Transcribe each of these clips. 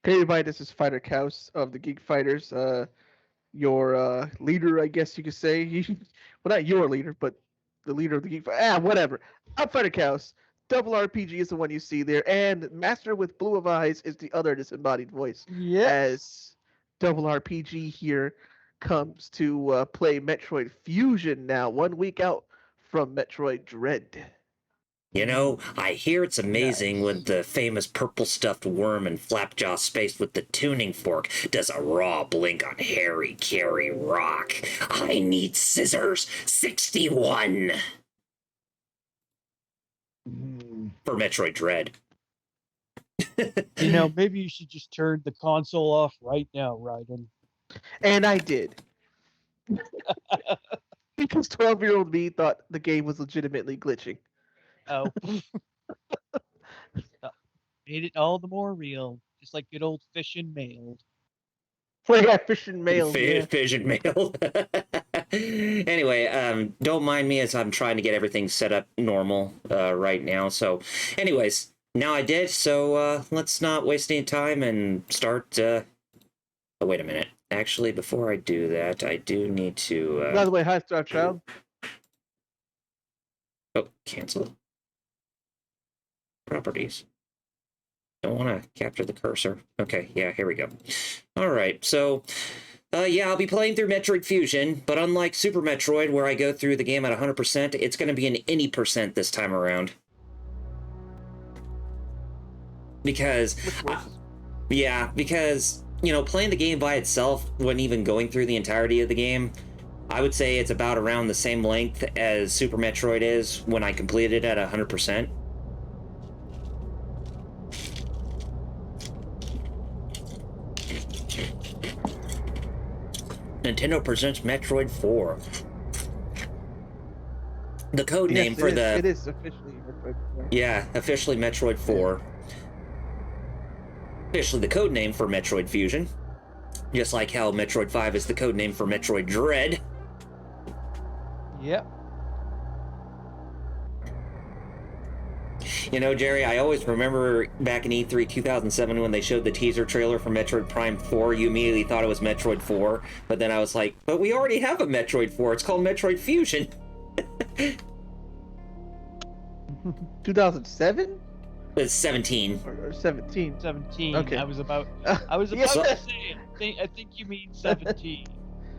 Hey everybody, this is Fighter Kaus of the Geek Fighters. Your leader, I guess you could say. Well, not your leader, but the leader of the Geek whatever. I'm Fighter Kaus. Double RPG is the one you see there, and Master with Blue of Eyes is the other disembodied voice. Yes. As Double RPG here comes to play Metroid Fusion now, 1 week out from Metroid Dread. You know, I hear it's amazing Nice. when the famous purple stuffed worm in Flapjaw Space with the tuning fork does a raw blink on Harry Carey Rock. I need scissors 61 for Metroid Dread. Maybe you should just turn the console off right now, Raiden. And I did. Because 12-year-old me thought the game was legitimately glitching. Oh. Made it all the more real, just like good old fish and mailed. Well, yeah, fish and mail. Fission mail. Anyway, don't mind me as I'm trying to get everything set up normal right now. So, anyways, now I did. So let's not waste any time and start. Oh, wait a minute. Actually, before I do that, I do need to. By the way, hi, Star Child. Oh, cancel. Properties. Don't want to capture the cursor. Okay, yeah, here we go. All right, so yeah, I'll be playing through Metroid Fusion, but unlike Super Metroid, where I go through the game at 100%, it's going to be an any percent this time around. Because, because, playing the game by itself, when even going through the entirety of the game, I would say it's about around the same length as Super Metroid is when I completed it at 100%. Nintendo presents Metroid 4. The code name for It is officially Metroid 4. Yeah, officially Metroid 4. Officially the code name for Metroid Fusion. Just like how Metroid 5 is the code name for Metroid Dread. Yep. Jerry, I always remember back in E3 2007 when they showed the teaser trailer for Metroid Prime 4, you immediately thought it was Metroid 4, but then I was like, but we already have a Metroid 4, it's called Metroid Fusion. 2007? It's 17. Or 17? 17. Okay. I was about to say, I think you mean 17.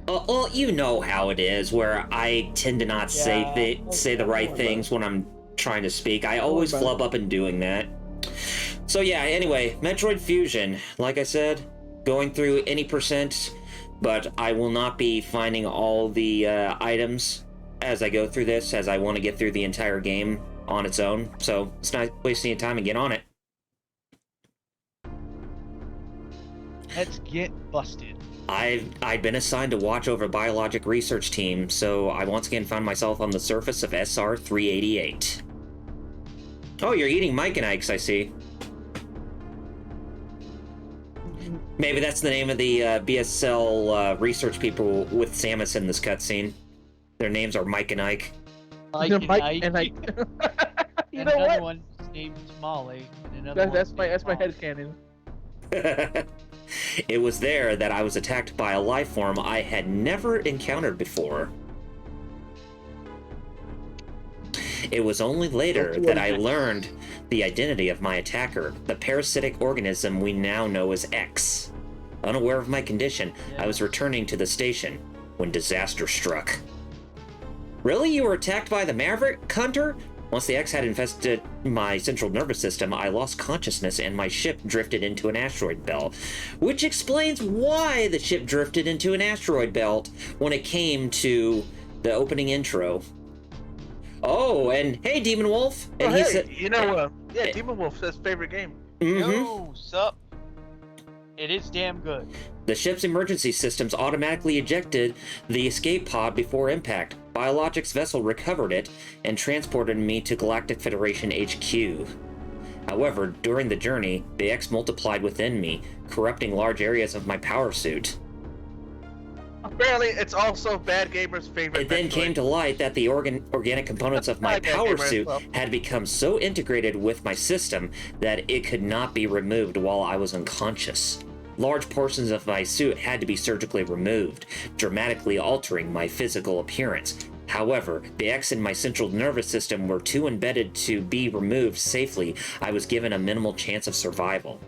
Well, you know how it is, where I tend to not say the right things when I'm trying to speak. I always flub up in doing that. So yeah, anyway, Metroid Fusion, like I said, going through any percent, but I will not be finding all the items as I go through this, as I want to get through the entire game on its own, so it's not wasting your time and get on it. Let's get busted. I've been assigned to watch over biologic research team, so I once again found myself on the surface of SR-388. Oh, you're eating Mike and Ike's, I see. Maybe that's the name of the BSL research people with Samus in this cutscene. Their names are Mike and Ike. Mike and Ike. And Ike. You and know another what? one's named Molly. And another That's my one's named headcanon. It was there that I was attacked by a life form I had never encountered before. It was only later that I learned the identity of my attacker, the parasitic organism we now know as X. Unaware of my condition, I was returning to the station when disaster struck. Really? You were attacked by the Maverick Hunter? Once the X had infested my central nervous system, I lost consciousness and my ship drifted into an asteroid belt. Which explains why the ship drifted into an asteroid belt when it came to the opening intro. Oh, and hey, Demon Wolf. And he said, Demon Wolf says favorite game. Yo, sup? It is damn good. The ship's emergency systems automatically ejected the escape pod before impact. Biologics vessel recovered it and transported me to Galactic Federation HQ. However, during the journey, the X multiplied within me, corrupting large areas of my power suit. Apparently, it's also Bad Gamer's favorite. It then came to light that the organic components of my power suit had become so integrated with my system that it could not be removed while I was unconscious. Large portions of my suit had to be surgically removed, dramatically altering my physical appearance. However, the X in my central nervous system were too embedded to be removed safely. I was given a minimal chance of survival.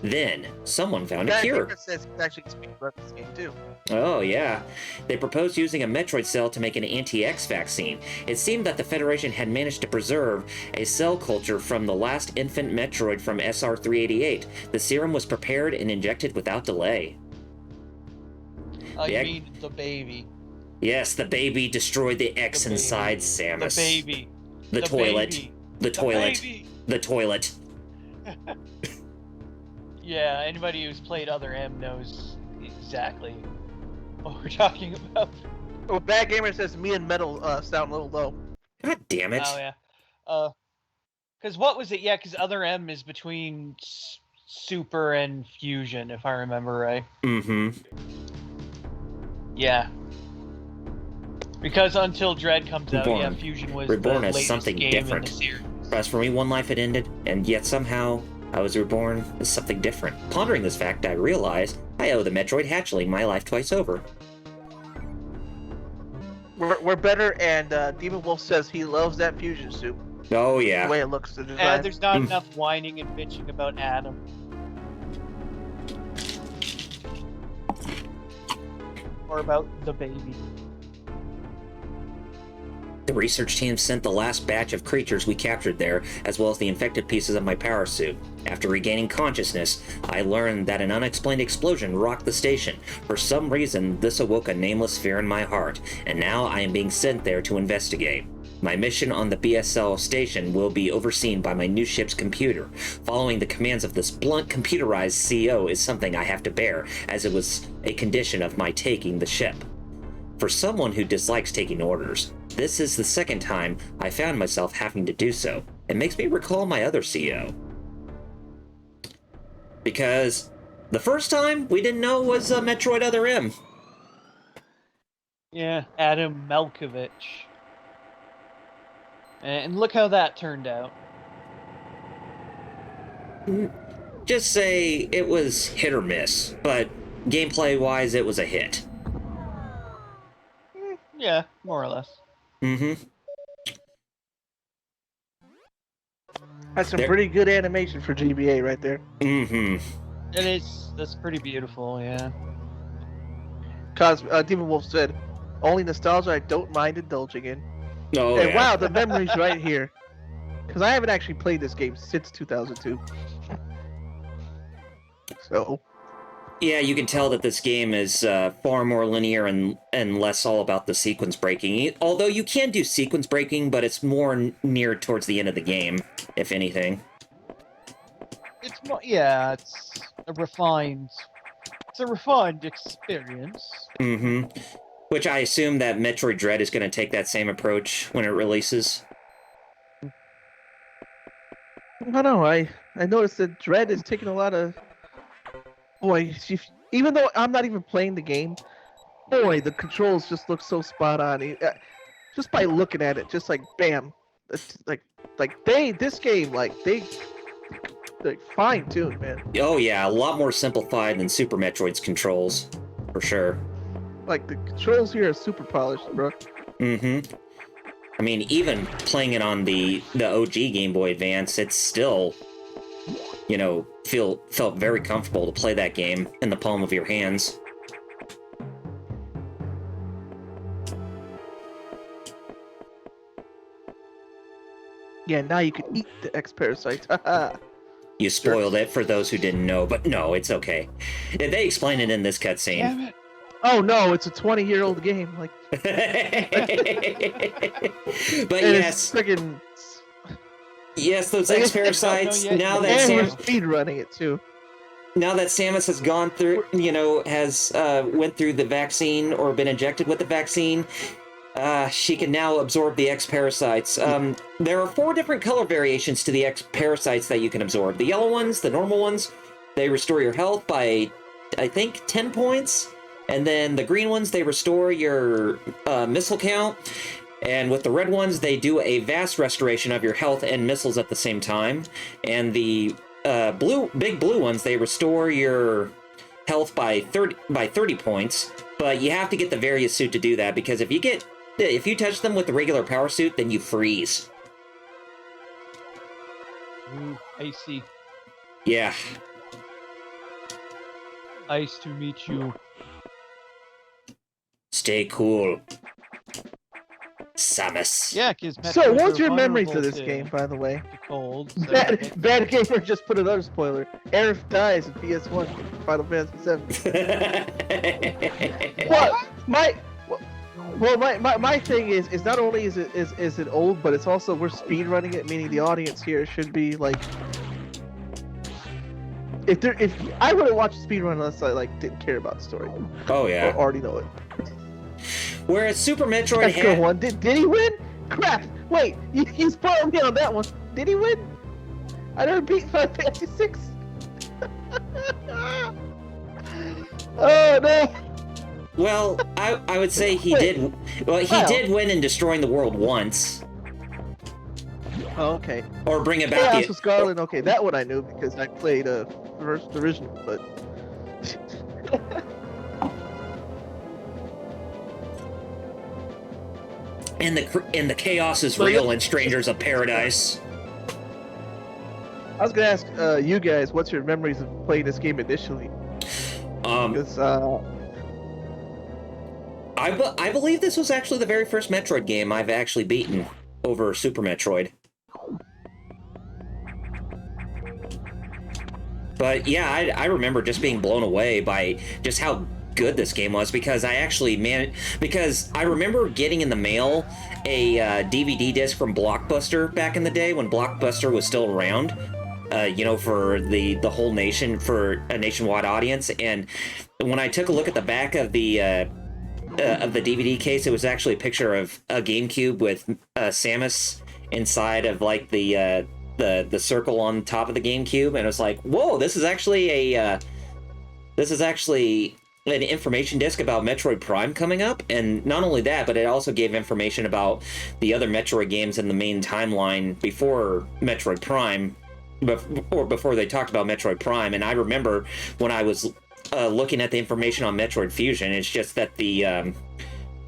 Then, someone found a cure. Says he's actually speaking about this game too. Oh, yeah. They proposed using a Metroid cell to make an anti-X vaccine. It seemed that the Federation had managed to preserve a cell culture from the last infant Metroid from SR-388. The serum was prepared and injected without delay. Oh, you mean the baby. Yes, the baby destroyed the X inside Samus. The baby. The toilet. Baby. The toilet. Baby. The toilet. Yeah, anybody who's played Other M knows exactly what we're talking about. Oh, Bad Gamer says me and Metal sound a little low. God damn it. Oh, yeah. Because what was it? Yeah, because Other M is between Super and Fusion, if I remember right. Mm-hmm. Yeah. Because until Dread comes out, Reborn. yeah, Fusion was Reborn the as latest something game different. in the series. As for me, one life had ended, and yet somehow I was reborn as something different. Pondering this fact, I realized I owe the Metroid hatchling my life twice over. We're better, and Demon Wolf says he loves that fusion suit. Oh, yeah. The way it looks, the design. And there's not enough whining and bitching about Adam. Or about the baby. The research team sent the last batch of creatures we captured there, as well as the infected pieces of my power suit. After regaining consciousness, I learned that an unexplained explosion rocked the station. For some reason, this awoke a nameless fear in my heart, and now I am being sent there to investigate. My mission on the BSL station will be overseen by my new ship's computer. Following the commands of this blunt computerized CEO is something I have to bear, as it was a condition of my taking the ship. For someone who dislikes taking orders, this is the second time I found myself having to do so. It makes me recall my other CEO. Because the first time we didn't know was Metroid Other M. Yeah, Adam Malkovich. And look how that turned out. Just say it was hit or miss, but gameplay-wise it was a hit. Yeah, more or less. Mm-hmm. That's some pretty good animation for GBA right there. Mm-hmm. It is. That's pretty beautiful, yeah. Cause Demon Wolf said, only nostalgia I don't mind indulging in. Oh, And yeah. wow, the memory's right here. Because I haven't actually played this game since 2002. So. Yeah, you can tell that this game is far more linear and less all about the sequence breaking. Although you can do sequence breaking, but it's more near towards the end of the game, if anything. It's more, yeah, it's a refined experience. Mm-hmm. Which I assume that Metroid Dread is going to take that same approach when it releases. I don't know. I noticed that Dread is taking a lot of. Boy, even though I'm not even playing the game, boy, the controls just look so spot on. Just by looking at it, just like bam, it's like this game, like fine tuned, man. Oh yeah, a lot more simplified than Super Metroid's controls, for sure. Like the controls here are super polished, bro. Mm-hmm. I mean, even playing it on the OG Game Boy Advance, it's still, you know, felt very comfortable to play that game in the palm of your hands. Yeah, now you can eat the X-Parasites. You spoiled it for those who didn't know, but no, it's okay. They explain it in this cutscene. Damn it. Oh no, it's a 20-year-old game. Like, But and yes, it's friggin' yes, those Like, X-Parasites, I don't know yet. now that and we're Sam... speed running it too. Now that Samus has gone through, you know, has went through the vaccine or been injected with the vaccine, she can now absorb the X-Parasites. There are 4 different color variations to the X-Parasites that you can absorb. The yellow ones, the normal ones, they restore your health by, I think, 10 points. And then the green ones, they restore your missile count. And with the red ones, they do a vast restoration of your health and missiles at the same time. And the big blue ones, they restore your health by 30 points. But you have to get the various suit to do that, because if you touch them with the regular power suit, then you freeze. Ooh, icy. Yeah. Nice to meet you. Stay cool, Samus. Yeah, because So, what's your memories of this game, by the way? Cold. So Bad Gamer just put another spoiler. Aerith dies in PS1 Final Fantasy VII. What? My thing is not only is it old, but it's also we're speedrunning it, meaning the audience here should be like, if I wouldn't watch a speedrun unless I didn't care about the story. Oh yeah. Or already know it. Whereas Super Metroid That's a good one. Did he win? Crap! Wait, you spoiled me on that one. Did he win? I never beat Final Fantasy VI. Oh no! Well, I would say he did. Well, he did win in destroying the world once. Oh, okay. Or bring about Chaos with Garland. Okay, that one I knew because I played first original, but. And the chaos is real in Strangers of Paradise. I was gonna ask you guys, what's your memories of playing this game initially? Because I believe this was actually the very first Metroid game I've actually beaten over Super Metroid. But yeah, I remember just being blown away by just how good this game was, because because I remember getting in the mail a DVD disc from Blockbuster back in the day when Blockbuster was still around, for the whole nation, for a nationwide audience. And when I took a look at the back of the DVD case, it was actually a picture of a GameCube with Samus inside of the circle on top of the GameCube, and it was like, whoa, this is actually an information disc about Metroid Prime coming up. And not only that, but it also gave information about the other Metroid games in the main timeline before Metroid Prime, or before they talked about Metroid Prime. And I remember when I was looking at the information on Metroid Fusion, it's just that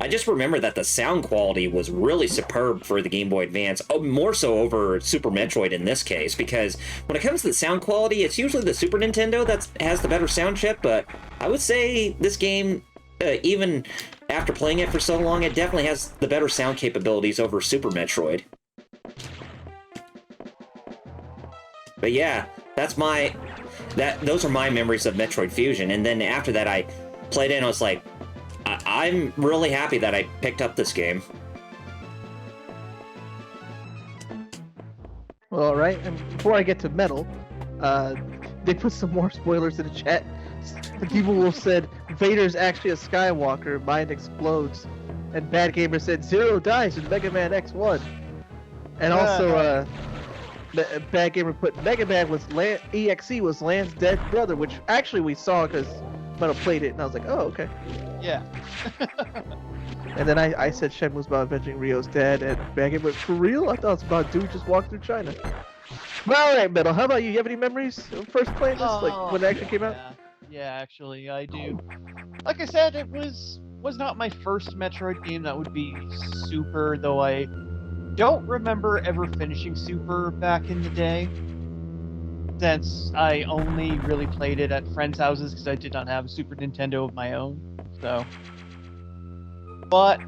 I just remember that the sound quality was really superb for the Game Boy Advance, more so over Super Metroid in this case, because when it comes to the sound quality, it's usually the Super Nintendo that has the better sound chip, but I would say this game, even after playing it for so long, it definitely has the better sound capabilities over Super Metroid. But yeah, those are my memories of Metroid Fusion, and then after that I played it and I was like, I'm really happy that I picked up this game. Well, all right. And before I get to Metal, they put some more spoilers in the chat. The people will said Vader's actually a Skywalker. Mind explodes, and Bad Gamer said Zero dies in Mega Man X1. And also, Bad Gamer put Mega Man was EXE was Lan's dead brother, which actually we saw because Metal played it, and I was like, oh, okay. Yeah. And then I said Shenmue's about avenging Ryo's dad, and Bad Gamer went, for real? I thought it was about dude just walked through China. Well, alright, Metal, how about you? You have any memories of first playing this, like when it actually came out? Yeah, actually, I do. Like I said, it was not my first Metroid game that would be Super, though I don't remember ever finishing Super back in the day, since I only really played it at friends' houses because I did not have a Super Nintendo of my own. So, but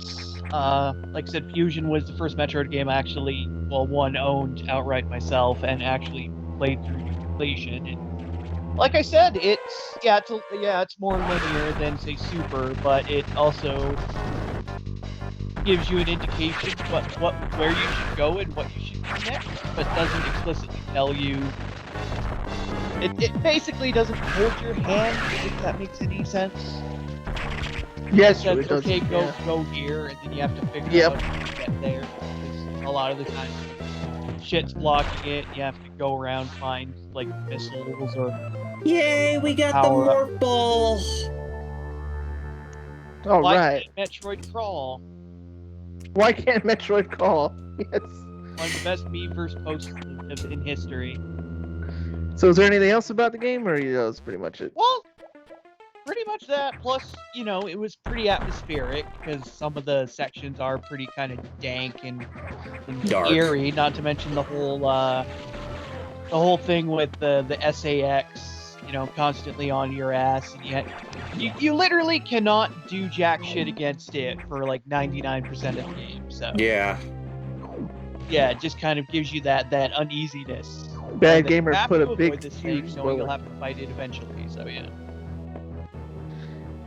like I said, Fusion was the first Metroid game I actually, owned outright myself and actually played through to completion. And like I said, it's more linear than say Super, but it also gives you an indication where you should go and what you should do next, but doesn't explicitly tell you. It basically doesn't hold your hand, if that makes any sense. Yes, it it does. Okay, go here, and then you have to figure out how to get there. Because a lot of the time, shit's blocking it. You have to go around, find like missiles or. Yay! We got the morph ball. All Why right. can't Metroid crawl? Why can't Metroid call? Yes. One of the best meme-verse posts in history. So is there anything else about the game, or that's pretty much it? Well, pretty much that. Plus, it was pretty atmospheric because some of the sections are pretty kind of dank and Dark. eerie. Not to mention the whole thing with the SAX, constantly on your ass, and yet you literally cannot do jack shit against it for like 99% of the game. So Yeah. yeah, it just kind of gives you that uneasiness. Bad That Gamer you have put to a avoid big this huge thing, knowing you'll spoiler. have to fight it eventually. So yeah.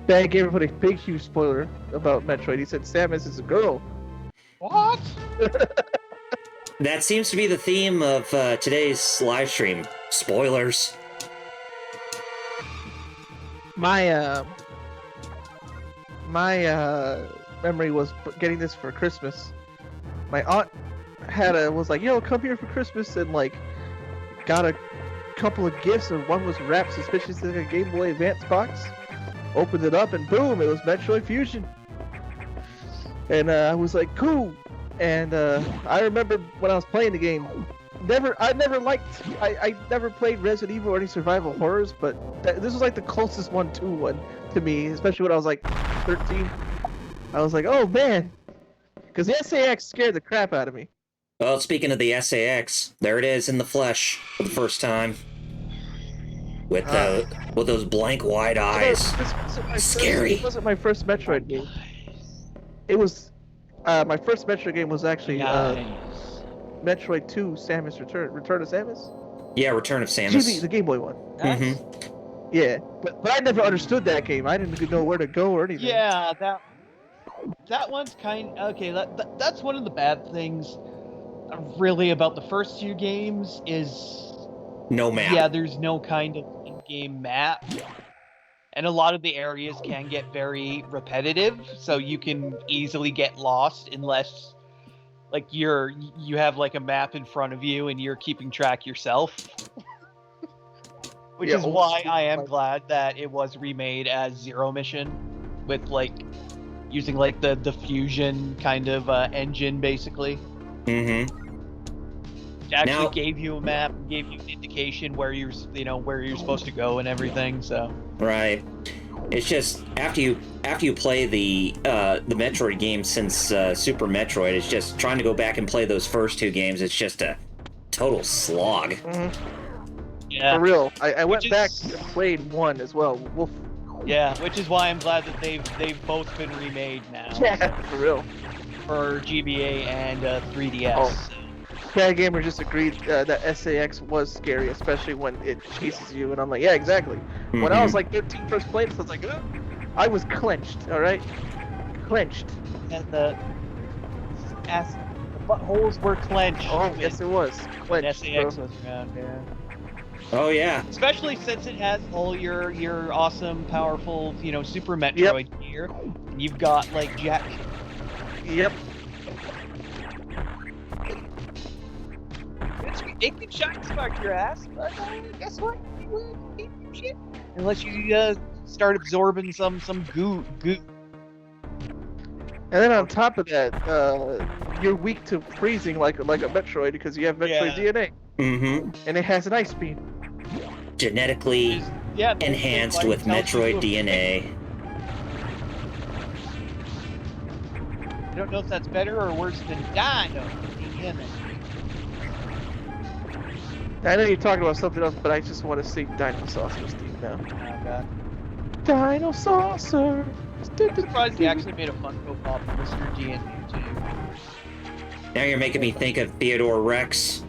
Bad Gamer put a big huge spoiler about Metroid. He said Samus is a girl. What? That seems to be the theme of today's live stream. Spoilers. My memory was getting this for Christmas. My aunt was like, "Yo, come here for Christmas," and like got a couple of gifts, and one was wrapped suspiciously like a Game Boy Advance box. Opened it up, and boom, it was Metroid Fusion. And I was like, "Cool." And I remember when I was playing the game, I never played Resident Evil or any survival horrors, but this was like the closest one to me, especially when I was like 13. I was like, oh man, because the SAS scared the crap out of me. Well, speaking of the SAX, there it is in the flesh for the first time. With those blank wide eyes. Scary. It wasn't my first Metroid game. It was my first Metroid game was actually Metroid 2: Samus Return of Samus. Yeah, Return of Samus. GB, the Game Boy one. Nice. Yeah, but I never understood that game. I didn't know where to go or anything. Yeah, that one's okay. That's one of the bad things, really, about the first two games is No map. yeah, there's no kind of in-game map, and a lot of the areas can get very repetitive, so you can easily get lost unless like you have like a map in front of you and you're keeping track yourself. Which Yeah, is old why school, I am like- glad that it was remade as Zero Mission, with like using like the fusion kind of engine basically. Mm-hmm. It actually Now- gave you a map, gave you an indication where you're supposed to go and everything. So Right. It's just after you play the Metroid games since Super Metroid, it's just trying to go back and play those first two games. It's just a total slog. yeah, For real. I went Which back is- and played one as well. Wolf. yeah, which is why I'm glad that they've both been remade now For real. for GBA and 3DS. Oh. Bad Gamer just agreed that SAX was scary, especially when it chases you, and I'm like, yeah, exactly. When I was like 13 first playing, I was like, ugh. I was clenched, alright? Clenched. And the buttholes were clenched. Oh, yes it was. when Clenched, SAX bro. was around, yeah. Oh yeah. Especially since it has all your awesome, powerful, Super Metroid gear. And you've got like Jack. Yep. It can shine spark your ass, but guess what? You won't keep your shit unless you start absorbing some goo. And then on top of that, you're weak to freezing like a Metroid because you have Metroid Yeah. DNA, Mm-hmm. and it has an ice beam. Genetically Yeah, the whole thing, enhanced like, with tells you Metroid to- DNA. I don't know if that's better or worse than Dino. Damn it. I know you're talking about something else, but I just want to sing Dino Saucer's theme now. Oh, God. Dino Saucer. I'm surprised they actually made a Funko Pop of Mr. DNA too. Now you're making me think of Theodore Rex.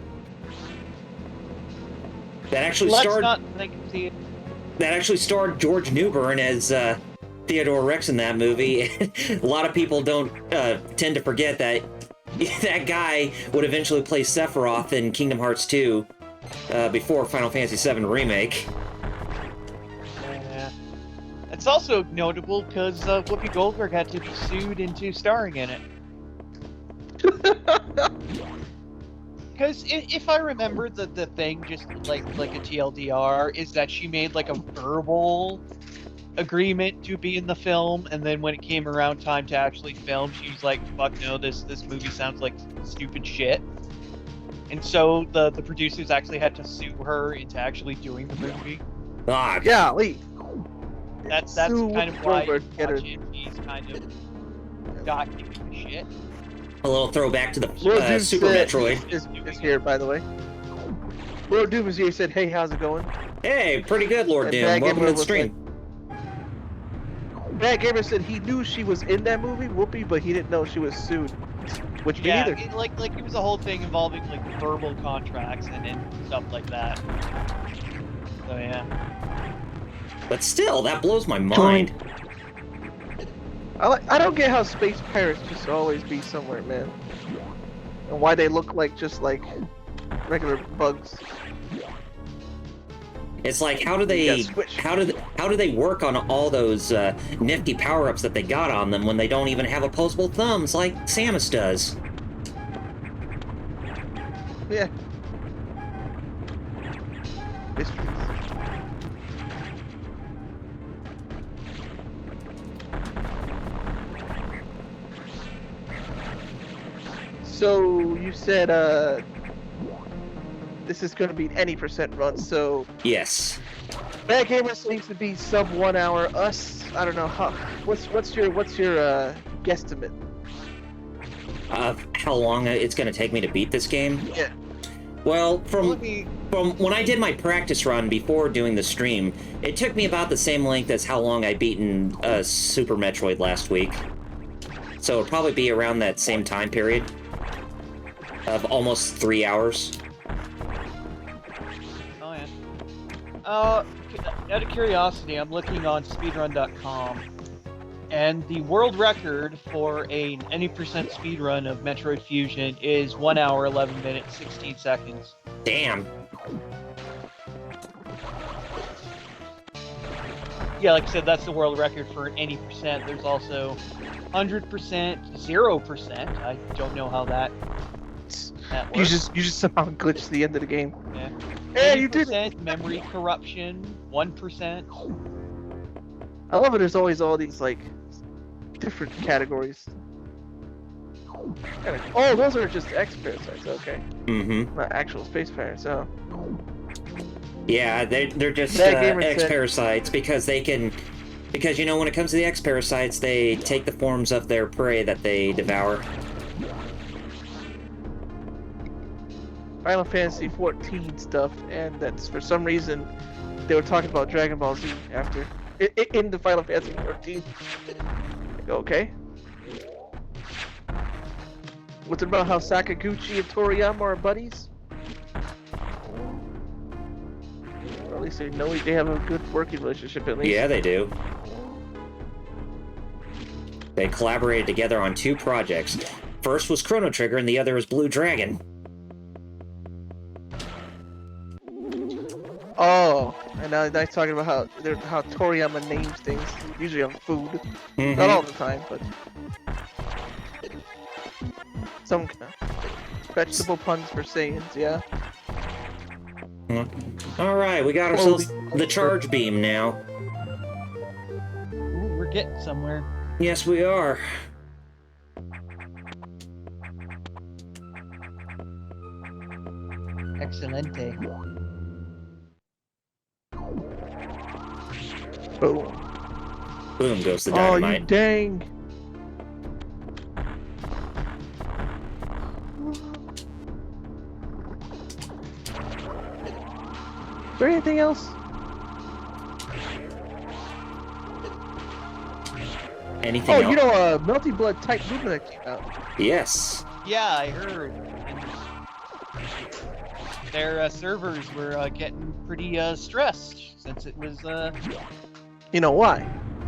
That actually Let's starred not think of the. that actually starred George Newbern as Theodore Rex in that movie. A lot of people don't tend to forget that that guy would eventually play Sephiroth in Kingdom Hearts 2 before Final Fantasy VII Remake. Yeah. It's also notable because Whoopi Goldberg had to be sued into starring in it. Because if I remember the thing, just like a TLDR, is that she made like a verbal agreement to be in the film, and then when it came around time to actually film, she was like, "Fuck no, this movie sounds like stupid shit." And so the producers actually had to sue her into actually doing the movie. Ah, Golly. That's Sue kind of why Spielberg, get her. she's kind of got given the shit. a little throwback to the Lord Doom Super said- Metroid. is here, by the way. Lord Doom is here. He said, "Hey, how's it going?" Hey, pretty good, Lord And Doom. Bad Welcome Gamer to the was stream. Bad Gamer said he knew she was in that movie, Whoopi, but he didn't know she was sued. Which me Yeah, neither. it was a whole thing involving like verbal contracts and stuff like that. So yeah. But still, that blows my mind. I don't get how space pirates just always be somewhere, man. And why they look like just like regular bugs. It's like, how do they work on all those nifty power-ups that they got on them when they don't even have opposable thumbs like Samus does? Yeah. Mysteries. So you said this is going to be an any percent run. So Yes. Bad Gamer seems to be sub 1 hour. Us, I don't know how. What's your guesstimate? How long it's going to take me to beat this game? Yeah. Well, Let from me when I did my practice run before doing the stream, it took me about the same length as how long I beaten Super Metroid last week. So it'll probably be around that same time period of almost 3 hours. Oh yeah. Out of curiosity, I'm looking on speedrun.com, and the world record for any percent speedrun of Metroid Fusion is 1 hour, 11 minutes, 16 seconds. Damn. Yeah, like I said, that's the world record for any percent. There's also 100%, 0%. I don't know how that You works. just somehow glitched the end of the game. Yeah. Hey, you did it! 80% memory corruption, 1%. I love it. There's always all these like different categories. Oh, those are just X parasites. Okay, Mm-hmm. not actual space pirates. Oh, Yeah, they're just Bad Gamer X said- parasites because they can. Because, you know, when it comes to the X parasites, they take the forms of their prey that they devour. Final Fantasy 14 stuff, and that's for some reason they were talking about Dragon Ball Z after in the Final Fantasy 14. Like, okay. What's it about how Sakaguchi and Toriyama are buddies? Or at least they know they have a good working relationship at least. Yeah, they do. They collaborated together on 2 projects. First was Chrono Trigger, and the other was Blue Dragon. Oh, and now he's talking about how Toriyama names things, usually on food. Mhm. Not all the time, but some vegetable puns for Saiyans, yeah. Alright, we got ourselves the charge beam now. Ooh, we're getting somewhere. Yes, we are. Excelente. Boom. Boom goes the Oh, you dynamite. dang. Is there anything else? Anything Oh, else? you know, Melty Blood Type Movement that came out. Yes. Yeah, I heard. Their servers were getting pretty stressed since it was You know why?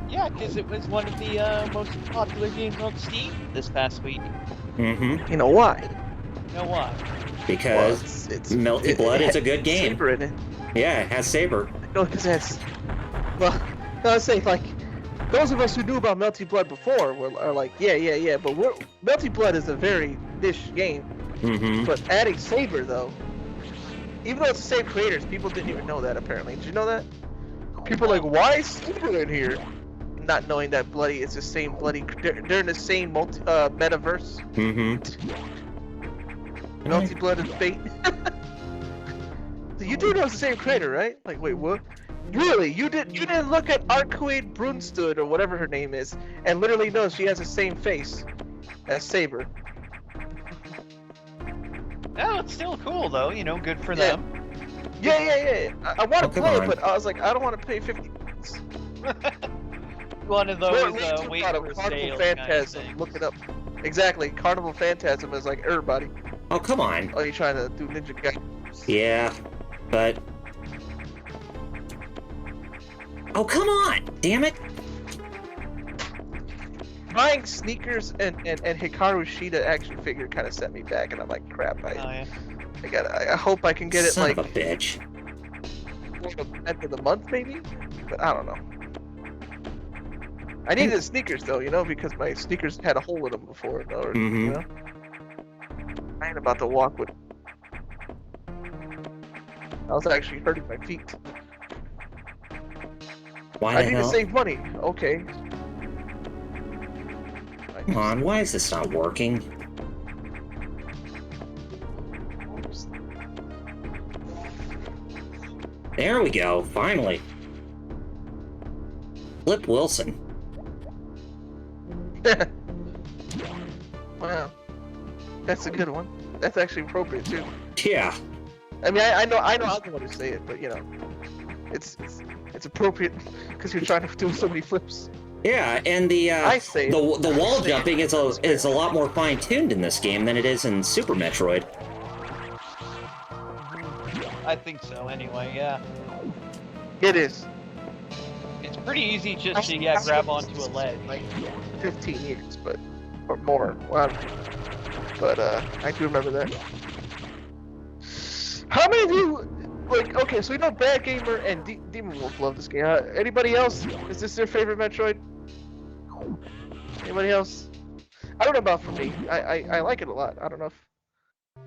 yeah, because it was one of the most popular games on Steam this past week. Mm-hmm. You know why? You know why? Because it's Melty Blood is a good game. Saber in it. Yeah, it has Saber. No, because that's. Well, I was saying, like, those of us who knew about Melty Blood before are like, yeah, but Melty Blood is a very niche game. Mm-hmm. But adding Saber, though, even though it's the same creators, people didn't even know that, apparently. Did you know that? People are like, why is Saber in here? Not knowing that Bloody is the same Bloody. They're in the same metaverse. Multi-blooded fate. So you do know it's the same creator, right? Like, wait, what? Really? You didn't look at Arcuade Brunstad or whatever her name is, and literally know she has the same face as Saber. Oh, it's still cool though. You know, good for them. Yeah. I want to play it, but I was like, I don't want to pay 50 bucks. One of those wait for a Carnival sale Phantasm. kind of Look it up. Exactly. Carnival Phantasm is like everybody. Oh, come on. Oh, you trying to do Ninja Gaiden? Yeah, but... Oh, come on! Damn it! Buying sneakers and Hikaru Shida action figure kind of set me back, and I'm like, crap. I hope I can get it Son like of a bitch. End of the month maybe, but I don't know. I needed sneakers though, you know, because my sneakers had a hole in them before. Or, you know, I ain't about to walk with. I was actually hurting my feet. Why I the need hell? to save money. Okay. Come on, why is this not working? There we go, finally. Flip Wilson. Wow, that's a good one. That's actually appropriate too. Yeah. I mean, I know I'm the one to say it, but you know, it's appropriate because you're trying to do so many flips. Yeah, and the wall jumping is a lot more fine-tuned in this game than it is in Super Metroid. I think so. Anyway, yeah. It is. It's pretty easy just to grab onto a ledge. Like 15 years, but or more. Wow. But I do remember that. How many of you like? Okay, so we know Bad Gamer and Demon Wolf love this game. Anybody else? Is this their favorite Metroid? Anybody else? I don't know about for me. I like it a lot. I don't know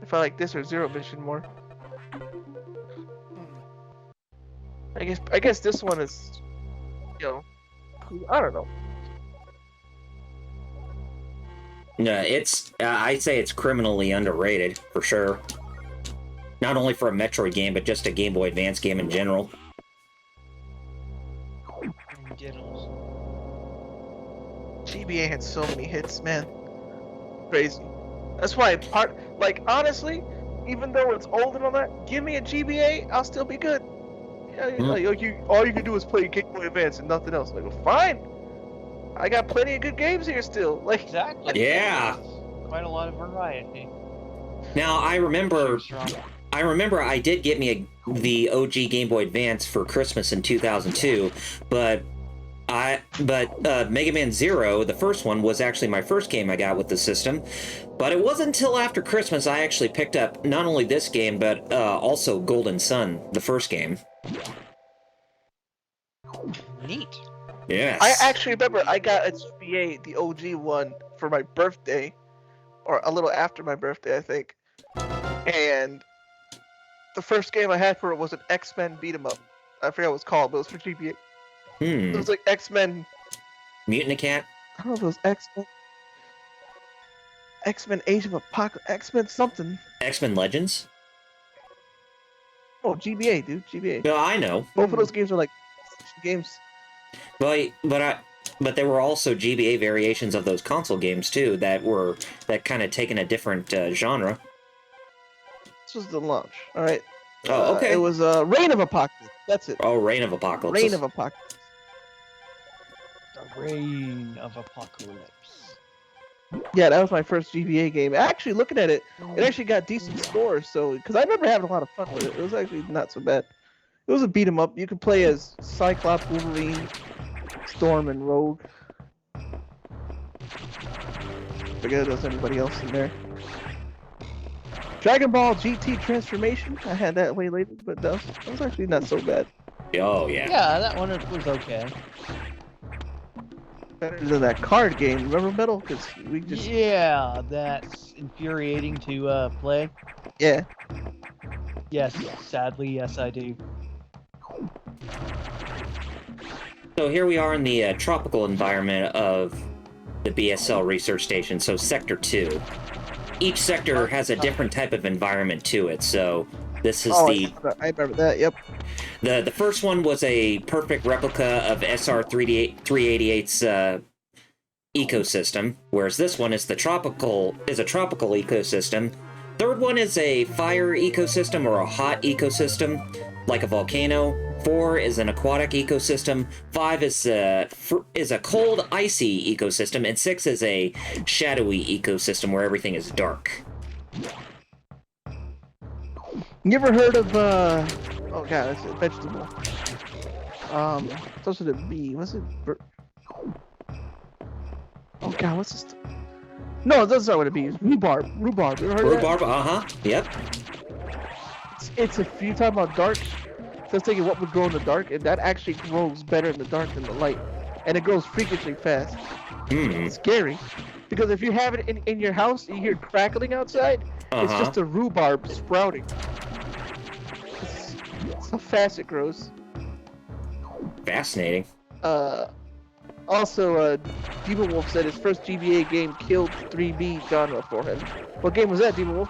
if I like this or Zero Mission more. I guess this one is, you know, I don't know. Yeah, it's I'd say it's criminally underrated for sure. Not only for a Metroid game, but just a Game Boy Advance game in general. GBA had so many hits, man. Crazy. That's why honestly, even though it's old and all that, give me a GBA, I'll still be good. Yeah, like all you can do is play Game Boy Advance and nothing else. Like, well, fine. I got plenty of good games here still. Like, exactly. Yeah. Quite a lot of variety. Now I remember I did get me the OG Game Boy Advance for Christmas in 2002, but Mega Man Zero, the first one, was actually my first game I got with the system. But it wasn't until after Christmas I actually picked up not only this game, but also Golden Sun, the first game. Neat. Yes. I actually remember I got a GBA, the OG one, for my birthday, or a little after my birthday, I think. And the first game I had for it was an X-Men beat 'em up. I forget what it was called, but it was for GBA. It was like X-Men. Mutant Cat? I don't know if it was X-Men. X-Men Age of Apocalypse. X-Men something. X-Men Legends? Oh, GBA, dude. GBA. No, I know. Both of those games are like games. But there were also GBA variations of those console games too that kind of taken a different genre. This was the launch. All right. Oh, okay. It was Reign of Apocalypse. That's it. Oh, Reign of Apocalypse. Reign of Apocalypse. The Reign of Apocalypse. Yeah, that was my first GBA game. Actually, looking at it, it actually got decent scores. So, because I remember having a lot of fun with it. It was actually not so bad. It was a beat 'em up. You could play as Cyclops, Wolverine, Storm, and Rogue. Forget there's anybody else in there. Dragon Ball GT Transformation. I had that way later, but that was actually not so bad. Oh yeah. Yeah, that one was okay. Better than that card game. Remember Metal? Because we just that's infuriating to play. yeah. Yes, sadly, yes, I do. So here we are in the tropical environment of the BSL research station, so Sector 2. Each sector has a different type of environment to it, so this is I remember that, yep. The first one was a perfect replica of SR-388's ecosystem, whereas this one is a tropical ecosystem. Third one is a fire ecosystem or a hot ecosystem, like a volcano. 4 is an aquatic ecosystem. 5 is a cold, icy ecosystem, and 6 is a shadowy ecosystem where everything is dark. You ever heard of oh god, it's a vegetable. Starts with a B. What's it? Oh god, what's this? No, it doesn't start with a B. It's rhubarb. Rhubarb. You ever heard of that? Rhubarb, yep. It's if you talk about dark. So I was thinking what would grow in the dark, and that actually grows better in the dark than the light, and it grows freakishly fast. It's scary, because if you have it in your house, and you hear crackling outside. It's just a rhubarb sprouting. It's how fast it grows. Fascinating. Also, Demon Wolf said his first GBA game killed 3B genre for him. What game was that, Demon Wolf?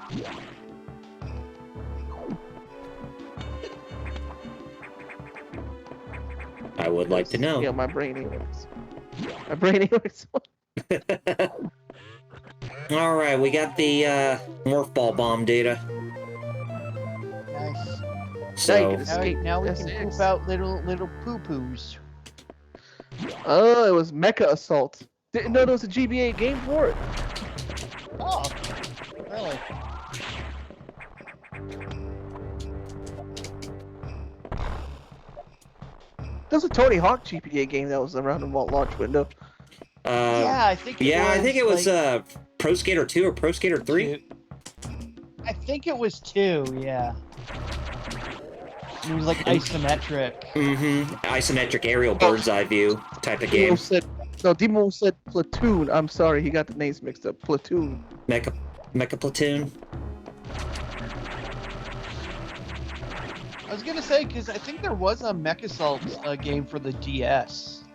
I would like to know. Yeah, my brain ain't works. My brain ain't works. Alright, we got the morph ball bomb data. Nice. So Now we can poop out little poo-poos. Oh, it was Mecha Assault. Didn't know there was a GBA game for it. Oh, really? There's a Tony Hawk GBA game that was around the launch window. Yeah, I think it was Pro Skater 2 or Pro Skater 3. I think it was 2, yeah. It was like isometric. Isometric aerial bird's eye view type of game. Demo said Platoon. I'm sorry, he got the names mixed up. Platoon. Mecha Platoon. I was gonna say, because I think there was a Mech Assault game for the DS.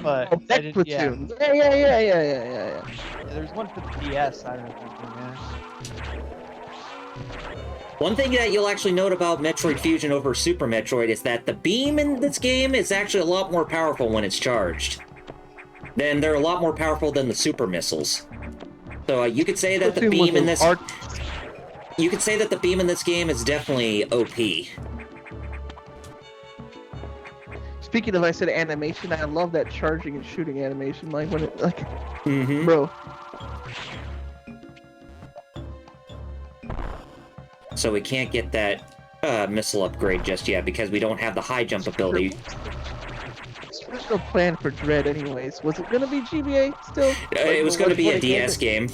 But I didn't, Platoon. Yeah. There's one for the DS, I don't know. One thing that you'll actually note about Metroid Fusion over Super Metroid is that the beam in this game is actually a lot more powerful when it's charged. Then they're a lot more powerful than the super missiles. So you could say that the beam in this... You could say that the beam in this game is definitely OP. Speaking of, I said animation, I love that charging and shooting animation. Like when it, like, Mm-hmm. bro. So we can't get that missile upgrade just yet because we don't have the high jump ability. Original plan for Dread, anyways. Was it gonna be GBA still? It was going to be a DS game.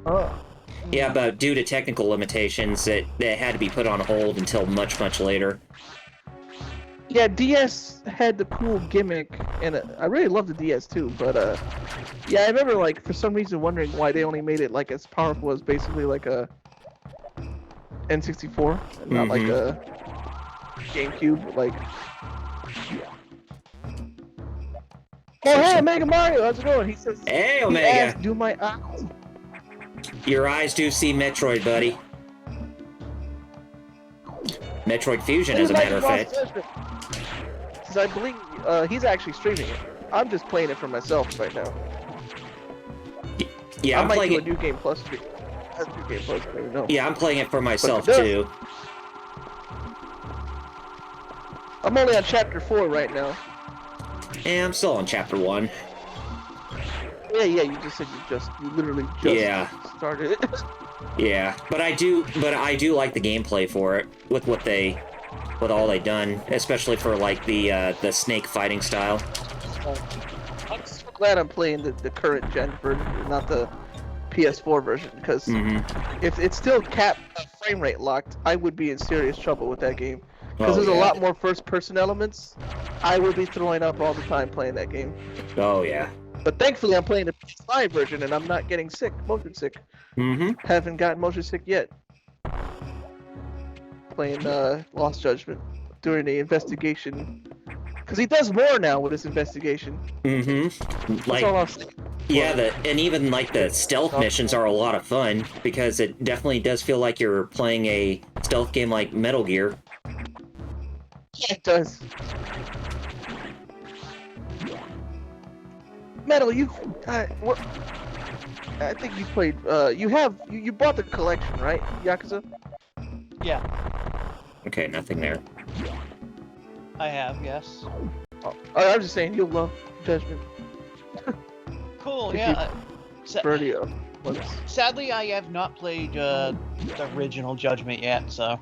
Oh. Yeah, but due to technical limitations, it had to be put on hold until much, much later. Yeah, DS had the cool gimmick, and I really loved the DS too. But yeah, I remember like for some reason wondering why they only made it like as powerful as basically like a N64, and not like a GameCube. Like, oh hey, Omega Mario, how's it going? He says, "Hey, Omega, do my eyes." Your eyes do see Metroid, buddy. Metroid Fusion, as a matter of fact. Because I believe he's actually streaming it. I'm just playing it for myself right now. Yeah, I might do a New Game Plus stream. New Game Plus, maybe no. Yeah, I'm playing it for myself too. I'm only on chapter 4 right now. Yeah, I'm still on chapter 1. Yeah, you just said you literally just started it. Yeah, but I do like the gameplay for it with all they done, especially for like the snake fighting style. I'm so glad I'm playing the current gen version, not the PS4 version, because if it's still capped frame rate locked, I would be in serious trouble with that game. Because there's a lot more first person elements. I would be throwing up all the time playing that game. Oh yeah. But thankfully, I'm playing the PS5 version, and I'm not getting sick, motion sick. Haven't gotten motion sick yet. Playing Lost Judgment during the investigation Because he does more now with his investigation. Mm-hmm. That's Like, all I'll say. yeah, and even like the stealth missions are a lot of fun because it definitely does feel like you're playing a stealth game like Metal Gear. Yeah, it does. Metal, what? I think you played. You bought the collection, right, Yakuza? Yeah, Okay, nothing there. I have, yes. Oh, I'm just saying you'll love Judgment. Cool, If yeah. Birdie, Sadly, I have not played the original Judgment yet, so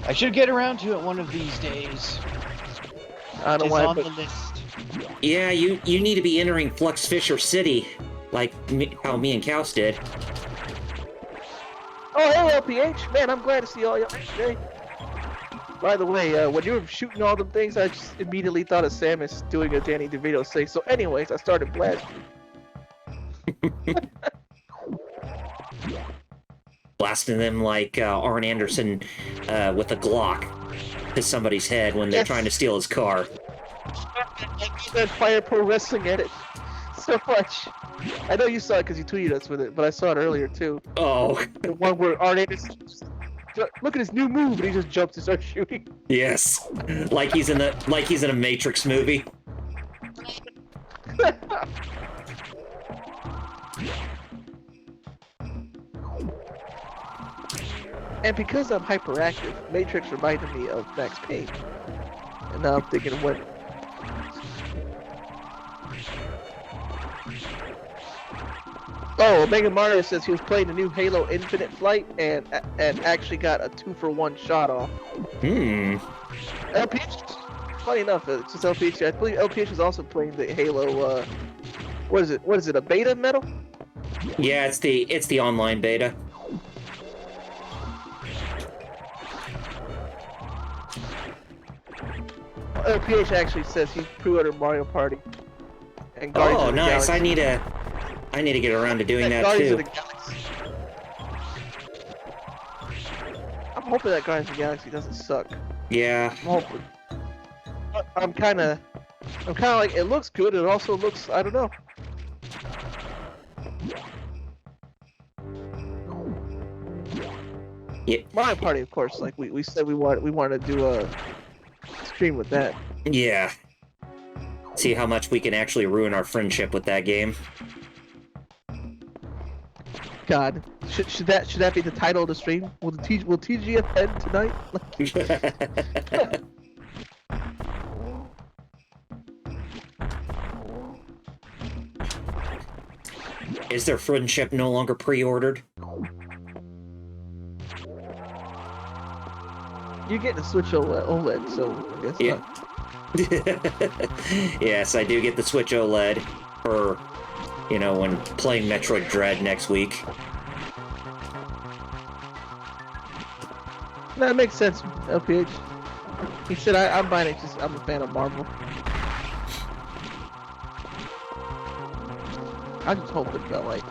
I should get around to it one of these days. I don't know It's why, on but the list. Yeah, you need to be entering Flux Fisher City, like how me and Kaus did. oh hey LPH, man, I'm glad to see all y'all today. By the way, when you were shooting all them things, I just immediately thought of Samus doing a Danny DeVito say. So, anyways, I started blasting. Blasting them like Arn Anderson with a Glock to somebody's head when they're trying to steal his car. I use that Fire Pro Wrestling edit so much. I know you saw it because you tweeted us with it, but I saw it earlier too. Oh. The one where Arn Anderson, look at his new move, and he just jumps and starts shooting. Yes, like he's in a Matrix movie. And because I'm hyperactive, Matrix reminded me of Max Payne. And now I'm thinking, what? Oh, Mega Mario says he was playing the new Halo Infinite Flight and actually got a 2-for-1 shot off. LPH, funny enough, it's just LPH. I believe LPH is also playing the Halo. What is it? What is it? A beta Metal? Yeah, it's the online beta. LPH actually says he pre-ordered Mario Party. And Guardians Oh, of the nice! Galaxy. I need to get around to doing that Guardians too. of the Galaxy. I'm hoping that Guardians of the Galaxy doesn't suck. Yeah. I'm hoping. I'm kind of like, it looks good. It also looks, I don't know. Yeah. Mario Party, of course. Like we said, we wanted to do a stream with that. Yeah. See how much we can actually ruin our friendship with that game. God, should that be the title of the stream? Will TGF end tonight? Is their friendship no longer pre-ordered? You're getting a Switch OLED, so I guess Yeah. Yes, I do get the Switch OLED for, when playing Metroid Dread next week. That makes sense, LPH. He said, I'm buying it, I'm a fan of Marvel. I just hope it felt like...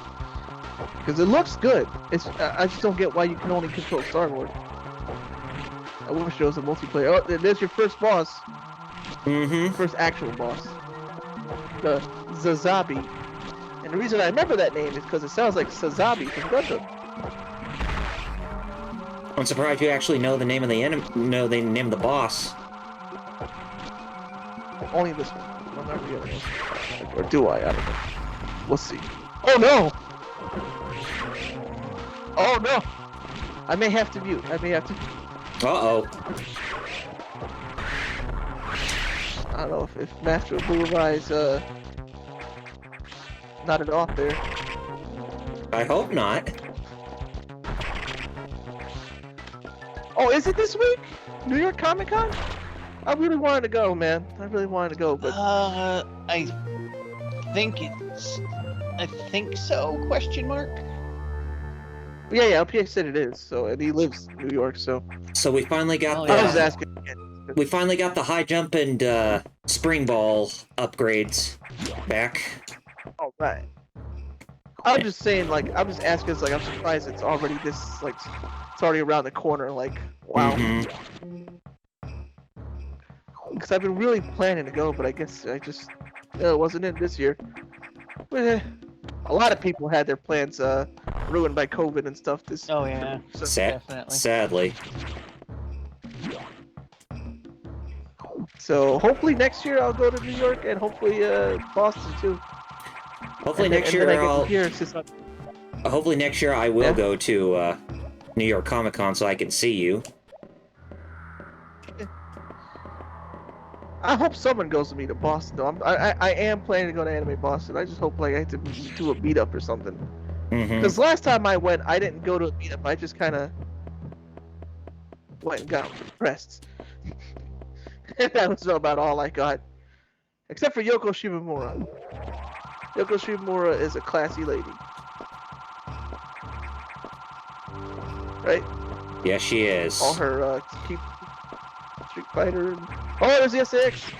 Because it looks good. I just don't get why you can only control Star-Lord. I wish there was a multiplayer. Oh, there's your first boss. Mm-hmm. First actual boss. The Zazabi. And the reason I remember that name is because it sounds like Sazabi from Gundam. I'm surprised you actually know the name of the name of the boss. Only this one. I don't remember the other one. Or do I? I don't know. We'll see. Oh no! Oh no! I may have to mute. Uh-oh. I don't know if Master Boulevard's not it off there. I hope not. Oh, is it this week? New York Comic Con? I really wanted to go, man. I really wanted to go, but I think so? Question mark. yeah, LPX said it is. So, and he lives in New York, so So we finally got I was asking again. we finally got the high jump and spring ball upgrades back. All right. I'm just saying, like, I'm just asking, like, I'm surprised it's already this, like, it's already around the corner, like, wow. Mhm. because I've been really planning to go, but I guess I just wasn't in this year. But, a lot of people had their plans ruined by COVID and stuff. Oh yeah, So, definitely. Sadly. so hopefully next year I'll go to New York and hopefully Boston too. Hopefully And then- next and then year I get I'll. to hear since I'm- Hopefully next year I will Yeah. go to New York Comic Con so I can see you. I hope someone goes with me to Boston though. I am planning to go to Anime Boston. I just hope like I have to do a meetup or something. Mm-hmm. Because last time I went, I didn't go to a meetup. I just kind of went and got depressed. That was about all I got. Except for Yoko Shimomura. Yoko Shimomura is a classy lady. Right? Yes, she is. All her keep Street Fighter and... Oh, there's the SAX!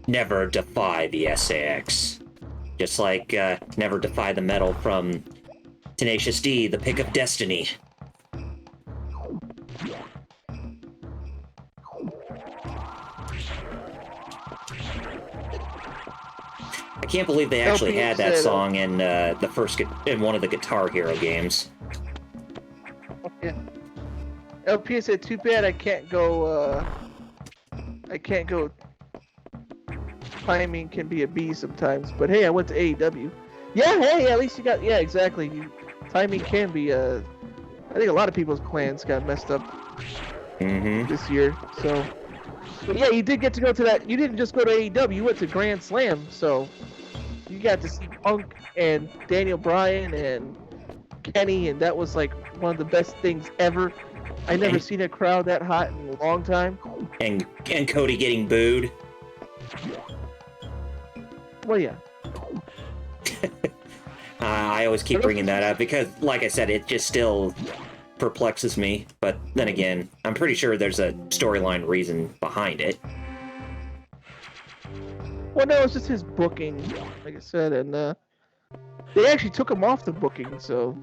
Never defy the SAX. Just like never defy the metal from Tenacious D, the Pick of Destiny. I can't believe they actually had that song in the first in one of the Guitar Hero games. Yeah. LP said, too bad I can't go, timing can be a B sometimes, but hey, I went to AEW. Yeah, hey, at least you got, yeah, exactly. Timing can be, I think a lot of people's plans got messed up this year, so. But yeah, you did get to go to that, you didn't just go to AEW, you went to Grand Slam, so. You got to see Punk and Daniel Bryan and Kenny, and that was like one of the best things ever. I never seen a crowd that hot in a long time. And Cody getting booed. Well, yeah. I always keep bringing that up because, like I said, it just still perplexes me. But then again, I'm pretty sure there's a storyline reason behind it. Well, no, it's just his booking, like I said, and they actually took him off the booking, so.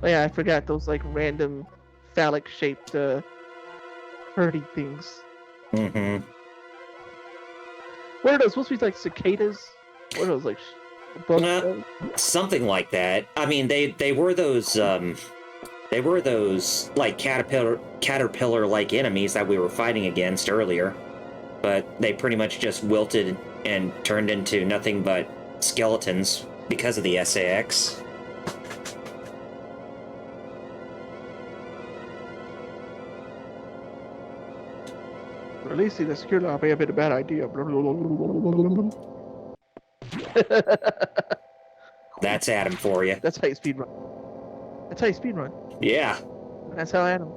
Oh yeah, I forgot those like random phallic-shaped hurdy things. Mm-hmm. What are those supposed to be like cicadas? What are those like bugs? Something like that. I mean, they were those like caterpillar-like enemies that we were fighting against earlier, but they pretty much just wilted and turned into nothing but skeletons because of the SAX. Releasing the secure lock may have been a bad idea. That's Adam for you. That's how you speedrun. That's how you speedrun. Yeah. That's how Adam.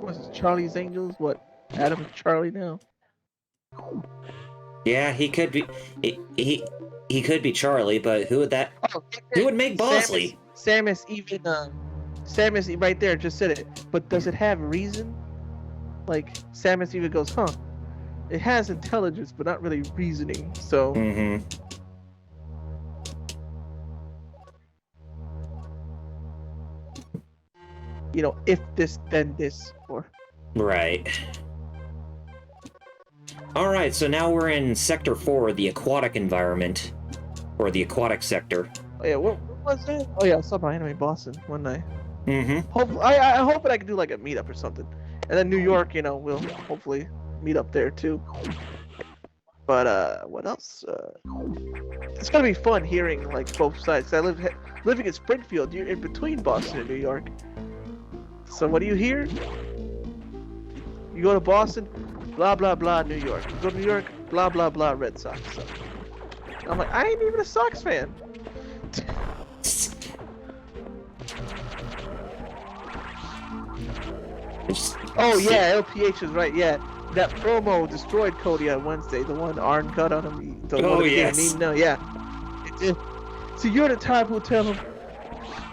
What's this, Charlie's Angels? What? Adam and Charlie now? Yeah, he could be. He could be Charlie, but who would that? Oh, Who would make Bosley? Samus even. Samus right there just said it. But does it have reason? Like Samus even goes, huh? It has intelligence, but not really reasoning. So. Mm-hmm. You know, if this, then this, or. Right. Alright, so now we're in Sector 4, the aquatic environment. Or the aquatic sector. Oh, yeah, what was it? Oh yeah, I saw my Anime Boston one night. Mm-hmm. Hopefully, I hope that I can do like a meetup or something. And then New York, you know, we'll hopefully meet up there too. But what else? It's gonna be fun hearing like both sides. Living in Springfield, you're in between Boston and New York. So what do you hear? You go to Boston, blah blah blah, New York. You go to New York, blah blah blah, Red Sox. So I'm like, I ain't even a Sox fan. Oh yeah, LPH is right. Yeah, that promo destroyed Cody on Wednesday. The one Arn cut on him. Oh yes. No, yeah. So you're the type who'll tell him,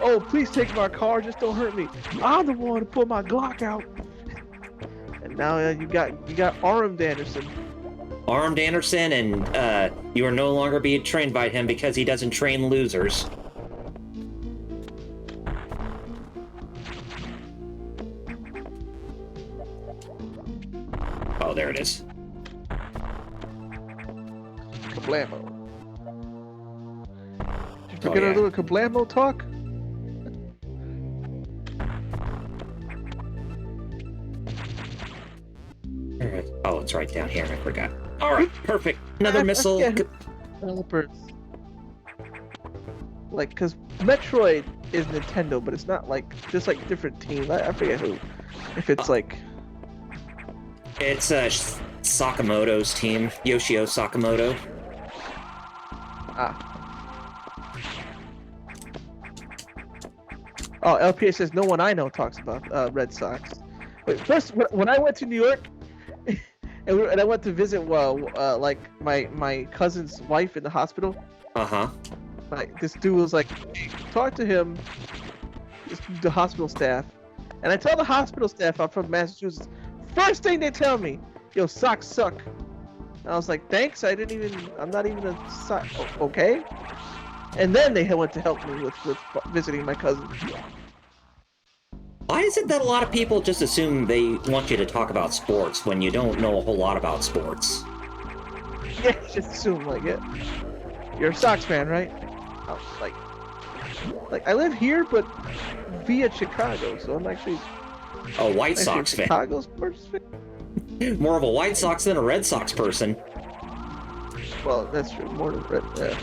"Oh, please take my car, just don't hurt me. I'm the one to pull my Glock out." And now you got Armed Anderson. Armed Anderson, and you are no longer being trained by him because he doesn't train losers. Oh, there it is. Kablamo. Did you forget our little Kablamo talk? Oh, it's right down here. I forgot. All right, perfect. Another missile. Developers. Like, because Metroid is Nintendo, but it's not like just like different teams. I forget who. If it's like. It's Sakamoto's team, Yoshio Sakamoto. Ah. Oh, LPA says no one I know talks about Red Sox. Wait, first when I went to New York, and I went to visit like my cousin's wife in the hospital. Like this dude was like, hey, talk to him. The hospital staff, and I tell the hospital staff I'm from Massachusetts. First thing they tell me, yo, socks suck. And I was like, thanks. I'm not even a sock. Okay. And then they went to help me with visiting my cousin. Why is it that a lot of people just assume they want you to talk about sports when you don't know a whole lot about sports? Yeah, just assume like it. You're a Sox fan, right? Oh, like I live here, but via Chicago, so I'm actually a White Sox fan. Chicago sports fan. More of a White Sox than a Red Sox person. Well, that's true. More than Red. Yeah.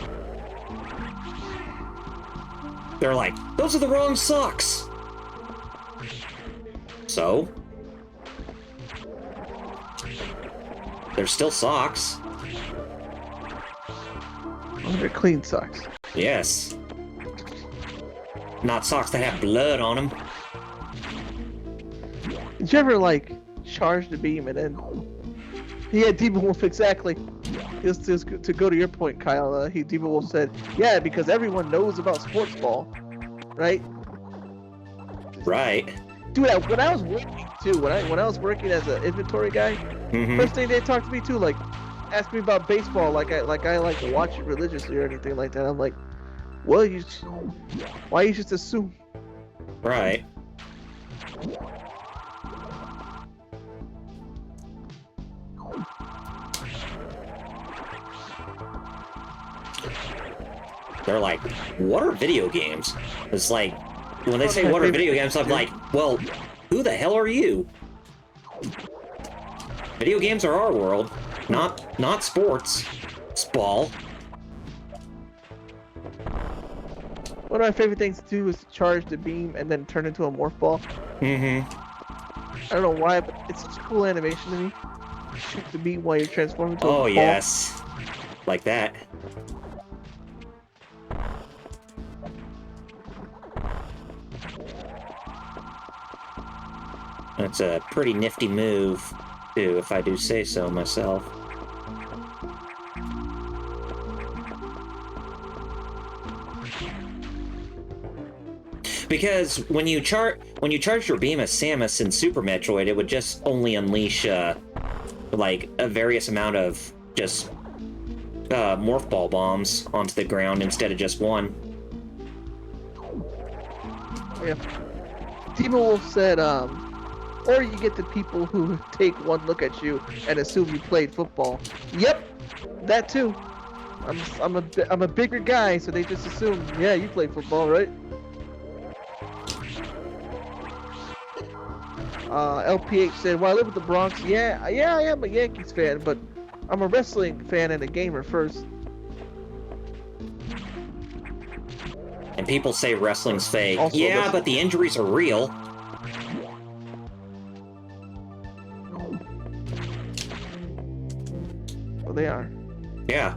They're like, those are the wrong socks. So? They're still socks. Oh, they're clean socks. Yes. Not socks that have blood on them. Did you ever, like, charge the beam and then... Yeah, Demon Wolf, exactly. Just to go to your point, Kyle, Demon Wolf said, yeah, because everyone knows about sports ball, right? Right. Dude, when I was working, too, when I was working as an inventory guy, first thing they talked to me, too, like, ask me about baseball, like I like to watch it religiously or anything like that. I'm like, well, why you just assume? Right. They're like, what are video games? It's like, when they say what are video games, I'm like, well, who the hell are you? Video games are our world, not sports. It's ball. One of my favorite things to do is to charge the beam and then turn into a morph ball. I don't know why, but it's such a cool animation to me. Shoot the beam while you're transforming into a ball. Oh, yes. Like that. That's a pretty nifty move, too, if I do say so myself. Because when you charge your beam as Samus in Super Metroid, it would just only unleash like a various amount of just morph ball bombs onto the ground instead of just one. Yeah. Demon Wolf said, or you get the people who take one look at you and assume you played football. Yep, that too. I'm a bigger guy, so they just assume, yeah, you play football, right? LPH said, well, I live in the Bronx. Yeah, I am a Yankees fan, but I'm a wrestling fan and a gamer first. And people say wrestling's fake. Also, yeah, but the injuries are real. Well, they are. Yeah.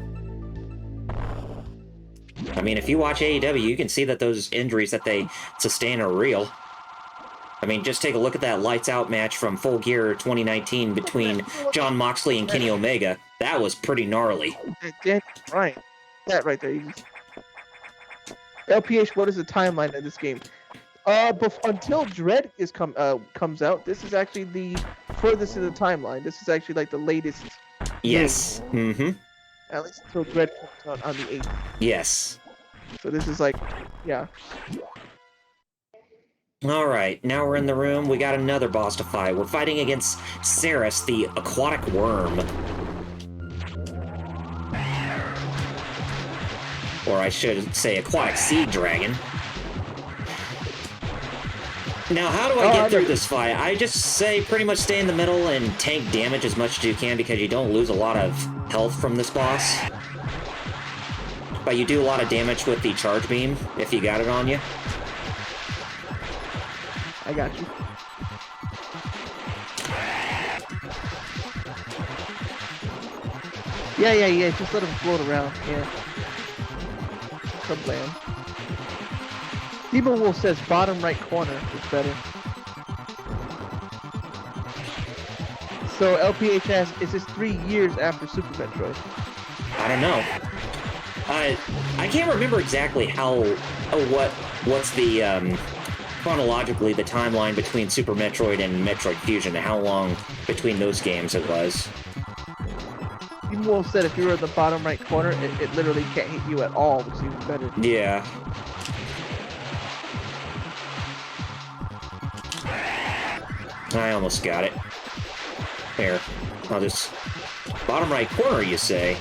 I mean, if you watch AEW, you can see that those injuries that they sustain are real. I mean, just take a look at that Lights Out match from Full Gear 2019 between Jon Moxley and Kenny Omega. That was pretty gnarly. Right. That right there. LPH, what is the timeline of this game? Until Dread comes out, this is actually the furthest in the timeline. This is actually like the latest Yes. Mm-hmm. At least until Dread comes out on the 8th. Yes. So this is like, yeah. All right, now we're in the room. We got another boss to fight. We're fighting against Ceres, the aquatic worm. Or I should say aquatic sea dragon. Now, how do I get through this fight? I just say pretty much stay in the middle and tank damage as much as you can because you don't lose a lot of health from this boss. But you do a lot of damage with the charge beam if you got it on you. I got you. Yeah. Just let him float around. Yeah. Come land. Demon Wolf says bottom right corner is better. So LPH asks, is this 3 years after Super Metroid? I don't know. I can't remember exactly what's the chronologically the timeline between Super Metroid and Metroid Fusion, and how long between those games it was. Demon Wolf said if you were at the bottom right corner, it literally can't hit you at all, which is even better. Yeah. I almost got it. There. I'll just... Bottom right corner, you say?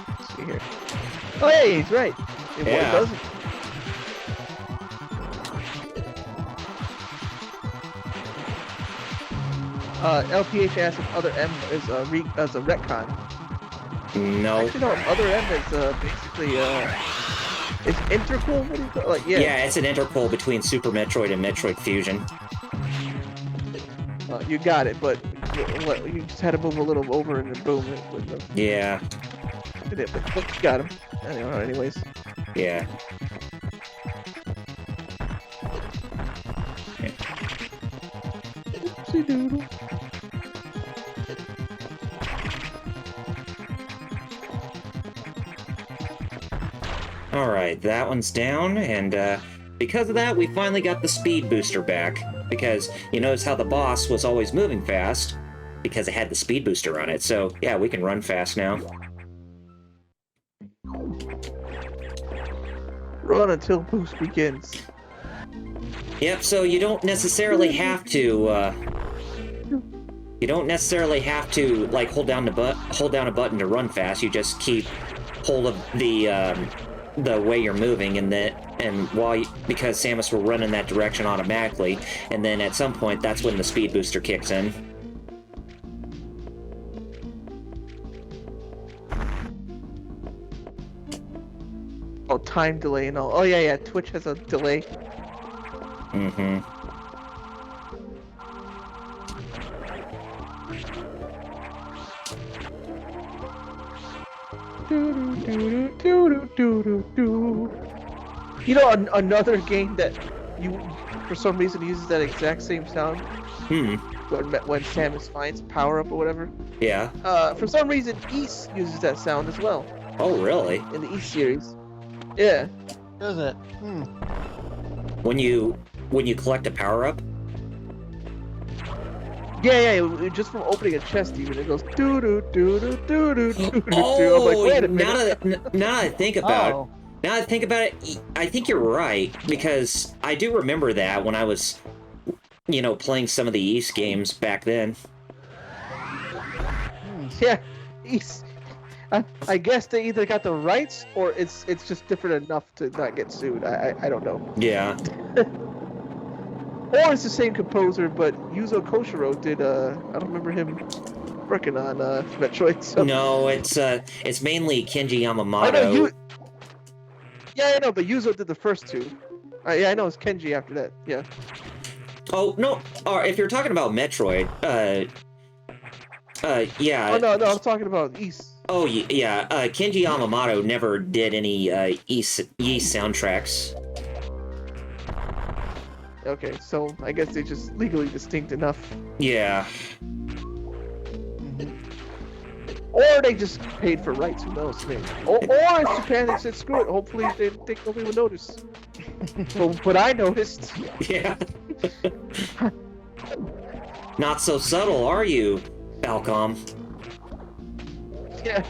Let's see here. Oh, hey, he's right. It doesn't. LPH asks if other M is a retcon. No. Actually, no. Other M is basically it's interpol. What do you call it? Like, yeah. Yeah, it's an interpol between Super Metroid and Metroid Fusion. You got it, but you just had to move a little over and then boom. Yeah. But you got him. Anyways. Yeah. Oopsie doodle. Alright, that one's down, and because of that, we finally got the speed booster back. Because you notice how the boss was always moving fast, because it had the speed booster on it. So, yeah, we can run fast now. Run until boost begins. Yep, so you don't necessarily have to, like, hold down a button to run fast. You just keep hold of the way you're moving, because Samus will run in that direction automatically, and then at some point that's when the speed booster kicks in. Oh, time delay and all. Oh yeah, Twitch has a delay. Mm-hmm. You know, another game that for some reason uses that exact same sound. When Samus finds power up or whatever. Yeah. For some reason, East uses that sound as well. Oh, really? In the East series. Yeah. Does it? When you collect a power up. Yeah, just from opening a chest even, it goes doo doo doo doo doo doo doo doo. Oh, I'm like, wait a minute. Now that I think about it, I think you're right, because I do remember that when I was, playing some of the East games back then. Yeah, East. I guess they either got the rights or it's just different enough to not get sued. I don't know. Yeah. Or it's the same composer, but Yuzo Koshiro did, I don't remember him working on Metroid. So. No, it's mainly Kenji Yamamoto. I know, I know, but Yuzo did the first two. Yeah, I know it's Kenji after that, yeah. Oh, no, if you're talking about Metroid, yeah. Oh, no, I'm talking about East. Oh, yeah, Kenji Yamamoto never did any East soundtracks. Okay, so I guess they're just legally distinct enough. Yeah. Or they just paid for rights, who knows, maybe. Or Japan said, screw it, hopefully they think nobody would notice. but I noticed. Yeah. Not so subtle, are you, Falcom? Yeah.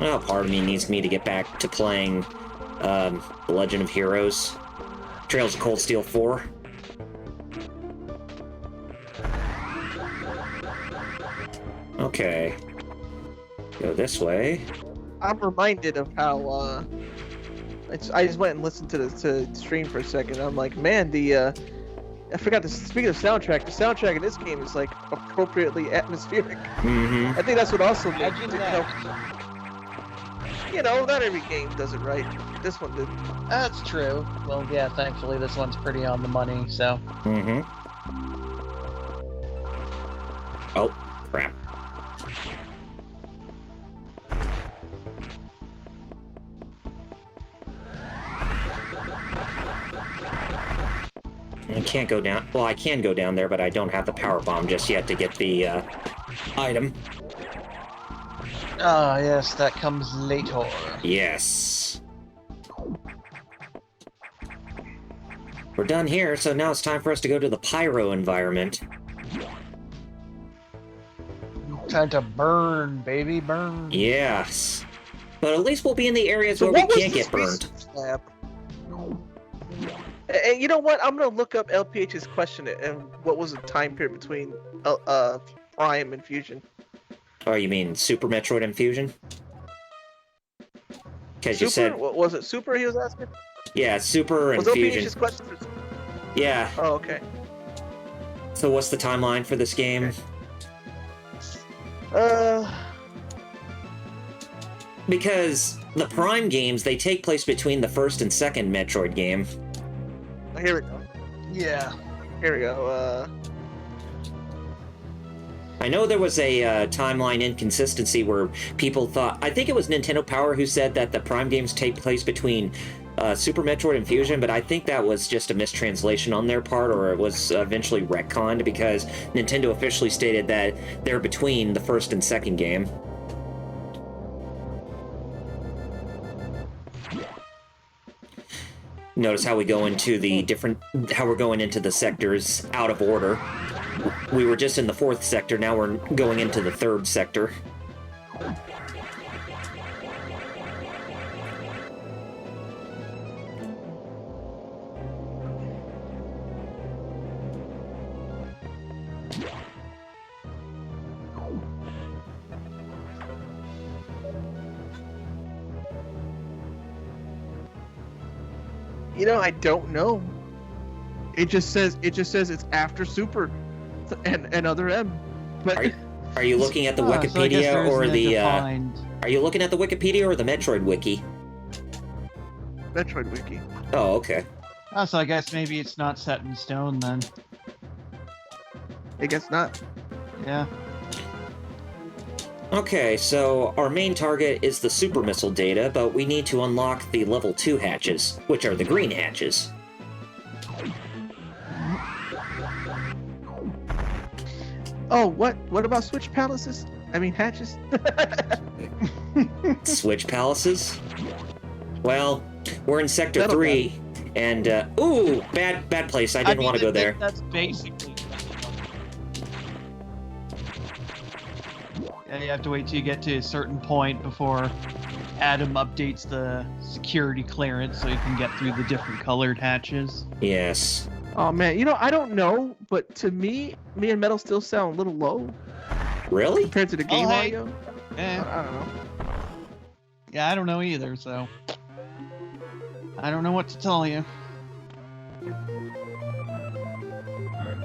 Well, part of me needs me to get back to playing The Legend of Heroes, Trails of Cold Steel 4. Okay. Go this way. I'm reminded of how I just went and listened to the stream for a second. I'm like, man, I forgot to speak of soundtrack. The soundtrack in this game is like appropriately atmospheric. Mm-hmm. I think that's what also made Imagine that. Not every game does it right. This one did. That's true. Well, yeah, thankfully this one's pretty on the money, so. Mm-hmm. Oh, crap. I can't go down. Well, I can go down there, but I don't have the power bomb just yet to get the item. Ah, yes, that comes later. Yes. We're done here, so now it's time for us to go to the pyro environment. Time to burn, baby, burn. Yes. But at least we'll be in the areas So where we what was can't the get burned. space lab? And you know what? I'm gonna look up LPH's question and what was the time period between Prime and Fusion. Oh, you mean Super Metroid Infusion? Because you said... Was it Super he was asking? Yeah, Super Was Infusion. LPH's question? Yeah. Oh, okay. So what's the timeline for this game? Because the Prime games, they take place between the first and second Metroid game. Here we go. Yeah. Here we go. I know there was a timeline inconsistency where people thought... I think it was Nintendo Power who said that the Prime games take place between Super Metroid and Fusion, but I think that was just a mistranslation on their part, or it was eventually retconned, because Nintendo officially stated that they're between the first and second game. Notice how we go into the how we're going into the sectors out of order. We were just in the 4th sector, now we're going into the 3rd sector. I don't know. It just says it's after Super and other M. But are you looking at the So I guess Wikipedia there's or no the defined... are you looking at the Wikipedia or the Metroid wiki? Metroid Wiki. Oh, okay. Oh, so I guess maybe it's not set in stone then. I guess not. Yeah. Okay, so our main target is the super missile data, but we need to unlock the level 2 hatches, which are the green hatches. Oh, what about Switch Palaces? I mean hatches? Switch palaces? Well, we're in Sector That'll 3, and, ooh, bad place, I didn't want to go there. That's basically... Yeah, you have to wait till you get to a certain point before Adam updates the security clearance so you can get through the different colored hatches. Yes. Oh man, I don't know, but to me and Metal still sound a little low Really? compared to the game hey. audio. Yeah. I don't know. Yeah, I don't know either, so... I don't know what to tell you.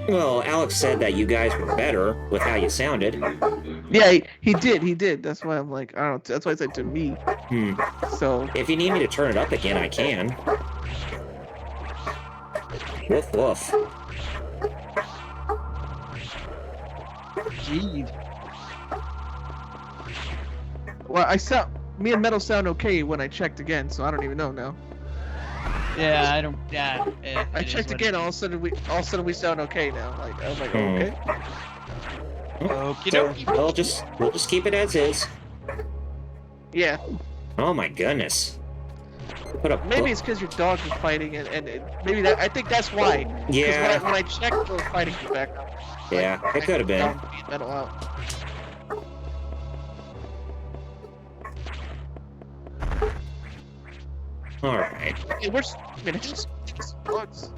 Well, Alex said that you guys were better with how you sounded. Yeah, he did. That's why I'm like, I don't. That's why I said to me. So If you need me to turn it up again, I can. Woof woof. Gee. me and Metal sound okay when I checked again, so I don't even know now. Yeah, I don't. Yeah, I checked again. All of a sudden we sound okay now. Like I was like, oh, okay. Okie So dokie. we'll just keep it as is. Yeah. Oh my goodness. Put up. Maybe it's because your dogs are fighting, and maybe that. I think that's why. 'Cause Yeah. When I checked, they were fighting in the background. Yeah, it could have been. Metal out. All right. Hey, where's minutes? Bugs.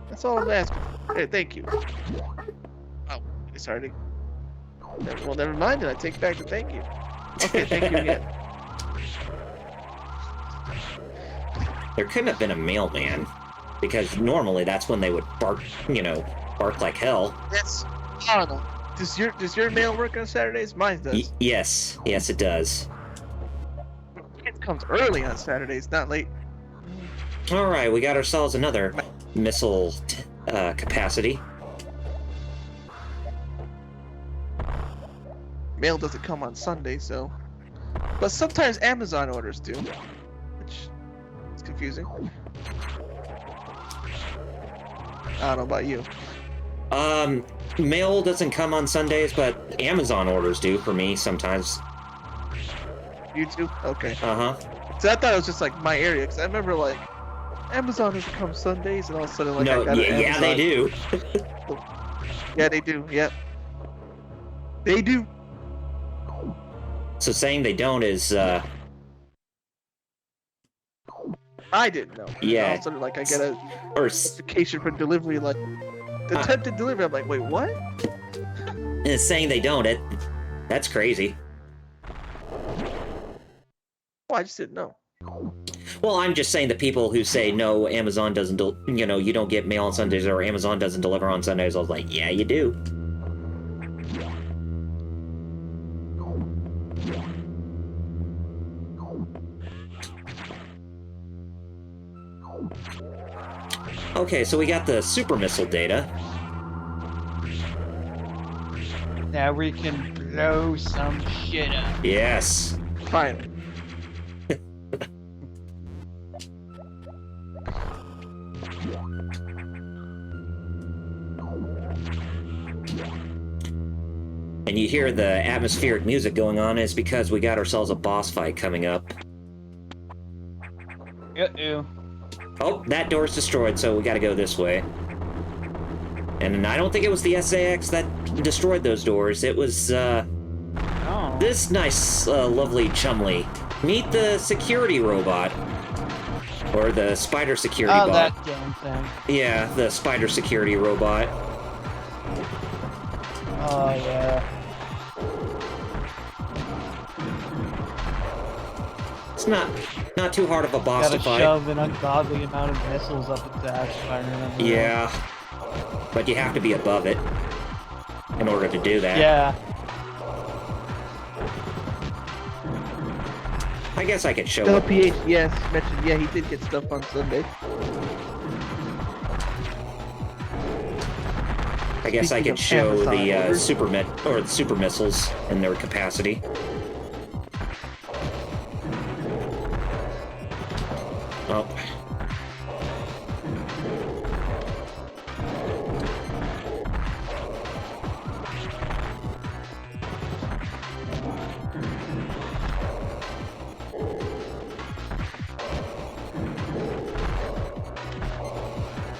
That's all I'm asking. Hey, thank you. Oh, it's already. Well, never mind. Then I take back the thank you. Okay, thank you again. There couldn't have been a mailman, because normally that's when they would bark, bark like hell. That's. I don't know. Does your mail work on Saturdays? Mine does. Yes, it does. It comes early on Saturdays, not late. All right, we got ourselves another missile capacity. Mail doesn't come on Sunday, so. But sometimes Amazon orders do, which is confusing. I don't know about you. Mail doesn't come on Sundays, but Amazon orders do for me sometimes. You too? Okay. Uh-huh. So I thought it was just like my area, because I remember like Amazon doesn't come Sundays, and all of a sudden like No, I got an yeah, they do. Yeah, they do. Yep. They do. So saying they don't is, I didn't know. Yeah. And all of a sudden like I get a or notification for delivery, like attempted delivery. I'm like, wait, what? it's saying they don't. That's crazy. Well, I just didn't know. Well, I'm just saying the people who say no, Amazon doesn't, you don't get mail on Sundays or Amazon doesn't deliver on Sundays. I was like, yeah, you do. Okay, so we got the super missile data. Now we can blow some shit up. Yes. Finally. And you hear the atmospheric music going on is because we got ourselves a boss fight coming up. Uh-oh. Oh, that door's destroyed, so we gotta go this way. And I don't think it was the SAX that destroyed those doors. It was, Oh. this nice, lovely Chumley. Meet the security robot. Or the spider security Oh, bot. that damn thing. Yeah, the spider security robot. Oh, yeah. It's not too hard of a boss Gotta to fight. shove an ungodly amount of missiles up its ass, if I remember. Yeah. But you have to be above it in order to do that. Yeah. I guess I could show up. LPH, yes, mentioned. Yeah, he did get stuff on Sunday. I guess I Speaking could of show Amazon the orders. super missiles and their capacity. Oh.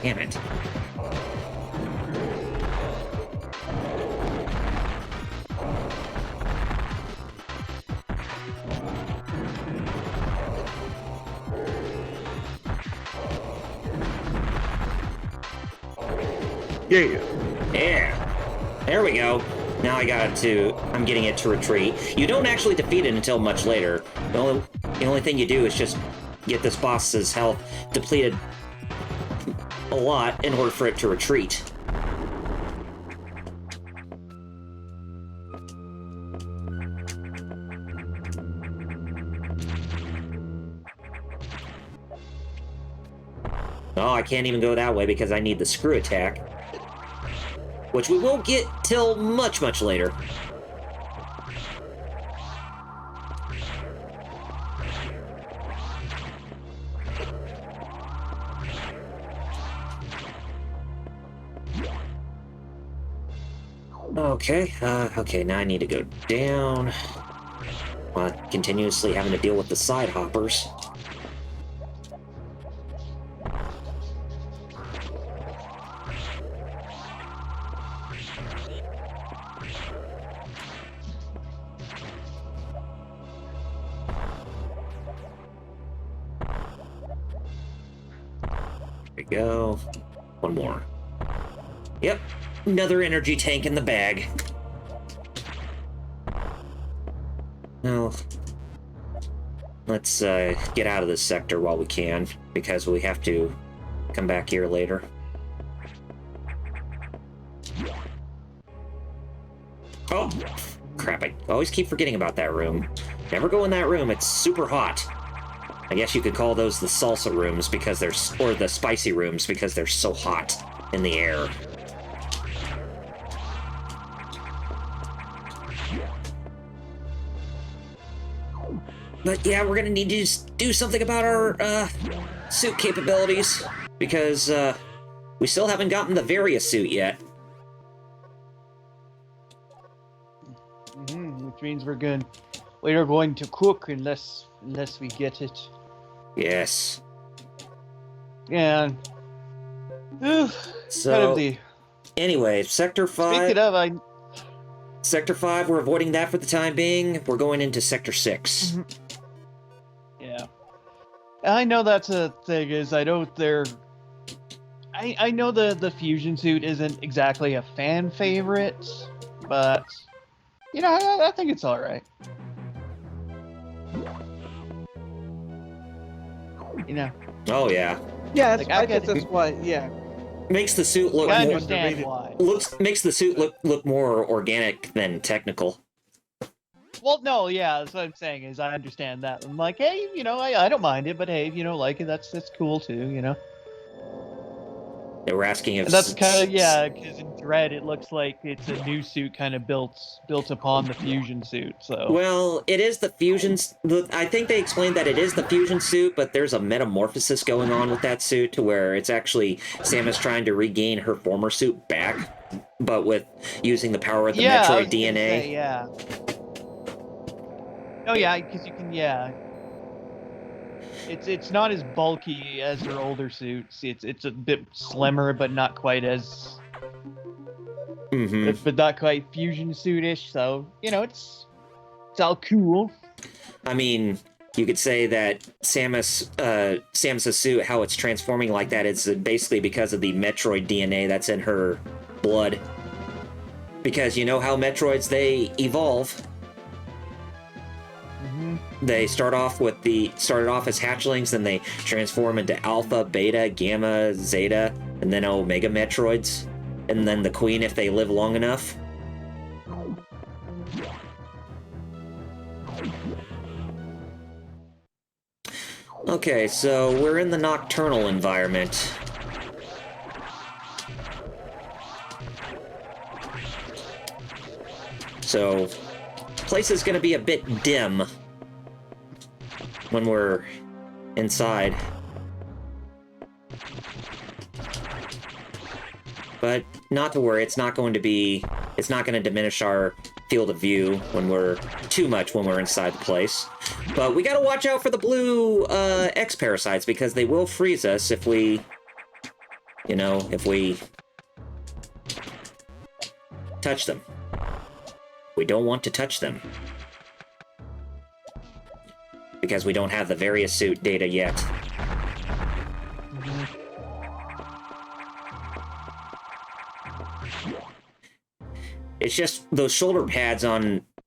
Damn it. Yeah. Yeah. There we go. Now I'm getting it to retreat. You don't actually defeat it until much later. The only thing you do is just get this boss's health depleted a lot in order for it to retreat. Oh, I can't even go that way because I need the screw attack. Which we won't get till much, much later. Okay, okay, now I need to go down. While continuously having to deal with the side hoppers. There we go. One more. Yep, another energy tank in the bag. Now, let's get out of this sector while we can, because we have to come back here later. Oh, crap, I always keep forgetting about that room. Never go in that room, it's super hot. I guess you could call those the salsa rooms because they're, or the spicy rooms because they're so hot in the air. But yeah, we're gonna need to do something about our suit capabilities because we still haven't gotten the Varia suit yet. Which means we're going to cook unless we get it. Yes. And So kind of the anyway, Sector 5. speaking of, Sector 5, we're avoiding that for the time being. We're going into Sector 6. yeah, I know that's a thing. Is I know I know the fusion suit isn't exactly a fan favorite, but you know I think it's all right. You know. Oh yeah. Yeah, Like, I guess that's why. Yeah, Makes the suit look I more understand underrated. why. makes the suit look more organic than technical. Well, no, yeah, that's what I'm saying is I understand that. I'm like, hey, you know, I don't mind it, but hey, if you don't like it, that's cool too, you know. They were asking if And that's kind of because in Dread it looks like it's a new suit kind of built upon the fusion suit. So Well, it is the fusion. I think they explained that it is the fusion suit, but there's a metamorphosis going on with that suit to where it's actually Samus trying to regain her former suit back, but with using the power of the yeah, I Metroid was gonna DNA. say, yeah. Oh yeah, because you can It's not as bulky as her older suits. It's a bit slimmer, but not quite as. But not quite fusion suitish. So you know, it's all cool. I mean, you could say that Samus's suit, how it's transforming like that, is basically because of the Metroid DNA that's in her blood. Because you know how Metroids, they evolve. They started off as hatchlings, then they transform into Alpha, Beta, Gamma, Zeta, and then Omega Metroids, and then the Queen if they live long enough. Okay, so we're in the nocturnal environment. So, place is going to be a bit dim when we're inside. But not to worry, it's not going to diminish our field of view when we're inside the place. But we gotta watch out for the blue X parasites because they will freeze us if we touch them. We don't want to touch them. Because we don't have the various suit data yet. It's just those shoulder pads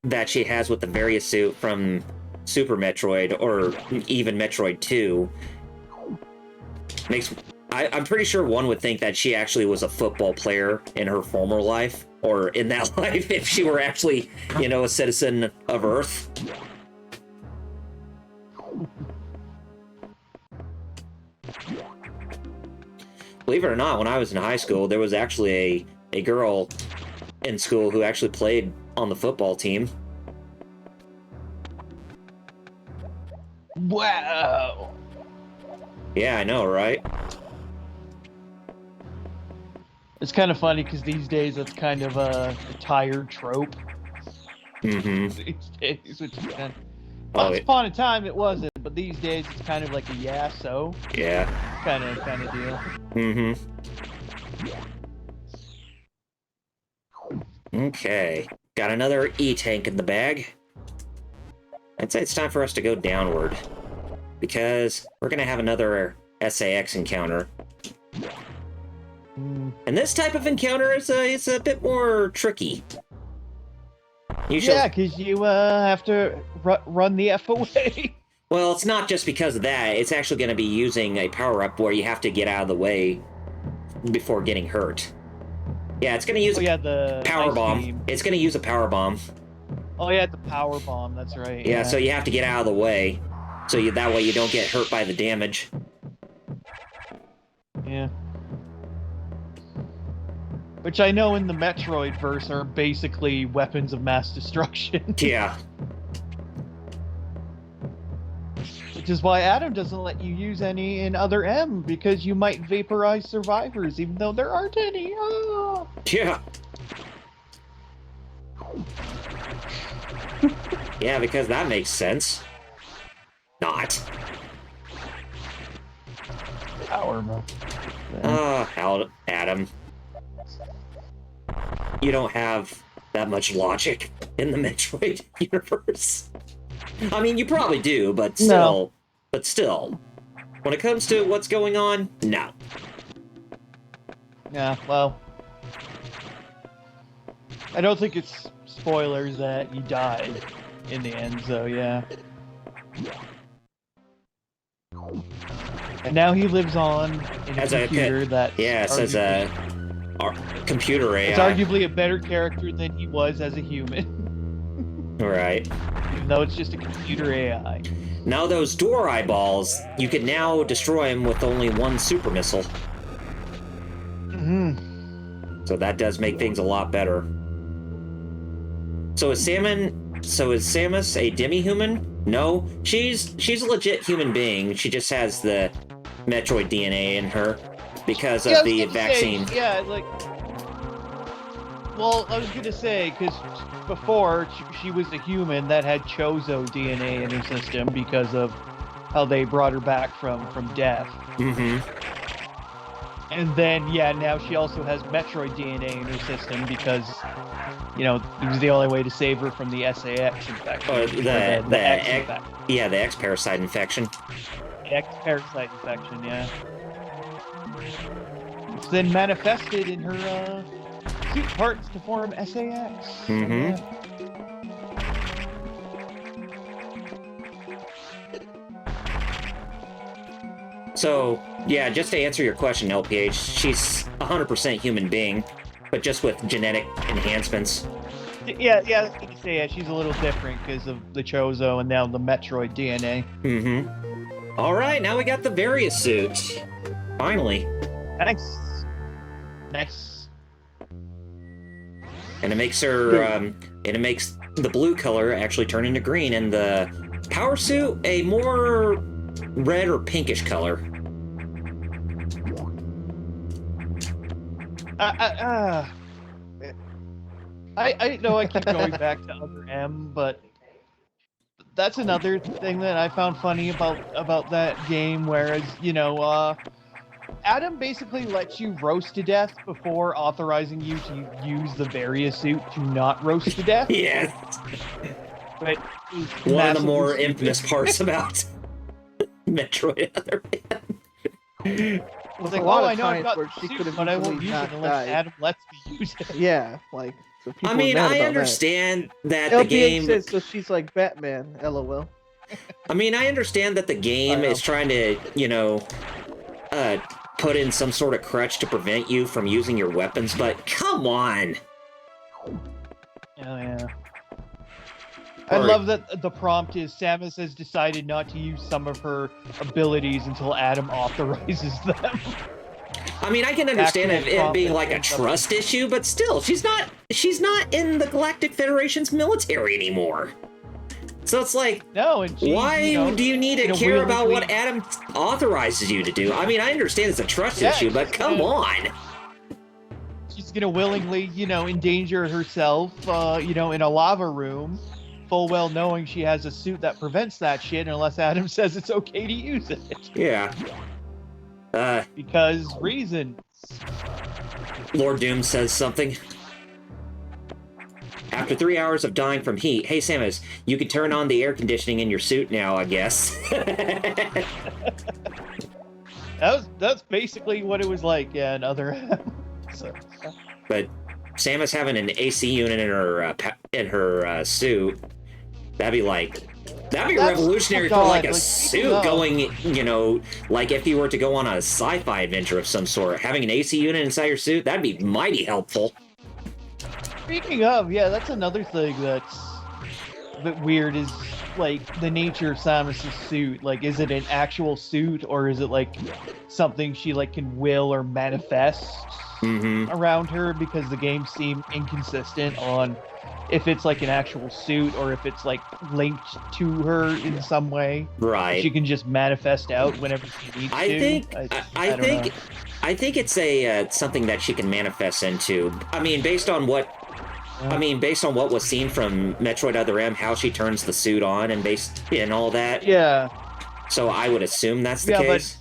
that she has with the various suit from Super Metroid or even Metroid 2 I'm pretty sure one would think that she actually was a football player in her former life, or in that life if she were actually, a citizen of Earth. Believe it or not, when I was in high school, there was actually a girl in school who actually played on the football team. Wow. Yeah, I know, right? It's kind of funny because these days it's kind of a tired trope. Mm-hmm. These days, which is kind of, Oh, once upon a time it wasn't, but these days it's kind of like a so yeah. kind of deal. Mm-hmm. Okay. Got another E-tank in the bag. I'd say it's time for us to go downward. Because we're going to have another SAX encounter. And this type of encounter is a bit more tricky. Yeah, because you have to run the F away. Well, it's not just because of that. It's actually going to be using a power-up where you have to get out of the way before getting hurt. Yeah, it's going to use the power bomb. It's going to use a power bomb. Oh yeah, the power bomb. That's right. Yeah, so you have to get out of the way, so that way you don't get hurt by the damage. Yeah. Which I know in the Metroid verse are basically weapons of mass destruction. Yeah. Which is why Adam doesn't let you use any in Other M, because you might vaporize survivors, even though there aren't any. Oh. Yeah. Yeah, because that makes sense. Not. Power mode. Adam. You don't have that much logic in the Metroid universe. I mean, you probably do, but still. No. But still. When it comes to what's going on, no. Yeah, well. I don't think it's spoilers that he died in the end, so yeah. And now he lives on in a computer that... Yeah, it says a computer AI. It's arguably a better character than he was as a human. Right. Even though it's just a computer AI. Now those door eyeballs, you can now destroy them with only one super missile. Mm-hmm. So that does make things a lot better. So is Samus a demi-human? No, she's a legit human being. She just has the Metroid DNA in her because of the vaccine. Well, I was gonna say, because before she was a human that had Chozo DNA in her system because of how they brought her back from death. Mm-hmm. And then, yeah, now she also has Metroid DNA in her system because, you know, it was the only way to save her from the SAX infection. Oh, the X infection. Yeah, the X parasite infection. The X parasite infection, yeah. It's then manifested in her suit parts to form SAX. Mm-hmm. So, yeah, just to answer your question, LPH, she's 100% human being, but just with genetic enhancements. Yeah, she's a little different because of the Chozo and now the Metroid DNA. Mm-hmm. All right, now we got the Various suit. Finally. Nice. And it makes her, it makes the blue color actually turn into green, and the power suit a more red or pinkish color. I know I keep going back to Other M, but that's another thing that I found funny about that game, whereas, you know, Adam basically lets you roast to death before authorizing you to use the Various suit to not roast to death. Yeah. But one of the more infamous parts about Metroid Other M. It's like, I know I've got the suit, but I won't use it unless Adam lets me use it. Yeah, like, so people I mean, are mad I about understand that LPH the game... says, so she's like Batman, LOL. I mean, I understand that the game is trying to, you know, put in some sort of crutch to prevent you from using your weapons, but come on! Oh, yeah. I love that the prompt is Samus has decided not to use some of her abilities until Adam authorizes them. I mean, I can understand it being like a trust issue, but still, she's not in the Galactic Federation's military anymore. So it's like, no, and why do you need to care about what Adam authorizes you to do? I mean, I understand it's a trust issue, but come on. gonna willingly, endanger herself, in a lava room, full well knowing she has a suit that prevents that shit unless Adam says it's okay to use it. Yeah. Because reasons. Lord Doom says something. After 3 hours of dying from heat, hey Samus, you can turn on the air conditioning in your suit now, I guess. That's basically what it was like, yeah, in other so. But Samus having an AC unit in her suit, that'd be revolutionary for like a suit going, like if you were to go on a sci-fi adventure of some sort. Having an AC unit inside your suit, that'd be mighty helpful. Speaking of, yeah, that's another thing that's a bit weird is, like, the nature of Samus's suit. Like, is it an actual suit, or is it, like, something she, like, can will or manifest around her? Because the games seem inconsistent on if it's, like, an actual suit, or if it's, like, linked to her in some way. Right. She can just manifest out whenever she needs to. I think it's a something that she can manifest into. I mean, based on what was seen from Metroid Other M, how she turns the suit on and all that. Yeah. So I would assume that's the case.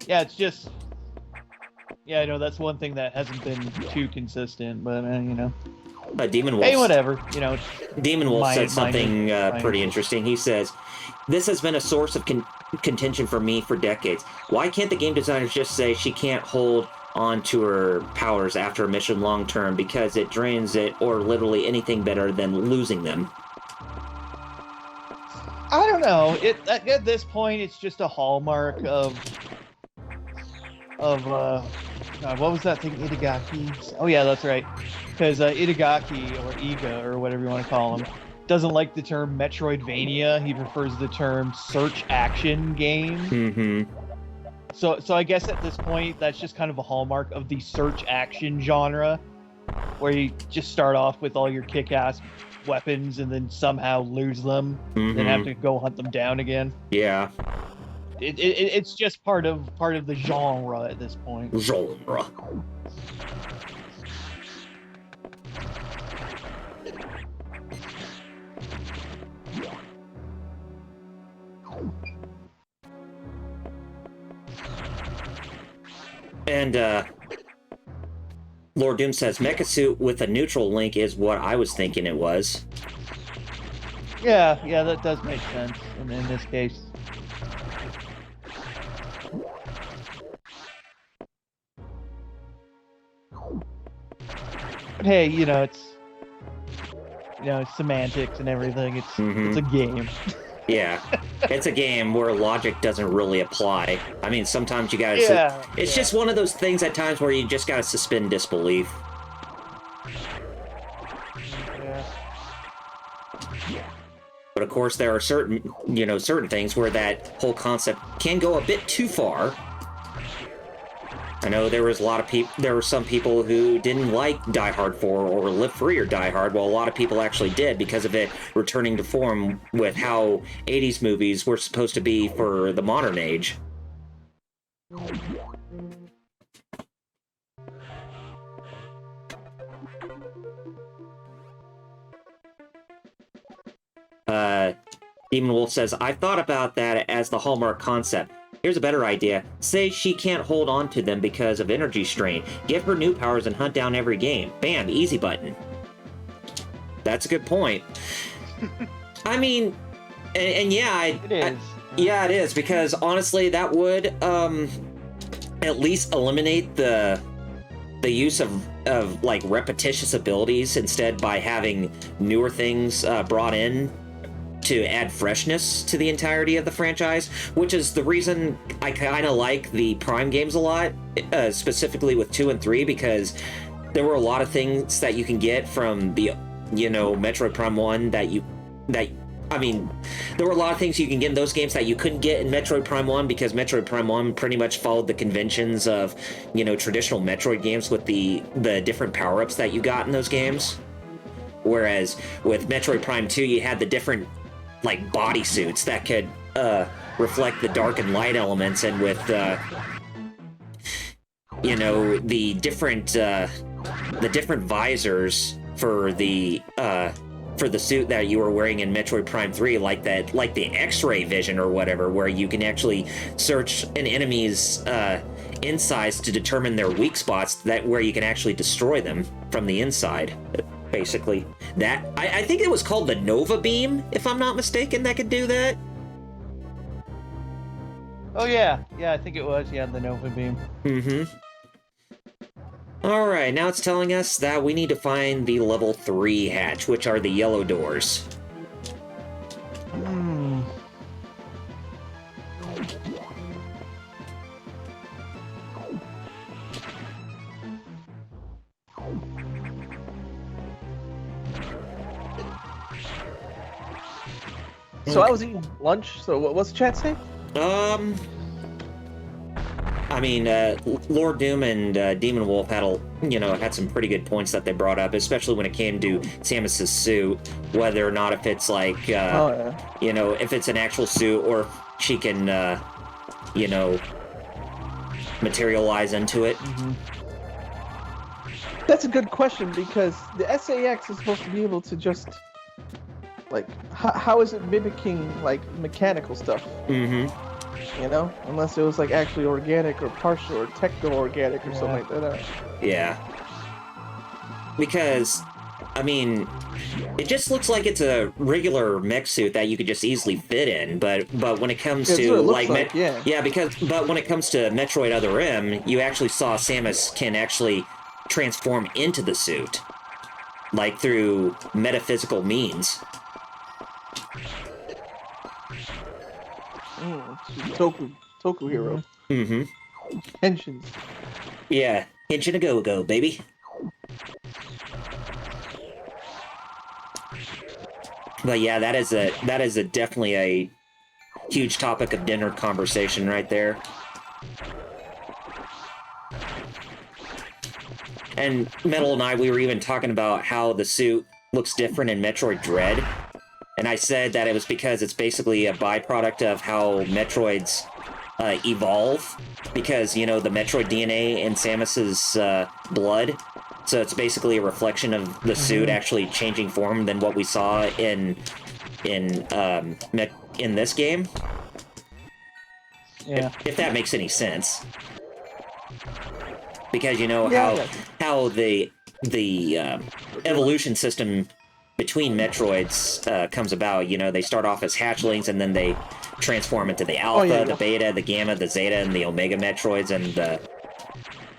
Yeah, it's just. Yeah, I know that's one thing that hasn't been too consistent, but Demon Wolf. Hey, whatever. Demon Wolf said something pretty interesting. He says, "This has been a source of contention for me for decades. Why can't the game designers just say she can't hold on to her powers after a mission long term because it drains it, or literally anything better than losing them?" I don't know. At this point, it's just a hallmark of what was that thing? Itagaki? Oh yeah, that's right. Because Itagaki, or Iga, or whatever you want to call him, doesn't like the term Metroidvania. He prefers the term search action game. So I guess at this point, that's just kind of a hallmark of the search action genre, where you just start off with all your kick-ass weapons and then somehow lose them, then have to go hunt them down again. Yeah. It's just part of the genre at this point. Genre. And Lord Doom says Mecha Suit with a neutral link is what I was thinking it was. Yeah, that does make sense in this case. But hey, it's semantics and everything. It's a game. Yeah, it's a game where logic doesn't really apply. I mean, sometimes you gotta... It's just one of those things at times where you just gotta suspend disbelief. But of course, there are certain things where that whole concept can go a bit too far. I know there were some people who didn't like Die Hard 4 or Live Free or Die Hard, while a lot of people actually did because of it returning to form with how 80s movies were supposed to be for the modern age. Demon Wolf says, "I've thought about that as the hallmark concept. Here's a better idea. Say she can't hold on to them because of energy strain. Give her new powers and hunt down every game. Bam, easy button." That's a good point. I mean, and yeah, it is. Yeah, it is, because honestly, that would at least eliminate the use of like repetitious abilities instead by having newer things brought in to add freshness to the entirety of the franchise, which is the reason I kind of like the Prime games a lot, specifically with 2 and 3, because there were a lot of things that you can get from the, Metroid Prime 1 there were a lot of things you can get in those games that you couldn't get in Metroid Prime 1, because Metroid Prime 1 pretty much followed the conventions of, traditional Metroid games with the different power-ups that you got in those games. Whereas with Metroid Prime 2, you had the different bodysuits that could reflect the dark and light elements, and with you know, the different visors for the suit that you were wearing in Metroid Prime 3, like the X-ray vision or whatever, where you can actually search an enemy's insides to determine their weak spots, where you can actually destroy them from the inside. Basically, that I think it was called the Nova Beam, if I'm not mistaken, that could do that. Oh yeah, I think it was. Yeah, the Nova Beam. Mm-hmm. All right, now it's telling us that we need to find the level 3 hatch, which are the yellow doors. Hmm. So I was eating lunch. So what's the chat say? I mean, Lord Doom and Demon Wolf had some pretty good points that they brought up, especially when it came to Samus's suit, whether or not if it's like, if it's an actual suit or if she can, materialize into it. Mm-hmm. That's a good question, because the SAX is supposed to be able to just, like, how is it mimicking, like, mechanical stuff? Mm-hmm. You know, unless it was like actually organic or partial or techno-organic or something like that. Yeah. Because, I mean, it just looks like it's a regular mech suit that you could just easily fit in, but when it comes to when it comes to Metroid Other M, you actually saw Samus can actually transform into the suit, like through metaphysical means. Toku hero. Mm-hmm. Henshin. Yeah, Henshin a go-go, baby. But yeah, that is definitely a huge topic of dinner conversation right there. And Metal and I, we were even talking about how the suit looks different in Metroid Dread. And I said that it was because it's basically a byproduct of how Metroids evolve, because, the Metroid DNA in Samus's blood. So it's basically a reflection of the suit actually changing form than what we saw in this game. Yeah. If that makes any sense. Because how the evolution system between Metroids comes about. They start off as hatchlings, and then they transform into the Alpha, the Beta, the Gamma, the Zeta, and the Omega Metroids,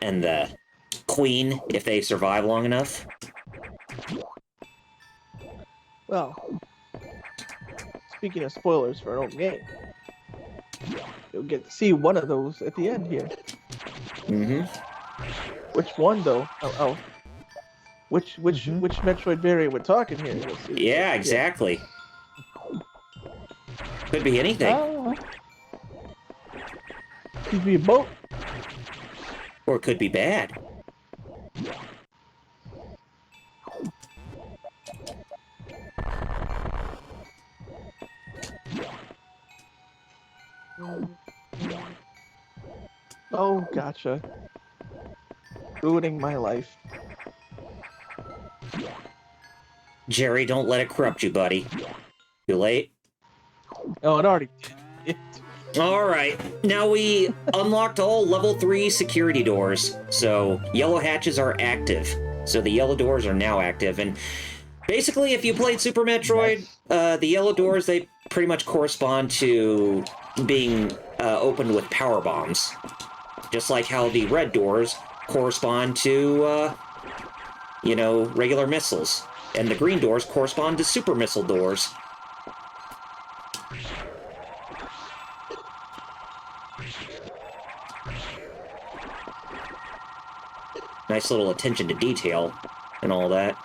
and the Queen, if they survive long enough. Well, speaking of spoilers for an old game, you'll get to see one of those at the end here. Mm-hmm. Which one, though? Which Metroid variant we're talking here? Yeah, exactly. Could be anything. Could be a boat. Or it could be bad. Oh, gotcha. Ruining my life. Jerry, don't let it corrupt you, buddy. Too late? Oh, it already did. Alright, now we unlocked all level 3 security doors, so yellow hatches are active. So the yellow doors are now active, and basically if you played Super Metroid, the yellow doors, they pretty much correspond to being opened with power bombs. Just like how the red doors correspond to, regular missiles. And the green doors correspond to super missile doors. Nice little attention to detail and all that.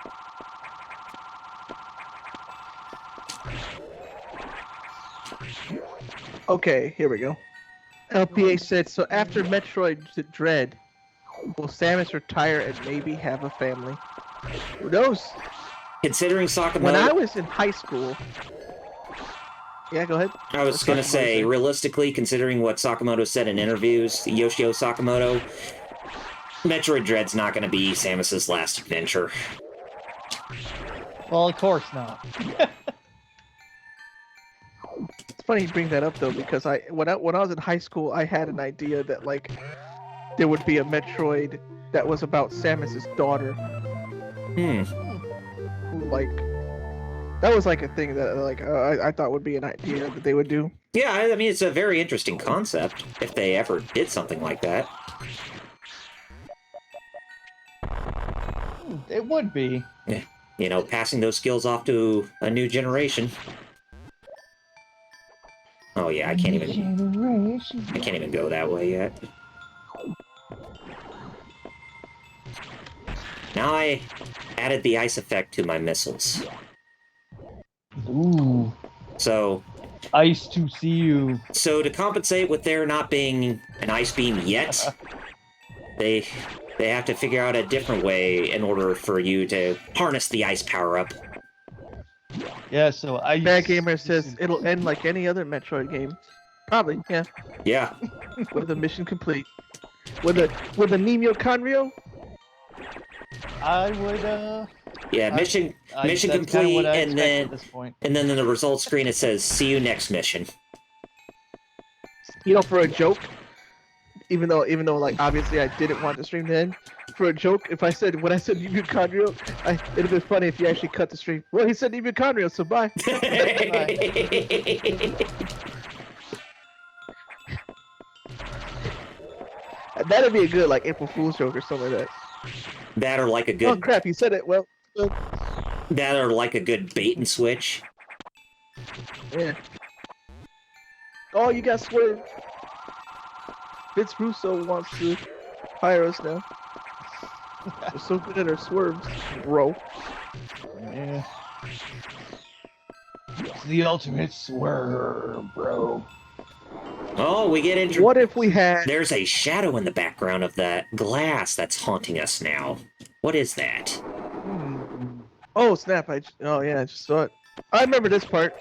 Okay, here we go. LPA said, so after Metroid Dread, will Samus retire and maybe have a family? Who knows? Considering Sakamoto... When I was in high school... Yeah, go ahead. I was going to say, realistically, considering what Sakamoto said in interviews, Yoshio Sakamoto, Metroid Dread's not going to be Samus's last adventure. Well, of course not. It's funny you bring that up though, because when I was in high school, I had an idea that like there would be a Metroid that was about Samus's daughter, Hmm. who like that was like a thing that like I thought would be an idea that they would do. Yeah, I mean, it's a very interesting concept if they ever did something like that. It would be. You know, passing those skills off to a new generation. Oh yeah, I can't even go that way yet. Now I added the ice effect to my missiles. Ooh. So Ice to see you. So to compensate with there not being an ice beam yet, they have to figure out a different way in order for you to harness the ice power-up. Yeah, so ice. Bad Gamer says it'll end like any other Metroid game. Probably, yeah. Yeah. With a mission complete. With a Nemo Conrio? I would Yeah, mission that's kinda complete, what I and expect then at this point. in the results screen it says "See you next mission." You know, for a joke, even though like obviously I didn't want the stream to end, for a joke, if I said when I said Nemo Conrio, it'd be funny if you actually cut the stream. Well, he said Nemo Conrio, so bye. That'd be a good like April Fool's joke or something like that. That or like a good Oh crap, you said it. Well, that or like a good bait and switch. yeah. Oh, you got swerved. Vince Russo wants to hire us now. We're so good at our swerves, bro. Yeah. It's the ultimate swerve, bro. Oh, we get into. What if we had? There's a shadow in the background of that glass that's haunting us now. What is that? Oh snap! Oh yeah, I just saw it. I remember this part.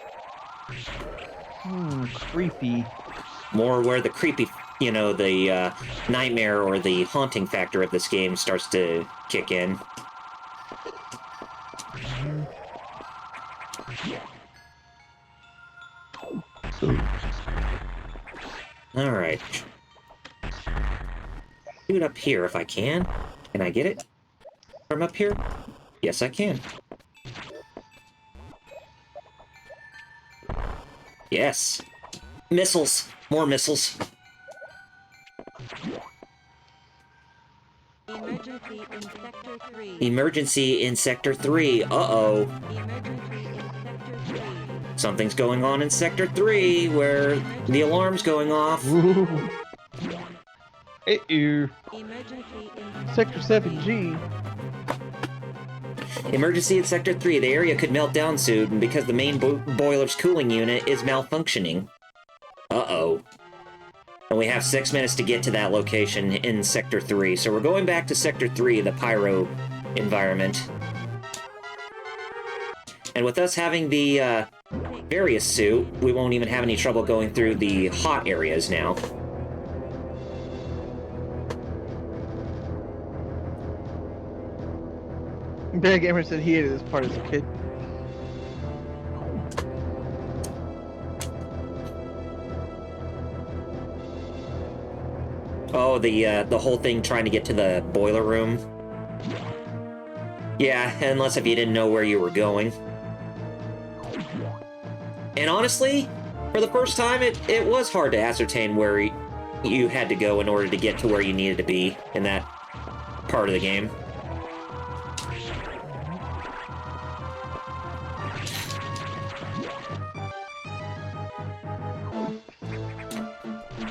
Creepy. More where the creepy, you know, the nightmare or the haunting factor of this game starts to kick in. Alright. Do it up here if I can. Can I get it from up here? Yes, I can. Yes. Missiles. More missiles. Emergency in Sector 3. Emergency in Sector 3. Uh-oh. Emergency in Sector 3. Something's going on in Sector 3 where the alarm's going off. Ooh. Emergency in Sector 7G. Emergency in Sector 3. The area could melt down soon because the main boiler's cooling unit is malfunctioning. Uh-oh. And we have 6 minutes to get to that location in Sector 3. So we're going back to Sector 3, the pyro environment. And with us having the various suit, we won't even have any trouble going through the hot areas now. Bad Gamer said he hated this part as a kid. Oh, the whole thing trying to get to the boiler room. Yeah, unless if you didn't know where you were going. And honestly, for the first time, it was hard to ascertain where you had to go in order to get to where you needed to be in that part of the game.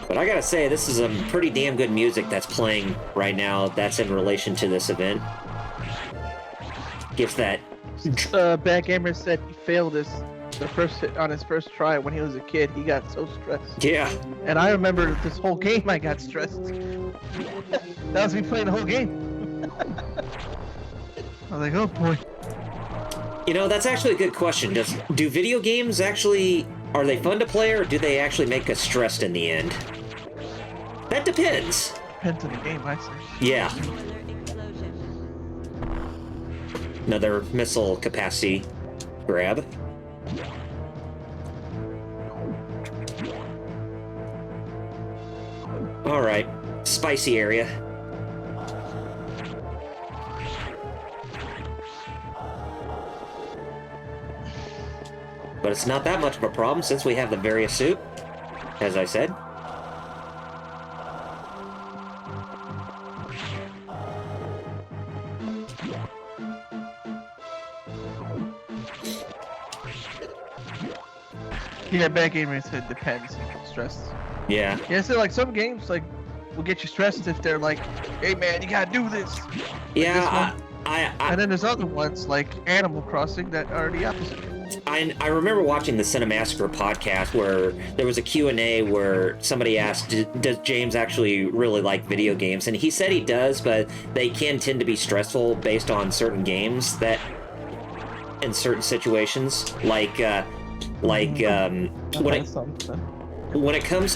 But I gotta say, this is some pretty damn good music that's playing right now that's in relation to this event. Gives that... Bad Gamer said he failed on his first try when he was a kid. He got so stressed. Yeah. And I remember this whole game I got stressed. That was me playing the whole game. I was like, oh boy. You know, that's actually a good question. Do video games actually... Are they fun to play, or do they actually make us stressed in the end? That depends. Depends on the game, I say. Yeah, Nuclear explosion. another missile capacity grab. Alright, spicy area. But it's not that much of a problem since we have the various suit, as I said. Yeah, bad game rates, it depends. You get stressed. Yeah. Yeah, so like some games like will get you stressed if they're like, "Hey man, you gotta do this." Yeah, And then there's other ones like Animal Crossing that are the opposite. I remember watching the Cinemassacre podcast where there was a Q&A where somebody asked, does James actually really like video games? And he said he does, but they can tend to be stressful based on certain games that, in certain situations, when it comes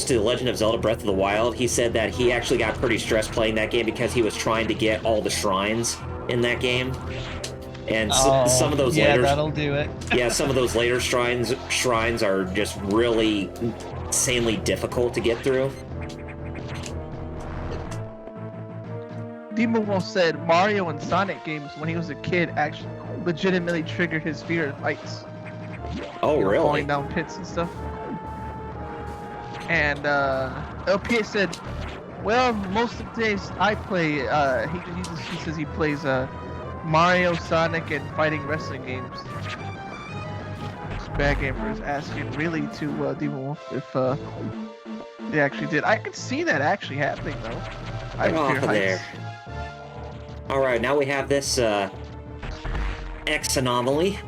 to Legend of Zelda Breath of the Wild, he said that he actually got pretty stressed playing that game because he was trying to get all the shrines in that game. And some of those later, that'll do it. yeah, some of those later shrines are just really insanely difficult to get through. Demo Wolf said Mario and Sonic games when he was a kid actually legitimately triggered his fear of heights. Oh, You know, really? falling down pits and stuff. And LPA said, well, most of the days I play, he says he plays Mario, Sonic, and fighting wrestling games. Bad Gamer is asking really to Demon Wolf if they actually did. I could see that actually happening though. I Get off fear of there. heights. Alright, now we have this X anomaly.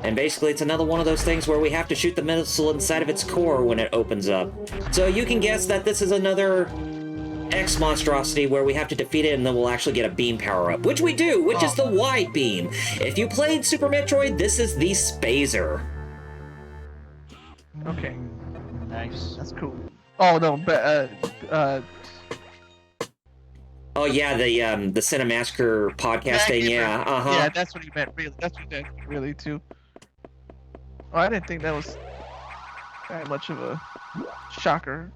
And basically it's another one of those things where we have to shoot the missile inside of its core when it opens up. So you can guess that this is another X monstrosity where we have to defeat it and then we'll actually get a beam power up, which we do, which is the wide beam. If you played Super Metroid, this is the Spazer. Okay, Nice. that's cool. Oh no, but Oh yeah, the Cinemassacre podcast thing, yeah, Yeah, that's what he meant. Really, that's what he meant. Really too. Oh, I didn't think that was that much of a shocker.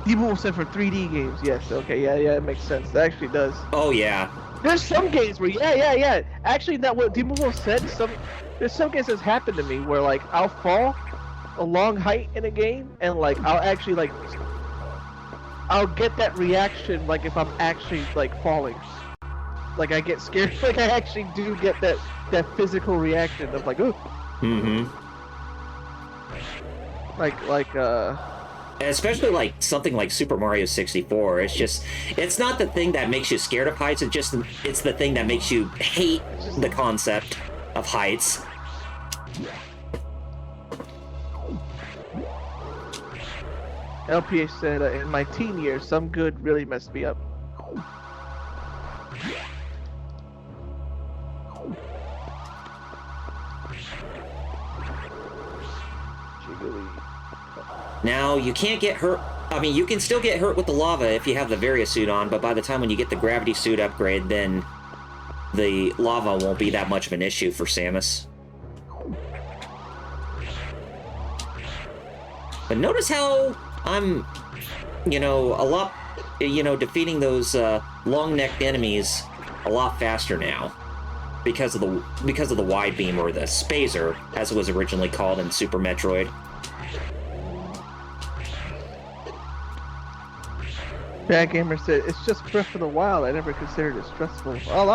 People said for 3D games, yes. Okay, yeah, it makes sense. That actually does. Oh yeah. There's some games where, yeah. Actually, that what Demon Wolf said. There's some games that's happened to me where like I'll fall a long height in a game and like I'll actually like I'll get that reaction like if I'm actually like falling. Like I get scared. Like I actually do get that physical reaction of like ooh. Mm-hmm. Like Especially like something like Super Mario 64. It's not the thing that makes you scared of heights, it's the thing that makes you hate the concept of heights. LPH said in my teen years, some good really messed me up. Jiggly. Now, you can't get hurt. I mean, you can still get hurt with the lava if you have the Varia suit on, but by the time when you get the gravity suit upgrade, then the lava won't be that much of an issue for Samus. But notice how I'm, defeating those long-necked enemies a lot faster now because of the wide beam, or the Spazer, as it was originally called in Super Metroid. Bad Gamer said it's just Breath of the Wild. I never considered it stressful.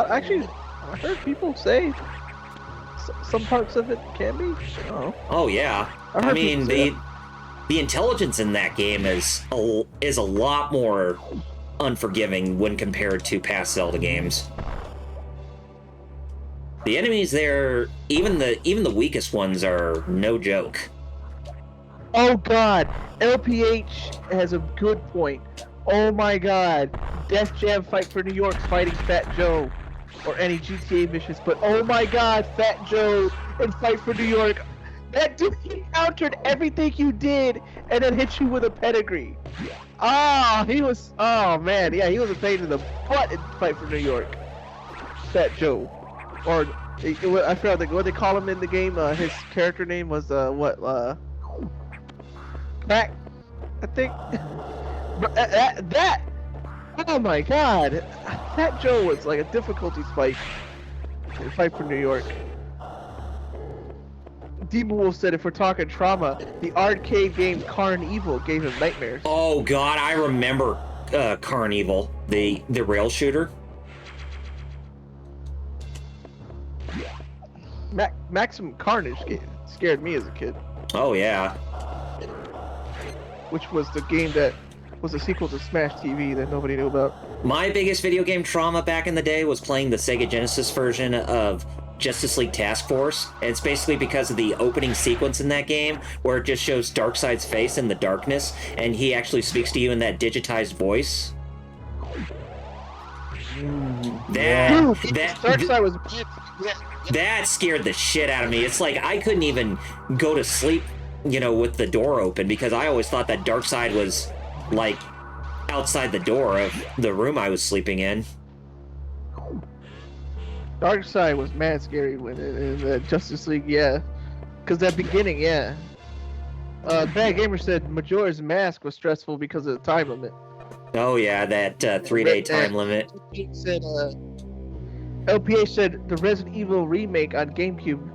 Actually, I heard people say some parts of it can be. Oh yeah, I mean the intelligence in that game is a lot more unforgiving when compared to past Zelda games. The enemies there, even the weakest ones, are no joke. Oh God, LPH has a good point. Oh my God, Def Jam Fight for New York fighting Fat Joe, or any GTA missions. But oh my God, Fat Joe and Fight for New York, That dude, he countered everything you did and then hit you with a pedigree. Oh, he was. Oh man, yeah, he was a pain in the butt in Fight for New York. Fat Joe, or I forgot what they call him in the game. His character name was what? Crack, I think. But that. Oh my God, Fat Joe was like a difficulty spike in Fight for New York. Demon Wolf said if we're talking trauma, the arcade game Carnival gave him nightmares. Oh God, I remember Carnival, the rail shooter. Maximum Carnage scared me as a kid, Oh yeah. which was the game that was a sequel to Smash TV that nobody knew about. My biggest video game trauma back in the day was playing the Sega Genesis version of Justice League Task Force. And it's basically because of the opening sequence in that game where it just shows Darkseid's face in the darkness and he actually speaks to you in that digitized voice. Darkseid was. That scared the shit out of me. It's like I couldn't even go to sleep, with the door open because I always thought that Darkseid was like outside the door of the room I was sleeping in. Darkseid was mad scary when in the Justice League, yeah. Because that beginning, yeah. Bad Gamer said Majora's Mask was stressful because of the time limit. Oh yeah, that 3-day time limit. LPA said the Resident Evil remake on GameCube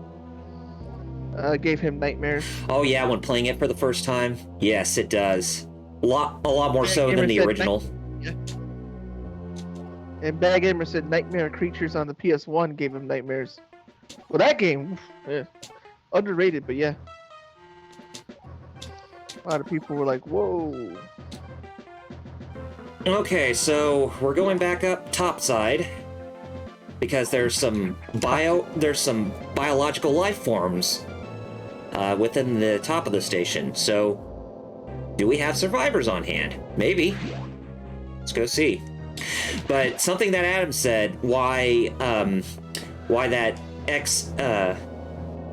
gave him nightmares. Oh yeah, when playing it for the first time. Yes, it does. A lot more so than the original. And Bad Gamer said Nightmare Creatures on the PS1 gave him nightmares. Well, that game, yeah, underrated, but yeah. A lot of people were like, whoa. Okay, so we're going back up topside because there's some biological life forms within the top of the station. So, do we have survivors on hand? Maybe. Let's go see. But something that Adam said, why that X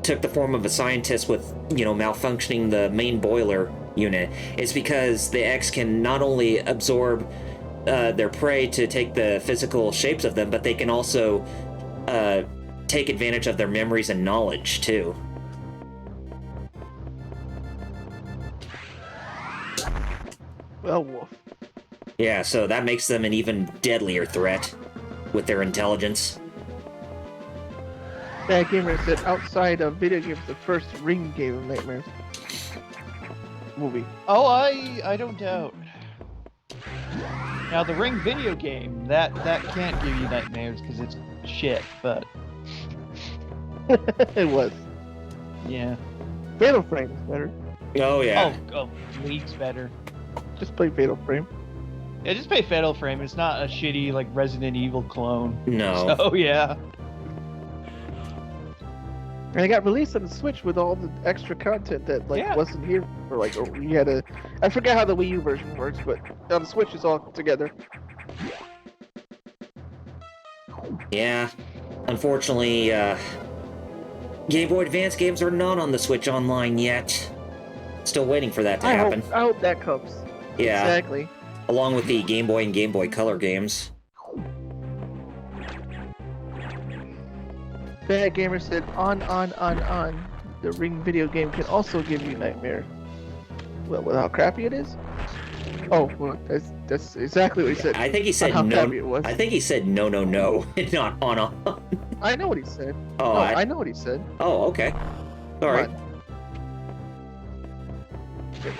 took the form of a scientist with, malfunctioning the main boiler unit, is because the X can not only absorb their prey to take the physical shapes of them, but they can also take advantage of their memories and knowledge, too. Well, Wolf. Yeah, so that makes them an even deadlier threat with their intelligence. Bad Gamer said outside of video games, the first Ring gave him nightmares. Movie. Oh, I don't doubt. Now the Ring video game, that can't give you nightmares because it's shit, but It was. yeah. Fatal Frame is better. Oh, yeah. Oh, leagues better. Just play Fatal Frame. Yeah, just play Fatal Frame. It's not a shitty like Resident Evil clone. No. Oh yeah. And it got released on the Switch with all the extra content that wasn't here for you had to. I forget how the Wii U version works, but on the Switch it's all together. Yeah. Unfortunately, Game Boy Advance games are not on the Switch Online yet. Still waiting for that to happen. I hope that comes. Yeah. Exactly. Along with the Game Boy and Game Boy Color games. Bad Gamer said on. The Ring video game can also give you nightmare. Well, with how crappy it is? Oh, well, that's exactly what he said. I think he said how no. crappy it was. I think he said no, not on. I know what he said. Oh, no, I know what he said. Oh, okay. All right.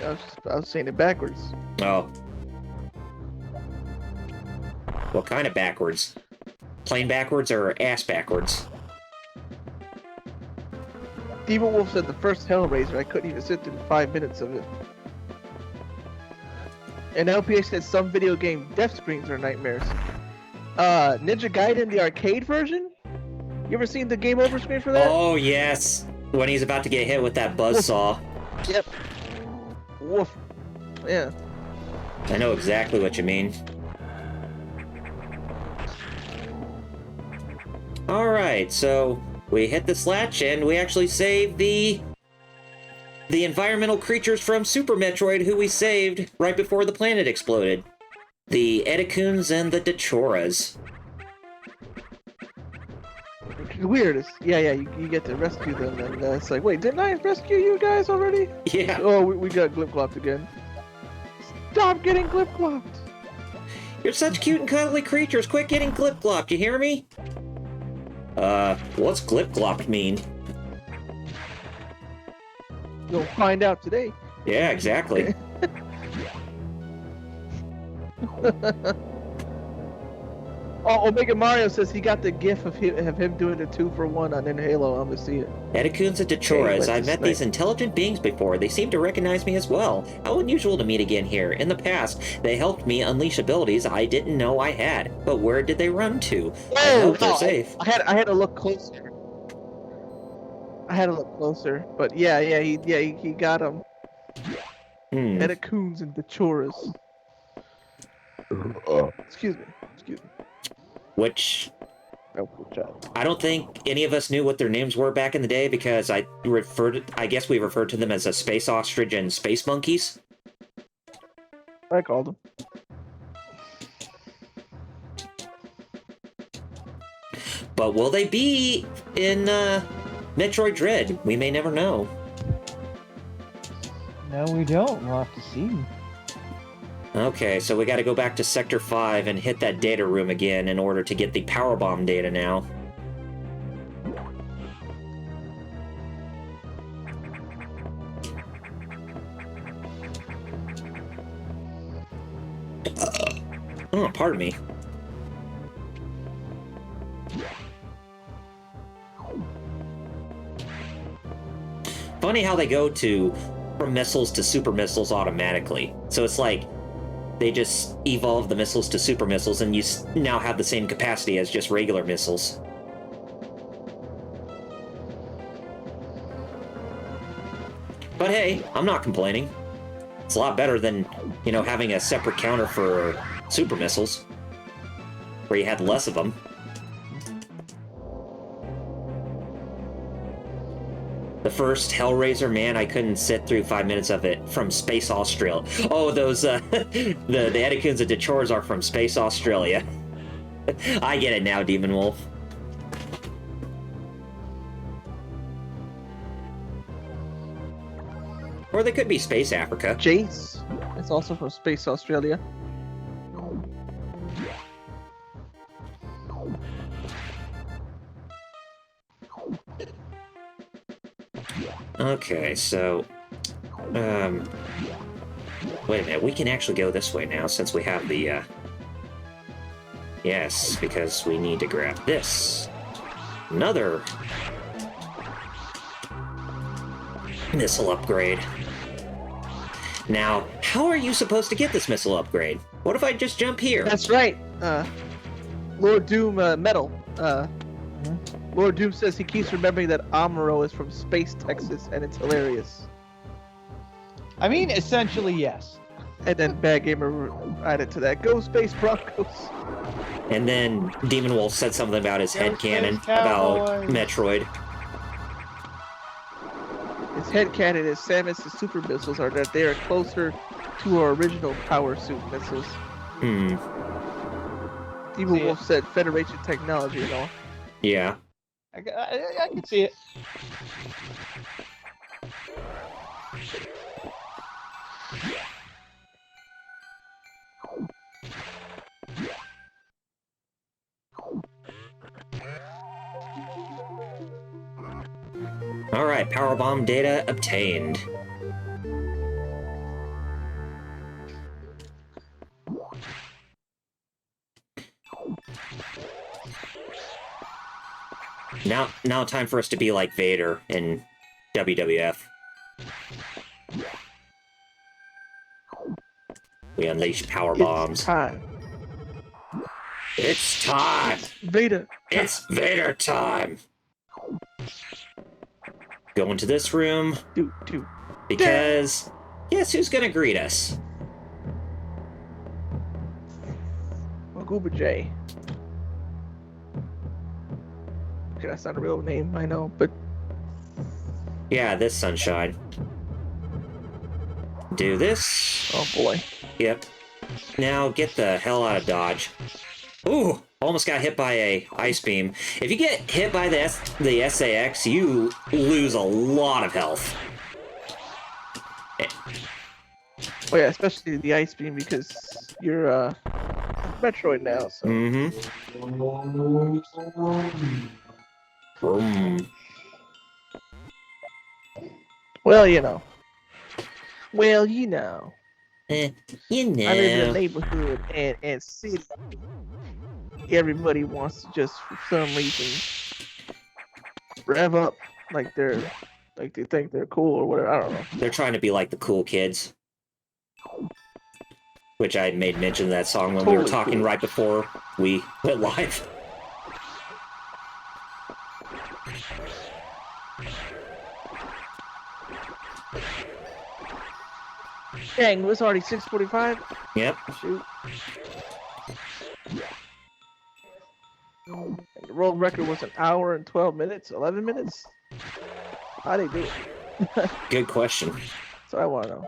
I was saying it backwards. Oh. What kind of backwards? Plain backwards or ass backwards? Demon Wolf said the first Hellraiser, I couldn't even sit through 5 minutes of it. And LPA said some video game death screens are nightmares. Ninja Gaiden, the arcade version? You ever seen the game over screen for that? Oh, yes. When he's about to get hit with that buzzsaw. Yep. Woof. Yeah. I know exactly what you mean. Alright, so we hit this latch and we actually save the the environmental creatures from Super Metroid who we saved right before the planet exploded. The Edicoons and the Dachoras. Weird is, yeah, you get to rescue them, and it's like, wait, didn't I rescue you guys already? Yeah. Oh, we got glip-glopped again. Stop getting glip-glopped! You're such cute and cuddly creatures. Quit getting glip-glopped, you hear me? What's glip-glopped mean? You'll find out today. Yeah, exactly. Oh, Omega Mario says he got the gif of him doing a 2-for-1 on In Halo. I'm gonna see it. Edicoons and Dachoras. I've met these intelligent beings before. They seem to recognize me as well. How unusual to meet again here. In the past, they helped me unleash abilities I didn't know I had. But where did they run to? I hope they're safe. I had to look closer. But he got him. Edicoons and Dachoras. Excuse me. Which Oh, good job. I don't think any of us knew what their names were back in the day because I guess we referred to them as a space ostrich and space monkeys. I called them. But will they be in Metroid Dread? We may never know. No, we don't. We'll have to see. Okay, so we gotta go back to Sector 5 and hit that data room again in order to get the power bomb data now. Oh, pardon me. Funny how they go from missiles to super missiles automatically. So it's like they just evolve the missiles to super missiles and you now have the same capacity as just regular missiles. But hey, I'm not complaining. It's a lot better than, having a separate counter for super missiles, where you had less of them. The first Hellraiser, man, I couldn't sit through 5 minutes of it from Space Australia. Oh, those, the Edicoons and Dachoras are from Space Australia. I get it now, Demon Wolf. Or they could be Space Africa. Jace is also from Space Australia. Okay, so... wait a minute, we can actually go this way now since we have the, Yes, because we need to grab this. Another... missile upgrade. Now, how are you supposed to get this missile upgrade? What if I just jump here? That's right. Lord Doom Metal. Lord Doom says he keeps remembering that Amuro is from Space Texas, and it's hilarious. I mean, essentially, yes. And then Bad Gamer added to that, "Go Space Broncos." And then Demon Wolf said something about his headcanon about Metroid. His headcanon is Samus's super missiles are that they are closer to our original power suit missiles. Demon Wolf said Federation technology and all. Yeah. I can see it. Alright, powerbomb data obtained. Now time for us to be like Vader in WWF. We unleash power bombs. It's time. It's time! Vader. It's Vader time! Go into this room. Because guess who's gonna greet us? Gooba J. Okay, that's not a real name, I know, but... Yeah, this Sunshine. Do this. Oh boy. Yep. Now get the hell out of Dodge. Ooh, almost got hit by a ice beam. If you get hit by the SAX, you lose a lot of health. Oh yeah, especially the ice beam because you're Metroid now. So. Well, you know. Well, you know. You I live in a know. neighborhood and city. Everybody wants to just, for some reason, rev up like they think they're cool or whatever. I don't know. They're trying to be like the cool kids. Which I made mention of that song when we were talking cool. right before we went live. Dang, it was already 6:45. Yep. Shoot. And the world record was an hour and 12 minutes, 11 minutes. How they do it? Good question. So I want to know.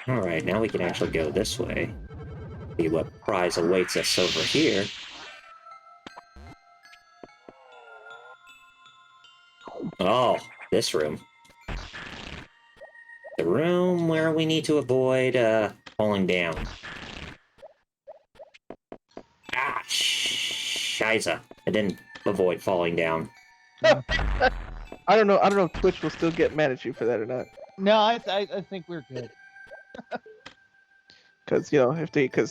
Alright, now we can actually go this way. See what prize awaits us over here. Oh, this room. The room where we need to avoid falling down. Ah, shiza. I didn't avoid falling down. I don't know. I don't know if Twitch will still get mad at you for that or not. No, I think we're good. Because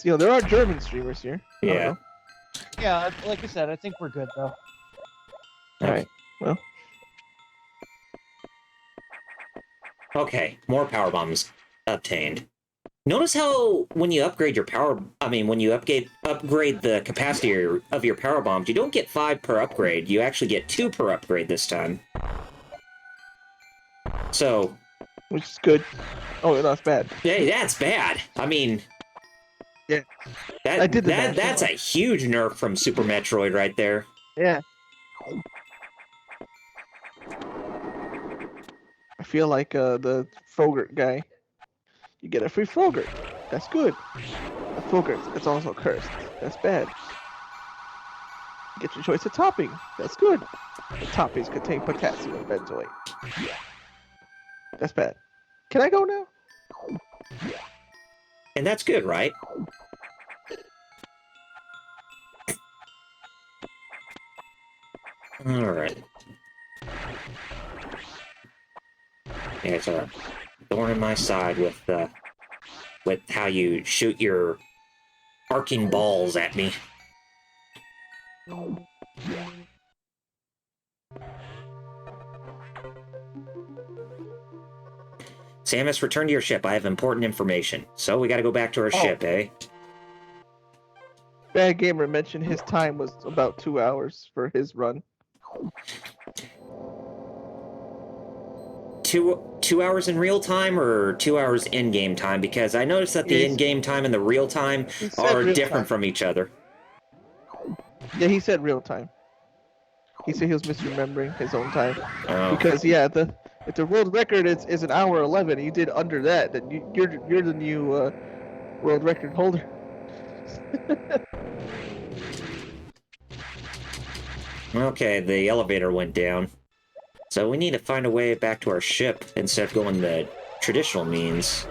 there are German streamers here. I don't Yeah. know. Yeah, like I said, I think we're good though. All right. Well. Okay, more power bombs obtained. Notice how when you upgrade your when you upgrade the capacity of your power bombs, you don't get 5 per upgrade. You actually get 2 per upgrade this time. So, Which is good. Oh, that's bad. hey, that's bad. I mean, yeah, I did the math. That's a huge nerf from Super Metroid right there. Yeah. I feel like the Frogurt guy. You get a free Frogurt. That's good. A Frogurt is also cursed. That's bad. Get your choice of topping. That's good. The toppings contain potassium and benzoate. That's bad. Can I go now? And that's good, right? Alright. There's a thorn in my side with how you shoot your arcing balls at me. Samus, return to your ship. I have important information. So we gotta go back to our ship, eh? Bad Gamer mentioned his time was about 2 hours for his run. 2 hours in real time or 2 hours in game time? Because I noticed that the in game time and the real time are different from each other. Yeah, he said real time. He said he was misremembering his own time. Oh. Because if the world record is an hour 11, you did under that, then you're the new world record holder. Okay, the elevator went down. So we need to find a way back to our ship instead of going the traditional means.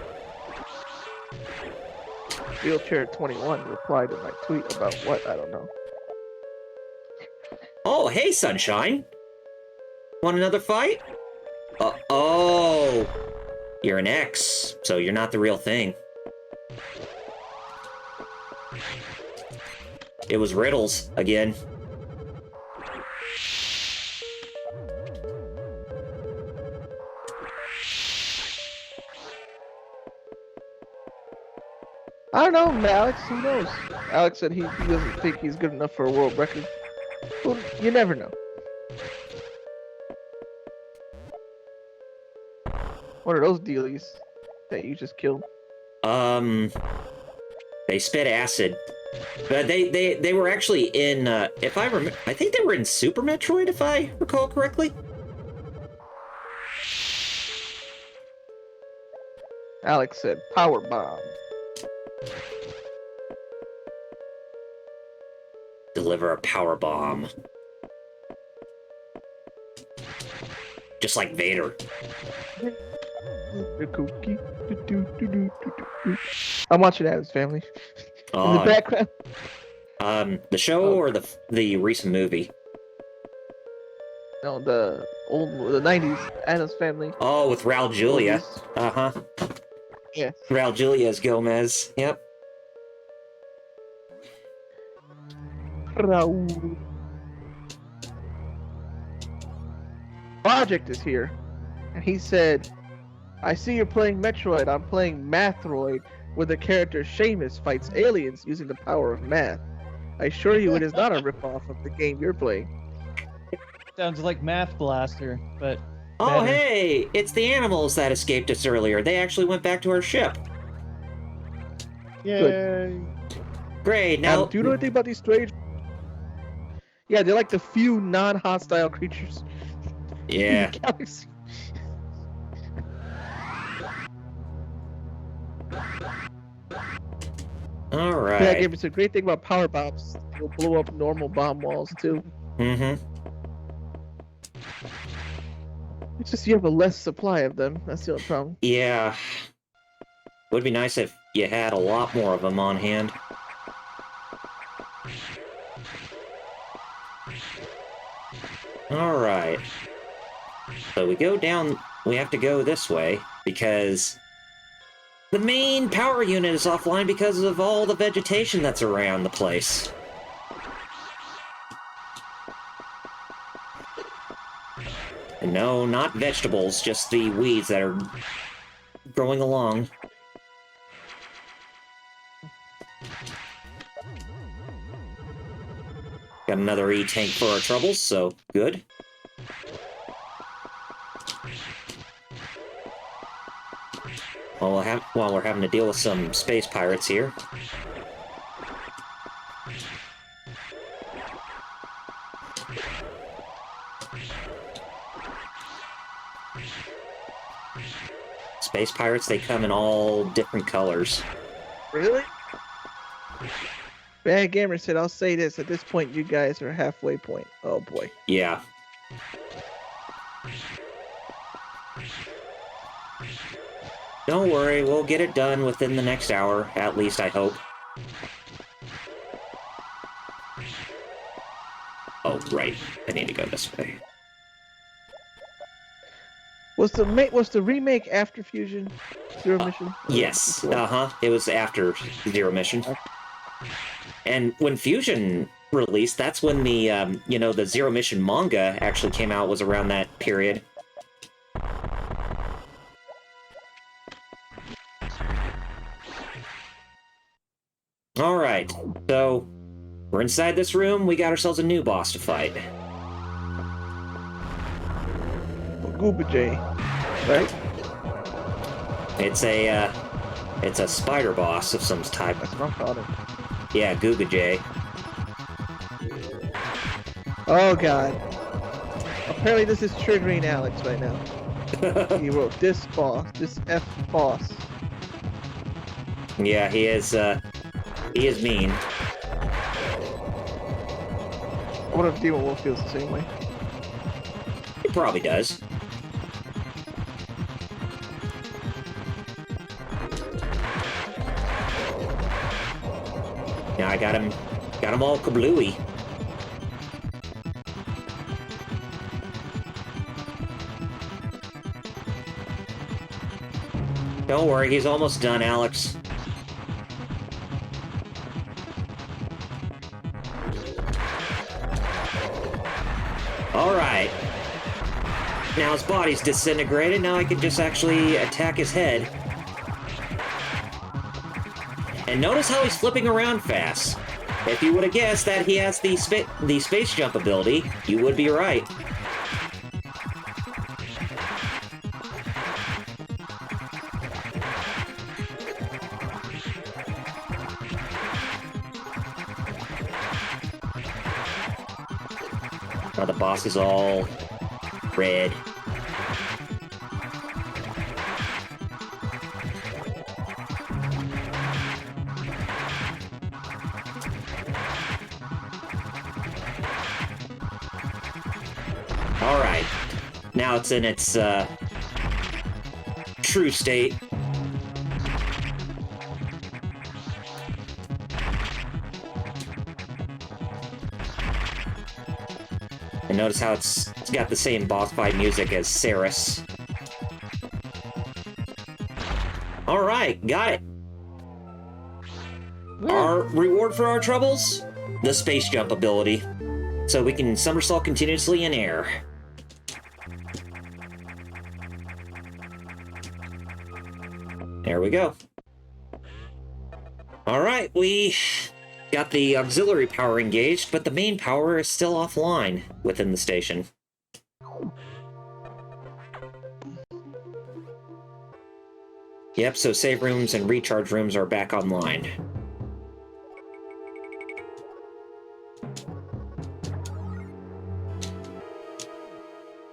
Wheelchair 21 replied to my tweet about what? I don't know. Oh, hey, Sunshine! Want another fight? Oh! You're an X, so you're not the real thing. It was riddles, again. I don't know, Alex. Who knows? Alex said he doesn't think he's good enough for a world record. Well, you never know. What are those dealies that you just killed? They spit acid But they were actually in, if I remember, I think they were in Super Metroid, if I recall correctly. Alex said, "Power bomb." Deliver a power bomb. Just like Vader. I'm watching Adam's Family in the Oh, background. the show or the recent movie? No, the '90s Adam's Family. Oh, with Raul Julia. movies. Uh-huh. Yeah. Raul Julia as Gomez. Yep. Raul. Project is here, and he said, "I see you're playing Metroid. I'm playing Mathroid, where the character Seamus fights aliens using the power of math. I assure you, it is not a ripoff of the game you're playing." Sounds like Math Blaster, but Oh, better. hey! It's the animals that escaped us earlier. They actually went back to our ship. Yay! Great, now... Adam, do you know anything about these strange? Yeah, they're like the few non-hostile creatures Yeah. in the galaxy. Alright. Yeah, Gabe, it's a great thing about power bombs. They'll blow up normal bomb walls too. Mm-hmm. It's just you have a less supply of them. That's the only problem. Yeah. Would be nice if you had a lot more of them on hand. Alright. So we go down... We have to go this way, because... the main power unit is offline because of all the vegetation that's around the place. And no, not vegetables, just the weeds that are growing along. Got another E-tank for our troubles, so good. While we're having to deal with some space pirates here. Space pirates, they come in all different colors. Really? Bad Gamer said, "I'll say this. At this point, you guys are halfway point." Oh boy. Yeah. Don't worry, we'll get it done within the next hour, at least I hope. Oh, right. I need to go this way. Was the remake after Fusion Zero Mission? Yes. Before? Uh-huh. It was after Zero Mission. And when Fusion released, that's when the, the Zero Mission manga actually came out, was around that period. Alright, so we're inside this room, we got ourselves a new boss to fight. Gooba J, right? It's a spider boss of some type. That's what I'm calling it. Yeah, Googa J. Oh god. Apparently this is triggering Alex right now. He wrote this boss, this F boss. Yeah, he is mean. I wonder if Demon Wolf feels the same way. He probably does. Now I got him all kablooey. Don't worry, he's almost done, Alex. Alright. Now his body's disintegrated, now I can just actually attack his head. And notice how he's flipping around fast. If you would have guessed that he has the space jump ability, you would be right. Now the boss is all red. Alright. Now it's in its true state. And notice how it's got the same boss fight music as Ceres. Alright, got it. Our reward for our troubles? The space jump ability. So we can somersault continuously in air. There we go. Alright, we got the auxiliary power engaged, but the main power is still offline within the station. Yep, so save rooms and recharge rooms are back online.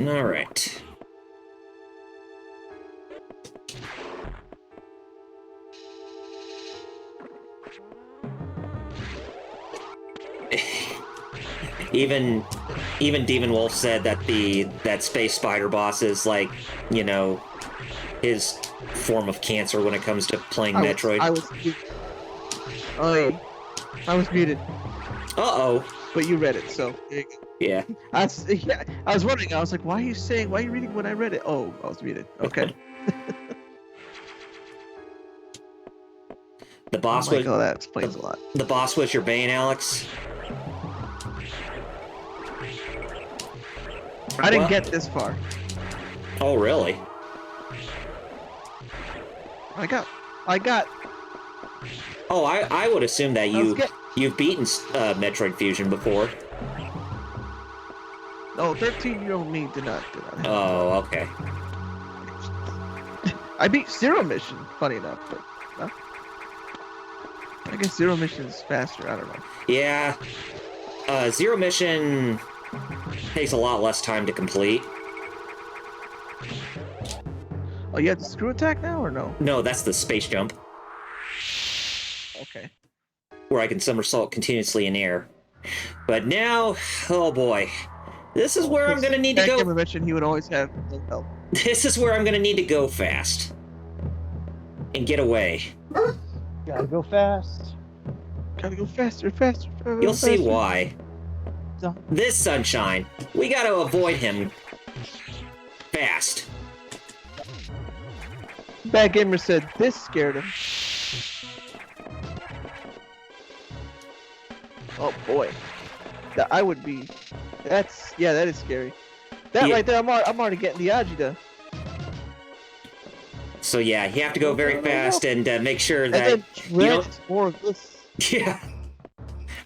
Alright. Even Demon Wolf said that that space spider boss is like, you know, his form of cancer when it comes to playing Metroid. I was muted. Uh-oh. But you read it, so there you go. Yeah. I was wondering. I was like, why are you reading when I read it? Oh, I was muted. Okay. The boss was. Oh, that explains a lot. The boss was your Bane, Alex? I didn't get this far. Oh, really? I got. Oh, I would assume that you've beaten Metroid Fusion before. No, 13-year-old me did not. Oh, okay. I beat Zero Mission, funny enough, but I guess Zero Mission is faster. I don't know. Yeah. Zero Mission takes a lot less time to complete. Oh, you have the screw attack now, or no? No, that's the space jump. Okay. Where I can somersault continuously in air. But now, oh boy. This is where I'm going to need to go. I mentioned he would always have no help. This is where I'm going to need to go fast. And get away. Gotta go fast. Gotta go faster. You'll see why. This Sunshine, we got to avoid him fast. Bad Gamer said this scared him. Oh boy, that is scary. That right there, I'm already getting the agita. So yeah, you have to go very fast and make sure that and then you don't. More of this. Yeah.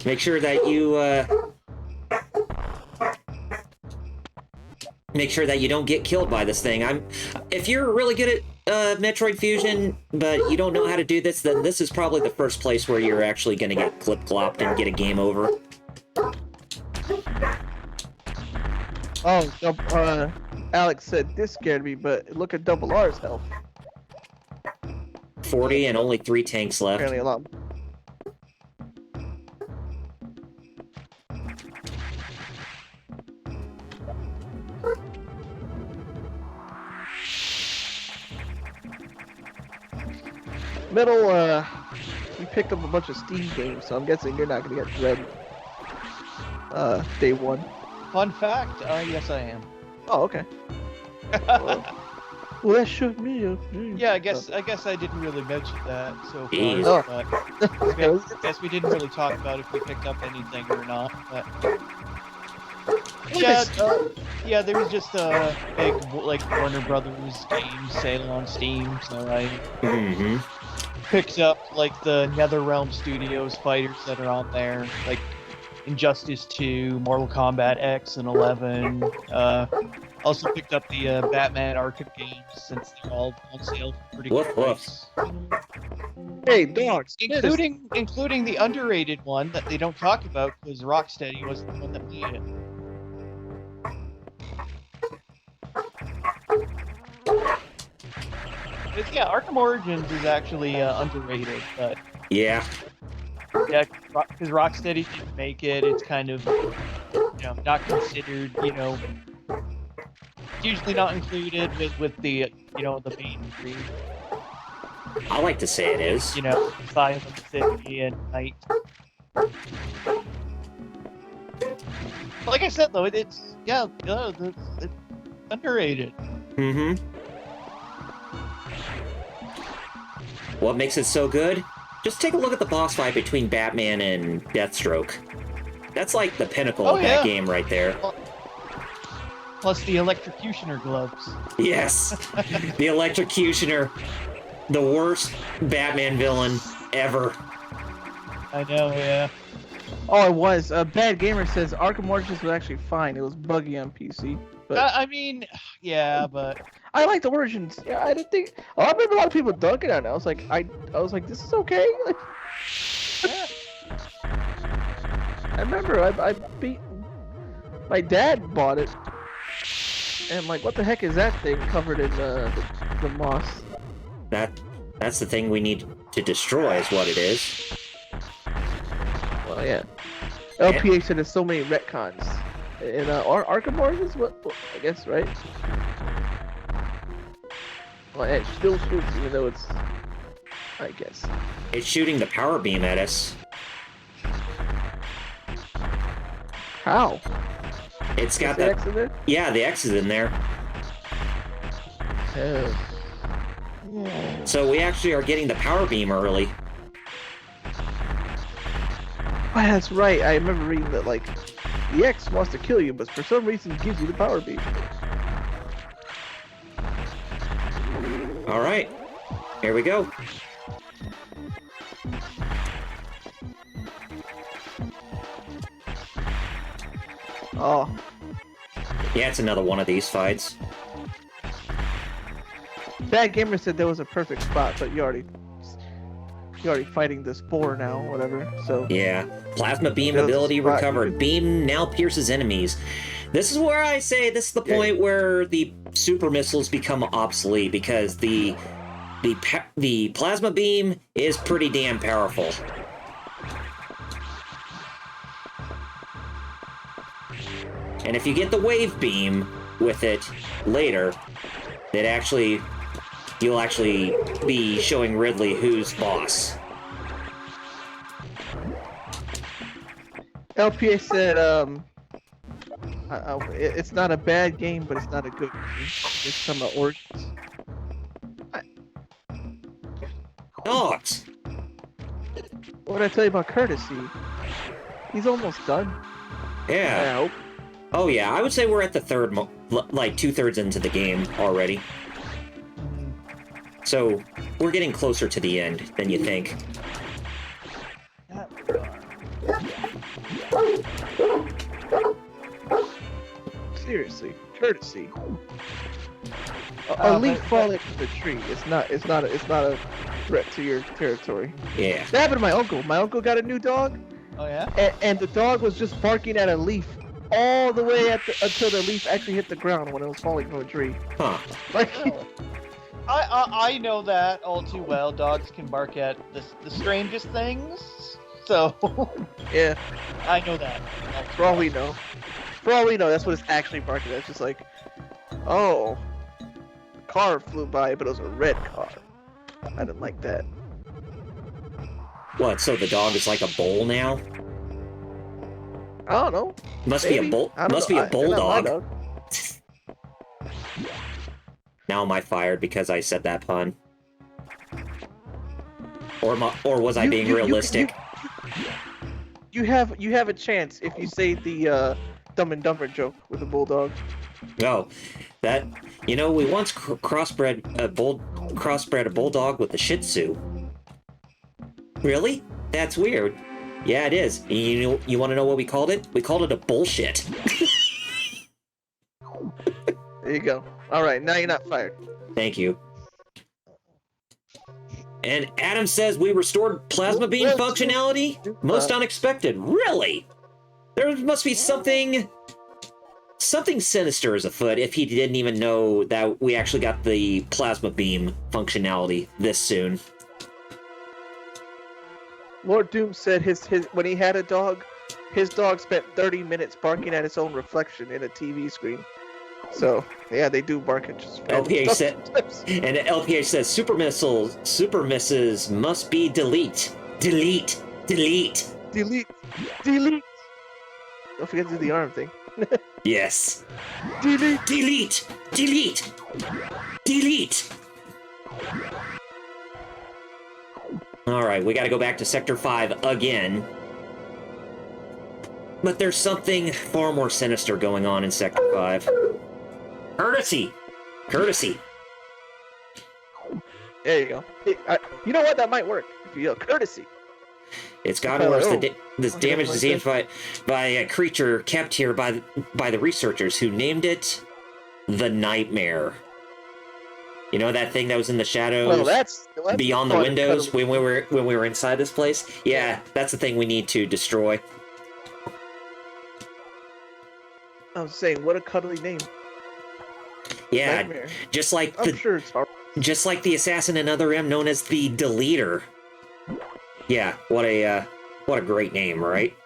Make sure that you make sure that you don't get killed by this thing. If you're really good at Metroid Fusion, but you don't know how to do this, then this is probably the first place where you're actually going to get clip-clopped and get a game over. Oh, Alex said this scared me, but look at Double R's health. 40 and only 3 tanks left. Apparently a lot. Metal, we picked up a bunch of Steam games, so I'm guessing you're not gonna get Dread, day one. Fun fact, yes I am. Oh, okay. Well, that shook me up. Yeah, I guess I didn't really mention that so Jeez. far, but I guess we didn't really talk about if we picked up anything or not, but... Yeah, there was just a big, like, Warner Brothers game sale on Steam, so I picked up, like, the NetherRealm Studios fighters that are on there, like Injustice 2, Mortal Kombat X and 11, also picked up the Batman Arkham games, since they're all on sale for pretty good price. Hey, dogs! Including the underrated one that they don't talk about, because Rocksteady was the one that made it. Yeah, Arkham Origins is actually underrated, but Yeah. yeah, because Rocksteady didn't make it. It's kind of not considered. Usually not included with the the main three. I like to say it is. Silent City and Night. Like I said though, it's underrated. Mm-hmm. What makes it so good? Just take a look at the boss fight between Batman and Deathstroke. That's like the pinnacle of that game right there. Plus the Electrocutioner gloves. Yes. The Electrocutioner. The worst Batman villain ever. I know, yeah. Oh, it was. Bad Gamer says Arkham Origins was actually fine. It was buggy on PC. But I mean, yeah, but I like the Origins. Yeah, I didn't think. Oh, I remember a lot of people dunking on it. I was like, this is okay. Like, yeah. I remember I beat. My dad bought it, and I'm like, what the heck is that thing covered in the moss? That's the thing we need to destroy, is what it is. Well, yeah. LPA said there's so many retcons. In Arkham Origins, what? I guess, right? Well, it still shoots, even though it's. I guess. It's shooting the power beam at us. How? It's got the X in there? Yeah, the X is in there. Oh. So we actually are getting the power beam early. Oh, that's right. I remember reading that, like, the X wants to kill you, but for some reason it gives you the power beam. Alright. Here we go. Oh. Yeah, it's another one of these fights. Bad Gamer said there was a perfect spot, but you're already fighting this boar now, whatever. So yeah, plasma beam ability recovered. Beam now pierces enemies. This is where I say this is the point where the super missiles become obsolete, because the plasma beam is pretty damn powerful. And if you get the wave beam with it later, you'll actually be showing Ridley who's boss. LPA said, it's not a bad game, but it's not a good game. It's some Origins. Dogs! What did I tell you about Courtesy? He's almost done. Yeah. I hope. Oh yeah, I would say we're at the third, like 2/3 into the game already. So, we're getting closer to the end than you think. Seriously, Courtesy. A leaf falling from the tree. It's not a threat to your territory. Yeah. That happened to my uncle. My uncle got a new dog. Oh yeah. And the dog was just barking at a leaf all the way until the leaf actually hit the ground when it was falling from a tree. Huh. Like. I know that all too well. Dogs can bark at the strangest things. So. Yeah. I know that. For all we know. That's what it's actually barking at. It's just like, oh, a car flew by, but it was a red car. I didn't like that. What, so the dog is like a bull now? I don't know. Must Maybe. be a bull. Must be a bulldog. Now am I fired because I said that pun? Or was I being realistic? You have a chance if you say the Dumb and Dumber joke with the bulldog. Oh, that we once crossbred a bulldog with a Shih Tzu. Really? That's weird. Yeah, it is. You want to know what we called it? We called it a bullshit. There you go. All right, now you're not fired. Thank you. And Adam says we restored plasma beam functionality? Most unexpected. Really? There must be something something sinister is afoot if he didn't even know that we actually got the plasma beam functionality this soon. Lord Doom said his when he had a dog, his dog spent 30 minutes barking at its own reflection in a TV screen. So yeah, they do bark at just random LPH stuff said, sometimes. and LPH says super misses must be delete. Delete. Delete. Don't forget to do the arm thing. Yes. Delete. Delete. All right, we got to go back to Sector 5 again. But there's something far more sinister going on in Sector 5. Courtesy. There you go. You know what? That might work. If you yell courtesy. It's gotten worse. Oh, This damage is seen by a creature kept here by the researchers who named it the Nightmare. You know that thing that was in the shadows? Well, that's beyond the windows when we were inside this place? Yeah, that's the thing we need to destroy. I was saying, what a cuddly name. Yeah, Nightmare. just like I'm sure it's hard. just like the assassin in Other M known as the Deleter. Yeah, what a great name, right?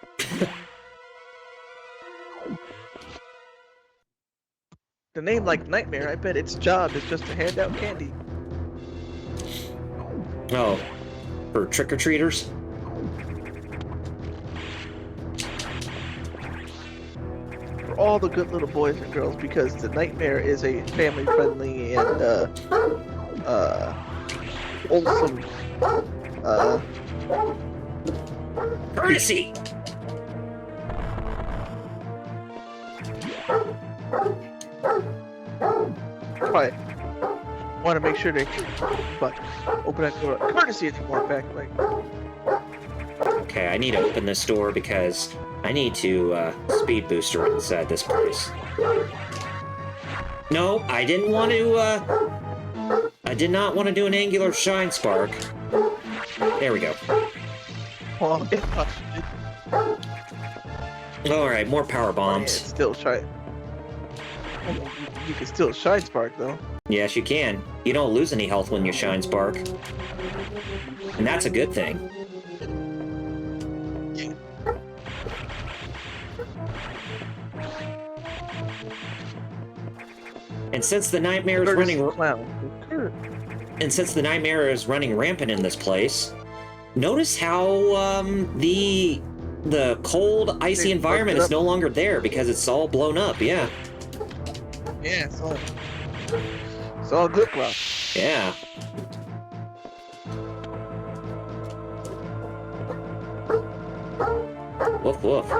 The name like Nightmare, I bet its job is just to hand out candy. Oh, for trick-or-treaters? For all the good little boys and girls, because the Nightmare is a family-friendly and wholesome Courtesy! Right. Want to make sure they, but open that door. Courtesy anymore, back like. Okay, I need to open this door because I need to speed booster inside this place. No, I didn't want to. I did not want to do an angular shine spark. There we go. Well, All right, more power yeah, bombs. it's still shine. You can still shine spark though. Yes, you can. You don't lose any health when you shine spark, and that's a good thing. And since the nightmare is running, and since the nightmare is running rampant in this place, notice how the cold, icy environment is no longer there because it's all blown up. Yeah. Yeah, it's all good, bro. Yeah. Woof woof.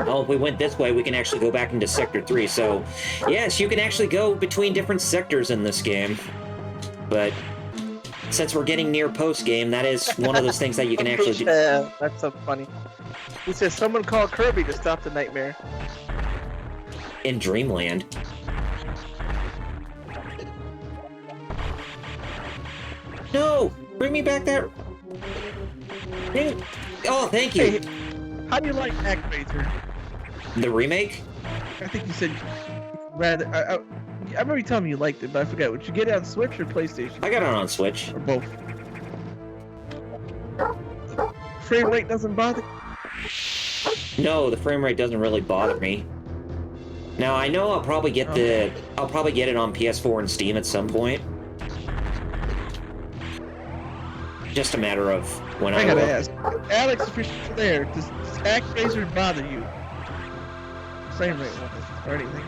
Oh, if we went this way, we can actually go back into Sector 3. So, yes, you can actually go between different sectors in this game. But since we're getting near post-game, that is one of those things that you can actually do. Yeah, that's so funny. He says someone called Kirby to stop the nightmare. In Dreamland. No! Bring me back that... Oh, thank you! Hey, how do you like Actraiser? The remake? I think you said rather. I remember you telling me you liked it, but I forgot. Would you get it on Switch or PlayStation? I got it on Switch. Or both. Frame rate doesn't bother. No, the frame rate doesn't really bother me. Now I know I'll probably get it on PS4 and Steam at some point. Just a matter of when I gotta ask, Alex, if you're still there, does Actraiser bother you? Frame rate wise or anything?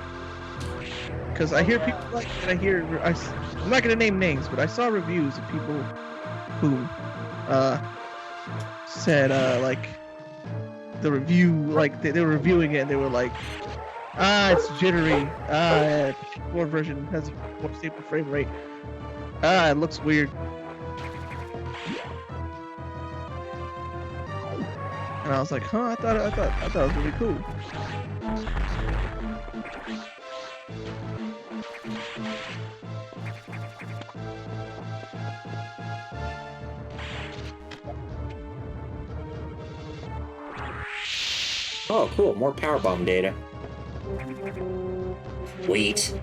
Because I hear people like it. I'm not gonna name names, but I saw reviews of people who said like the review, like they were reviewing it and they were like, it's jittery. PS4 version has a more stable frame rate. It looks weird. And I was like, huh? I thought it was really cool. Oh, cool. More power bomb data. Wait.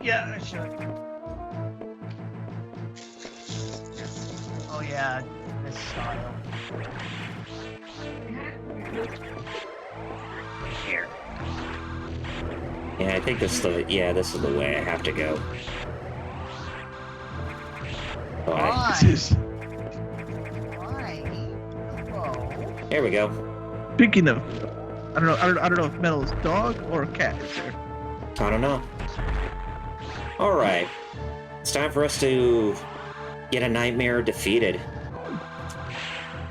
Yeah, I should. Oh yeah, this style. Here. Yeah, I think this is the this is the way I have to go. Oh, Why? This is Why? Hello. there we go. speaking of. I don't know if Metal is dog or cat is there. I don't know. Alright. It's time for us to get a nightmare defeated.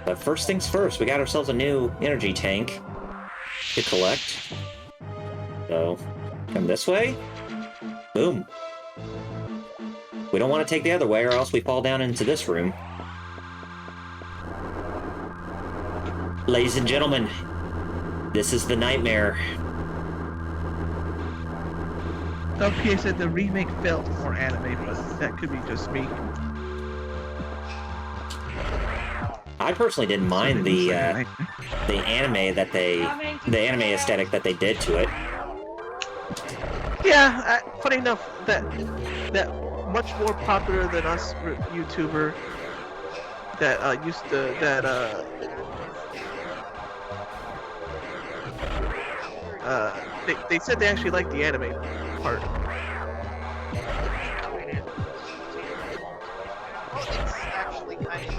But first things first, we got ourselves a new energy tank to collect. So, come this way. Boom. We don't want to take the other way or else we fall down into this room. Ladies and gentlemen, this is the nightmare. LPA said the remake felt more anime, but that could be just me. I personally didn't mind the anime that the anime aesthetic that they did to it. Yeah, funny enough, that much more popular than us YouTuber that used to they said they actually liked the anime part. It's actually kind of.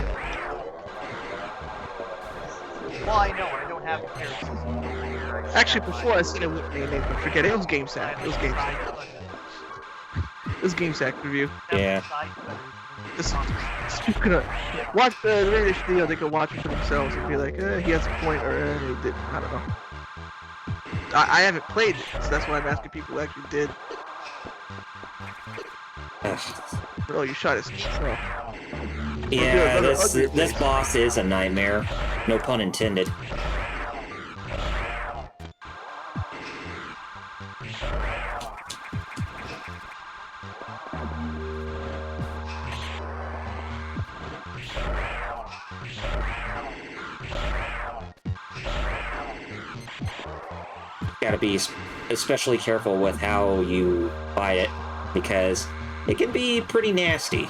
Well, I know I don't have a character. Actually, before I seen it with me, I forget it was GameSack. It was GameSack. It was GameSack review. Yeah. This, speaking of, watch the latest video. They can watch it for themselves and be like, he has a point, or he didn't. I don't know. I haven't played it, so that's why I'm asking people who actually did. Oh, you shot his. Oh. Yeah, this boss is a nightmare. No pun intended. Gotta be especially careful with how you fight it, because it can be pretty nasty.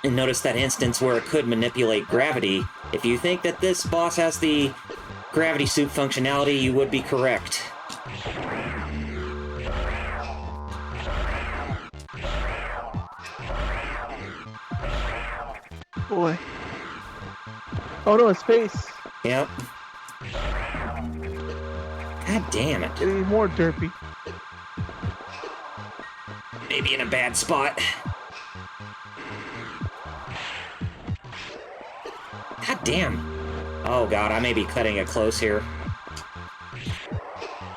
And notice that instance where it could manipulate gravity. If you think that this boss has the gravity suit functionality, you would be correct. Boy. Oh no, his face. Yep. God damn it. Getting more derpy. Maybe in a bad spot. God damn. Oh god, I may be cutting it close here.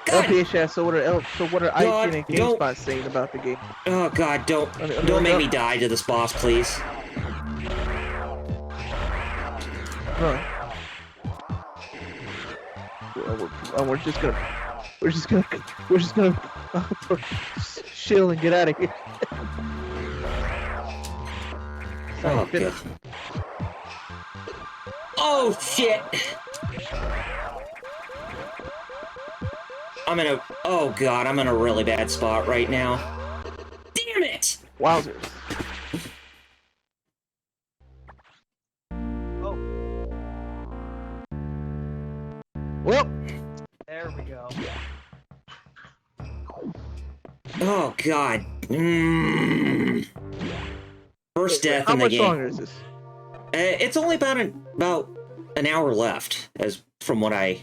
God. LPHS, so what are God, IGN and don't- GameSpot saying about the game? Oh god, don't make me die to this boss, please. Run. We're just gonna chill and get out of here. Oh god. Oh shit! Oh god, I'm in a really bad spot right now. Damn it! Wowzers. Oh, Well, there we go. Oh god. First death how in the much game. longer is this? It's only about an hour left, as from what I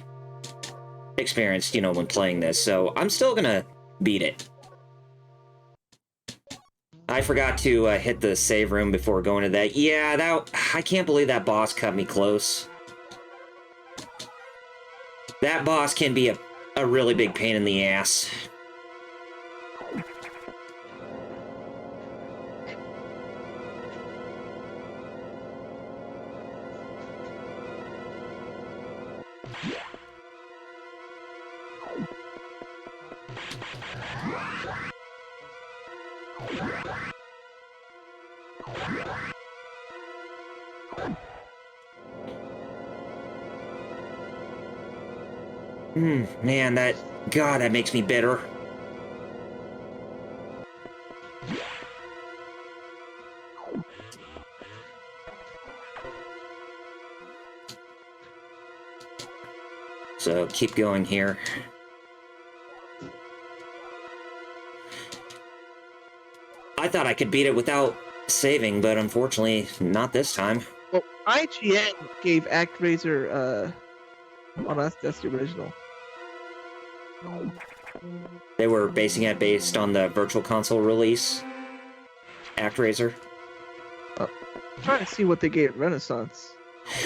experienced, when playing this. So I'm still gonna beat it. I forgot to hit the save room before going to that. Yeah, I can't believe that boss cut me close. That boss can be a really big pain in the ass. Man, God, that makes me bitter. So, keep going here. I thought I could beat it without saving, but unfortunately, not this time. Well, IGN gave ActRaiser, well, that's the original. They were basing it based on the Virtual Console release. ActRaiser. I'm trying to see what they gave Renaissance.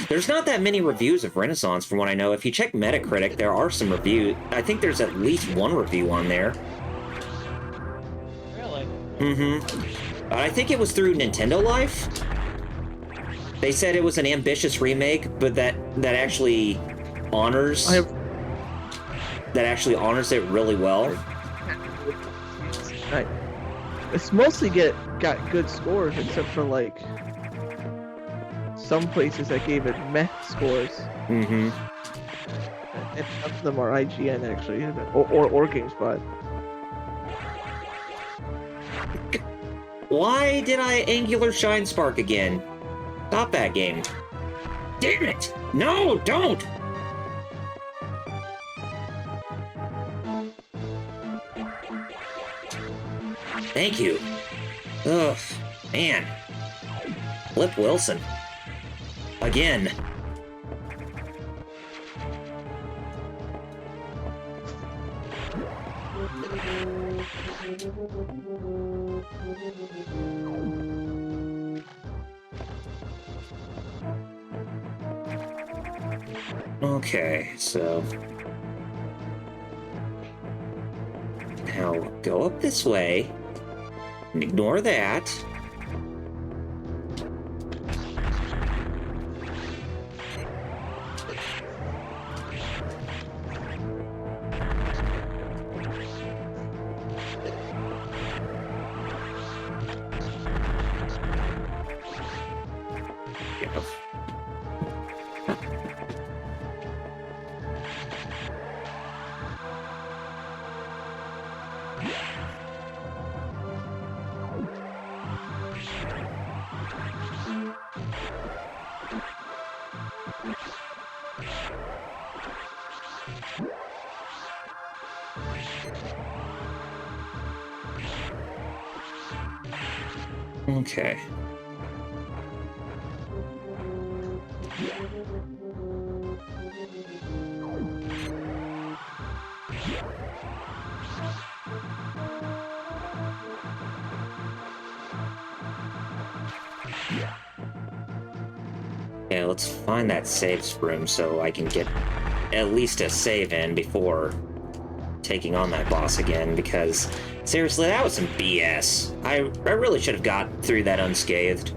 There's not that many reviews of Renaissance from what I know. If you check Metacritic, there are some reviews. I think there's at least one review on there. Really? Mm-hmm. I think it was through Nintendo Life. They said it was an ambitious remake, but that actually honors that actually honors it really well. Right. It's mostly got good scores, except for like some places that gave it meh scores. Mm-hmm. And some of them are IGN actually, or GameSpot. Why did I Angular Shine Spark again? Stop that game. Damn it! No, don't! Thank you. Ugh, man. Flip Wilson. Again. Okay, so... now go up this way. And ignore that. Go. Okay. Yeah, let's find that saves room so I can get at least a save in before taking on that boss again, because seriously, that was some BS. I really should have got through that unscathed.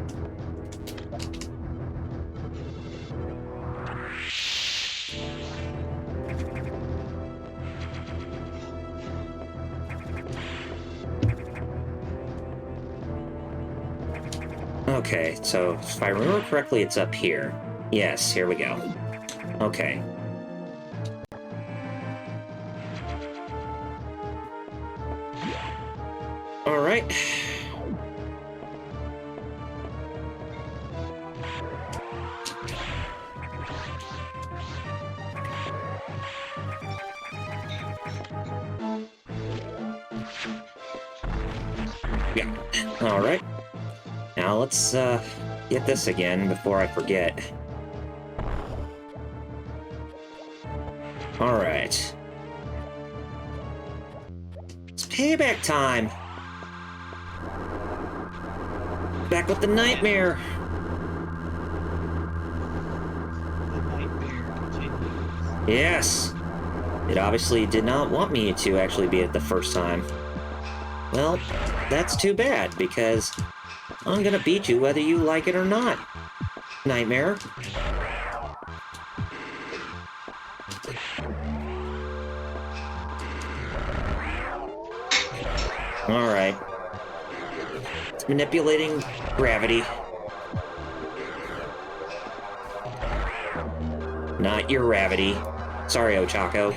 Okay, so if I remember correctly, it's up here. Yes, here we go. Okay. Alright. Yeah. Alright. Now let's get this again before I forget. Alright. It's payback time! Back with the nightmare! The nightmare continues. Yes! It obviously did not want me to actually beat it the first time. Well, that's too bad, because I'm gonna beat you whether you like it or not, Nightmare. Alright. It's manipulating gravity. Not your gravity. Sorry, Ochako.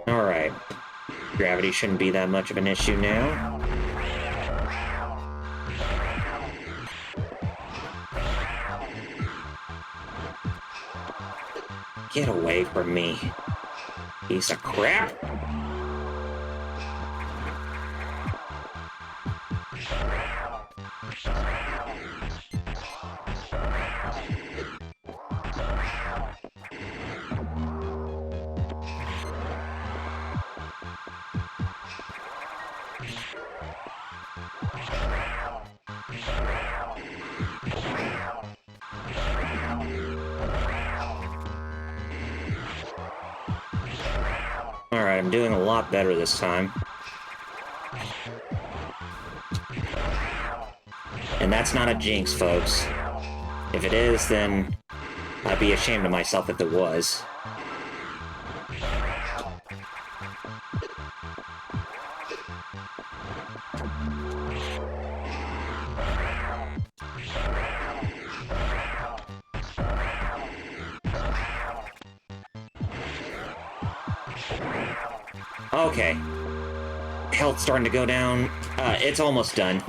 Alright. Gravity shouldn't be that much of an issue now. Get away from me, piece of crap! Alright, I'm doing a lot better this time. And that's not a jinx, folks. If it is, then I'd be ashamed of myself if it was. Okay. Health starting to go down. It's almost done.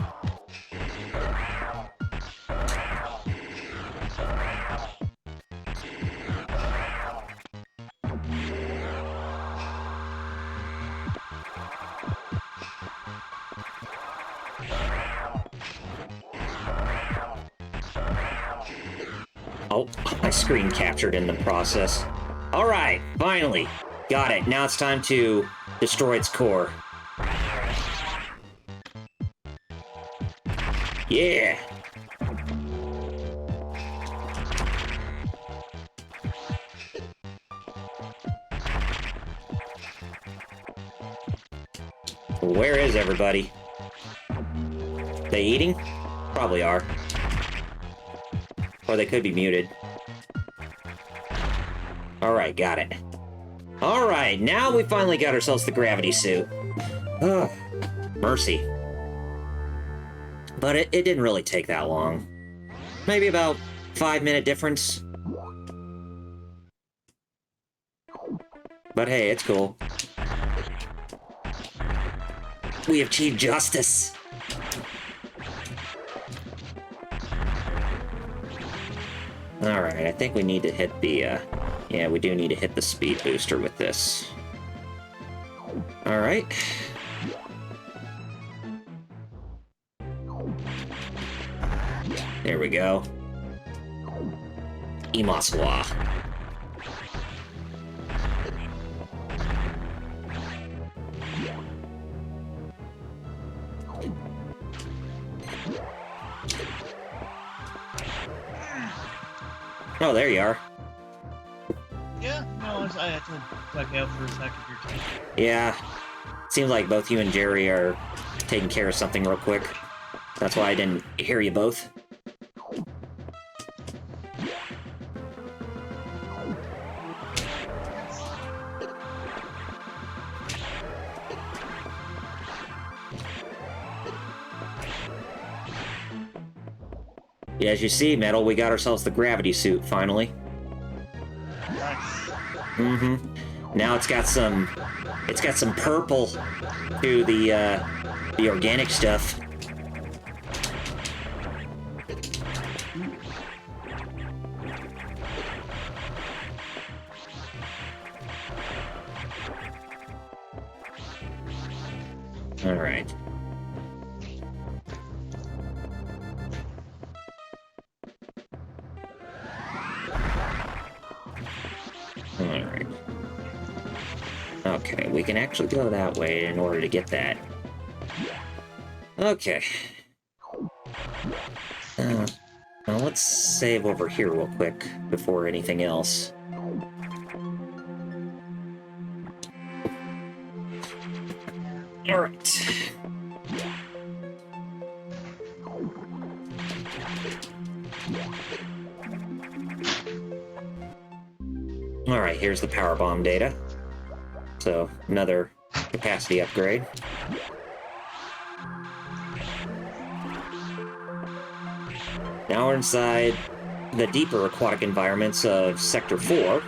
Oh, my screen captured in the process. Alright, finally. Got it. Now it's time to destroy its core. Yeah! Where is everybody? They eating? Probably are. Or they could be muted. Alright, got it. Alright, now we finally got ourselves the gravity suit. Ugh, mercy. But it didn't really take that long. Maybe about 5-minute difference. But hey, it's cool. We achieved justice! Alright, I think we need to hit the, yeah, we do need to hit the speed booster with this. Alright. There we go. Imaswa. Oh, there you are. Yeah, no, I had to duck out for a second here. Yeah. Seems like both you and Jerry are taking care of something real quick. That's why I didn't hear you both. Yeah, as you see, Metal, we got ourselves the gravity suit, finally. Nice. Mm-hmm. Now it's got some purple to the organic stuff. All right. Alright. Okay, we can actually go that way in order to get that. Okay. Now let's save over here real quick before anything else. Alright. Alright, here's the power bomb data. So, another capacity upgrade. Now we're inside the deeper aquatic environments of Sector 4.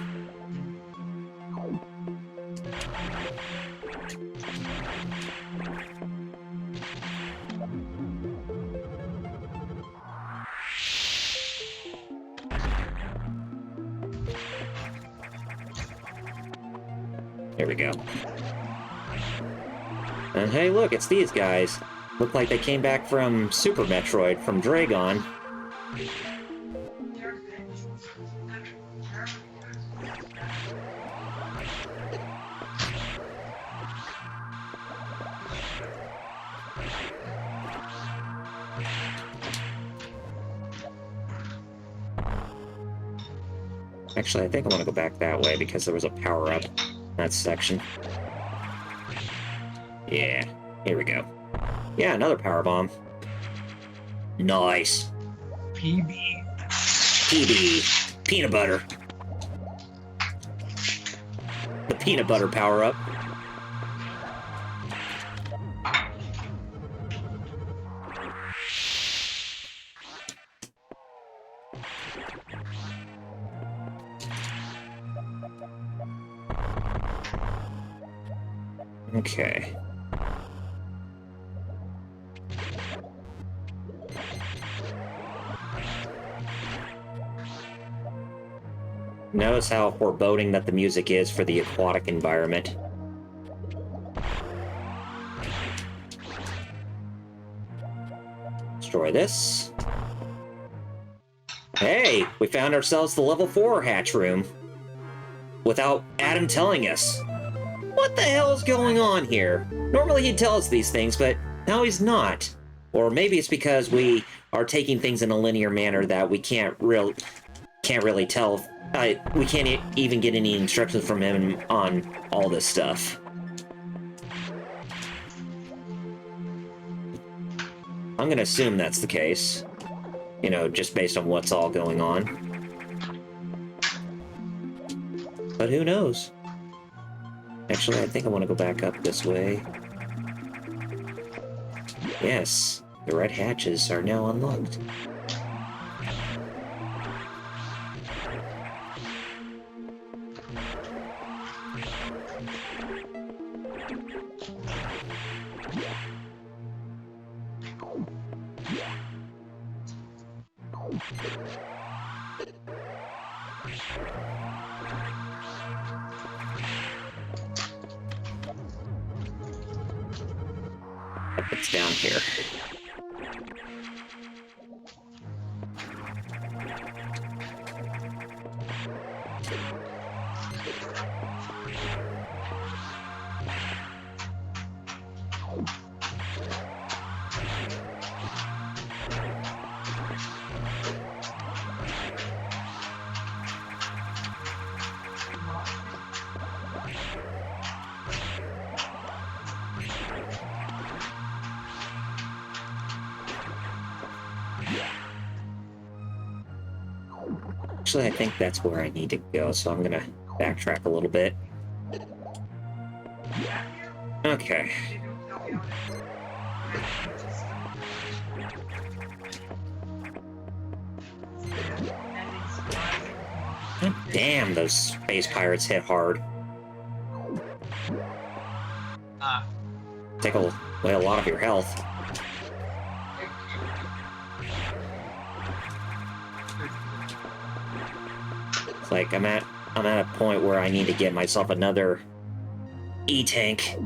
Here we go. And hey, look, it's these guys. Look like they came back from Super Metroid, from Dragon. Actually, I think I want to go back that way because there was a power-up in that section. Yeah, here we go. Yeah, another power bomb. Nice. PB. Peanut butter. The peanut butter power-up. Okay. Notice how foreboding that the music is for the aquatic environment. Destroy this. Hey, we found ourselves the level 4 hatch room. Without Adam telling us. What the hell is going on here? Normally he'd tell us these things, but now he's not. Or maybe it's because we are taking things in a linear manner that we can't really tell. We can't even get any instructions from him on all this stuff. I'm gonna assume that's the case. You know, just based on what's all going on. But who knows? Actually, I think I want to go back up this way. Yes, the red hatches are now unlocked. It's down here. Actually, I think that's where I need to go, so I'm gonna backtrack a little bit. Okay. God damn, those space pirates hit hard. Take away a lot of your health. It's like I'm at a point where I need to get myself another E-tank.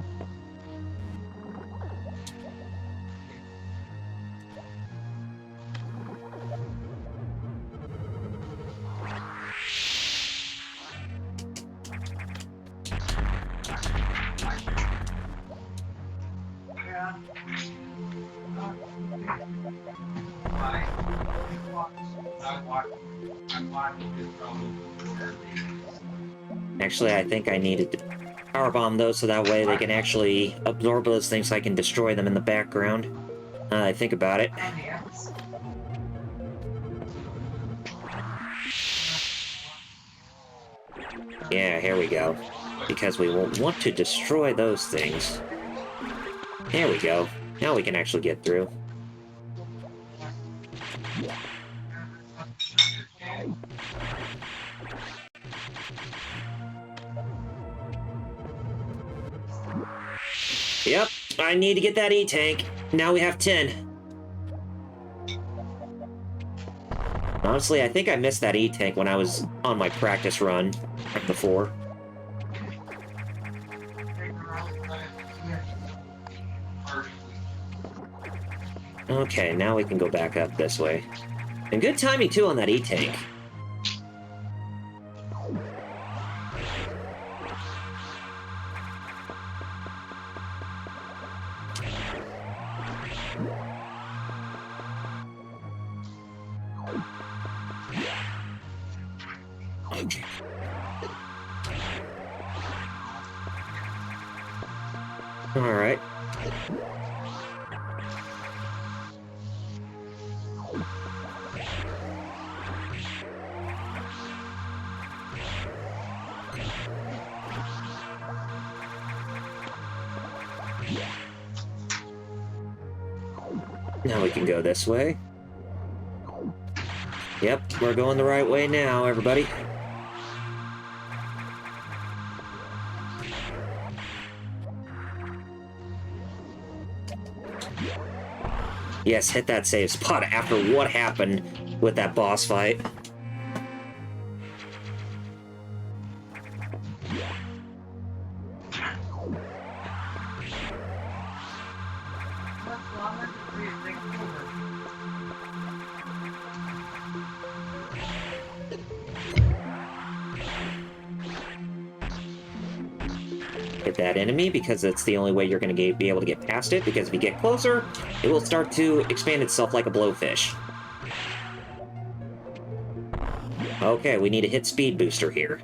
Actually, I think I needed to power bomb those so that way they can actually absorb those things so I can destroy them in the background. I think about it. Yeah, here we go. Because we will want to destroy those things. There we go. Now we can actually get through. Yep, I need to get that E-tank. Now we have 10. Honestly, I think I missed that E-tank when I was on my practice run right before. Okay, now we can go back up this way. And good timing, too, on that E-tank. Okay. All right. Now we can go this way. Yep, we're going the right way now, everybody. Yes, hit that save spot after what happened with that boss fight. Hit that enemy because it's the only way you're going to be able to get past it, because if you get closer, it will start to expand itself like a blowfish. Okay, we need a hit speed booster here.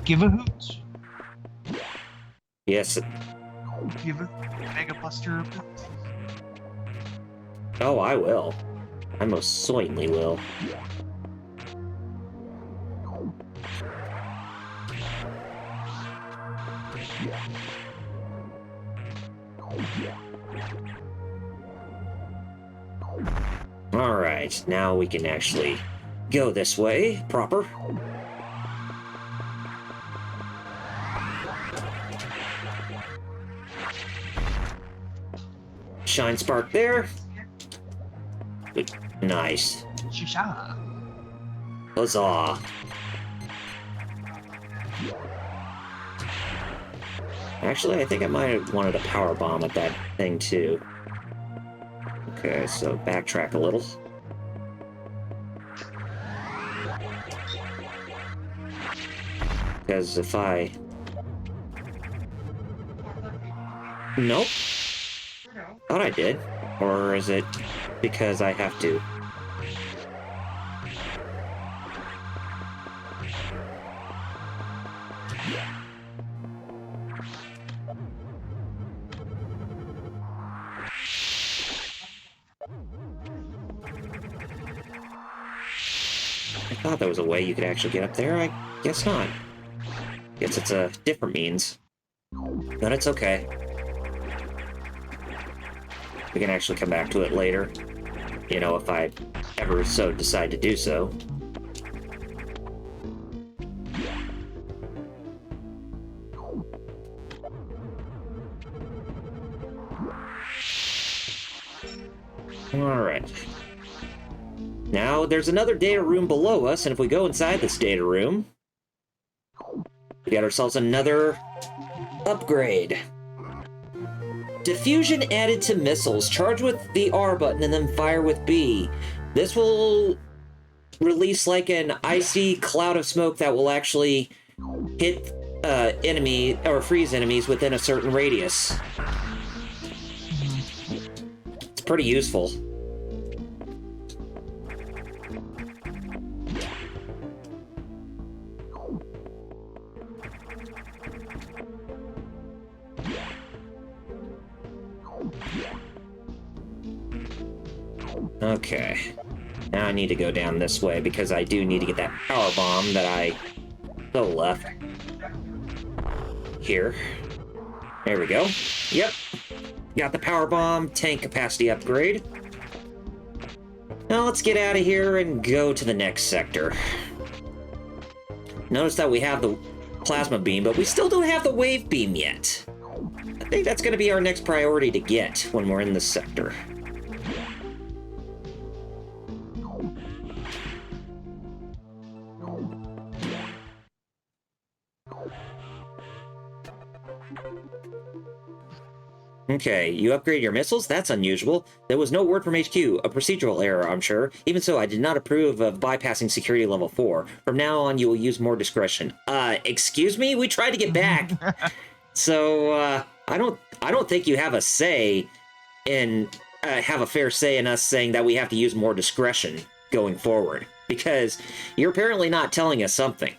Give a hoot. Yes. Give a Mega Buster a hoot. Oh, I will. I most certainly will. Alright, now we can actually go this way, proper. Shine spark there. Nice. Shisha. Huzzah. Actually, I think I might have wanted a power bomb at that thing too. Okay, so backtrack a little. Because if I... Nope. Thought I did. Or is it because I have to? I thought there was a way you could actually get up there. I guess not. Guess it's a different means. But it's okay. We can actually come back to it later. You know, if I ever so decide to do so. Alright. Now, there's another data room below us, and if we go inside this data room, we got ourselves another upgrade. Diffusion added to missiles. Charge with the R button and then fire with B. This will release like an icy cloud of smoke that will actually hit enemy or freeze enemies within a certain radius. It's pretty useful. Okay. Now I need to go down this way because I do need to get that power bomb that I left. Here. There we go. Yep. Got the power bomb, tank capacity upgrade. Now let's get out of here and go to the next sector. Notice that we have the plasma beam, but we still don't have the wave beam yet. I think that's going to be our next priority to get when we're in this sector. Okay, you upgrade your missiles? That's unusual. There was no word from HQ, a procedural error, I'm sure. Even so, I did not approve of bypassing security level 4. From now on, you will use more discretion. Excuse me? We tried to get back. So, I don't think you have a say in, have a fair say in us saying that we have to use more discretion going forward. Because you're apparently not telling us something.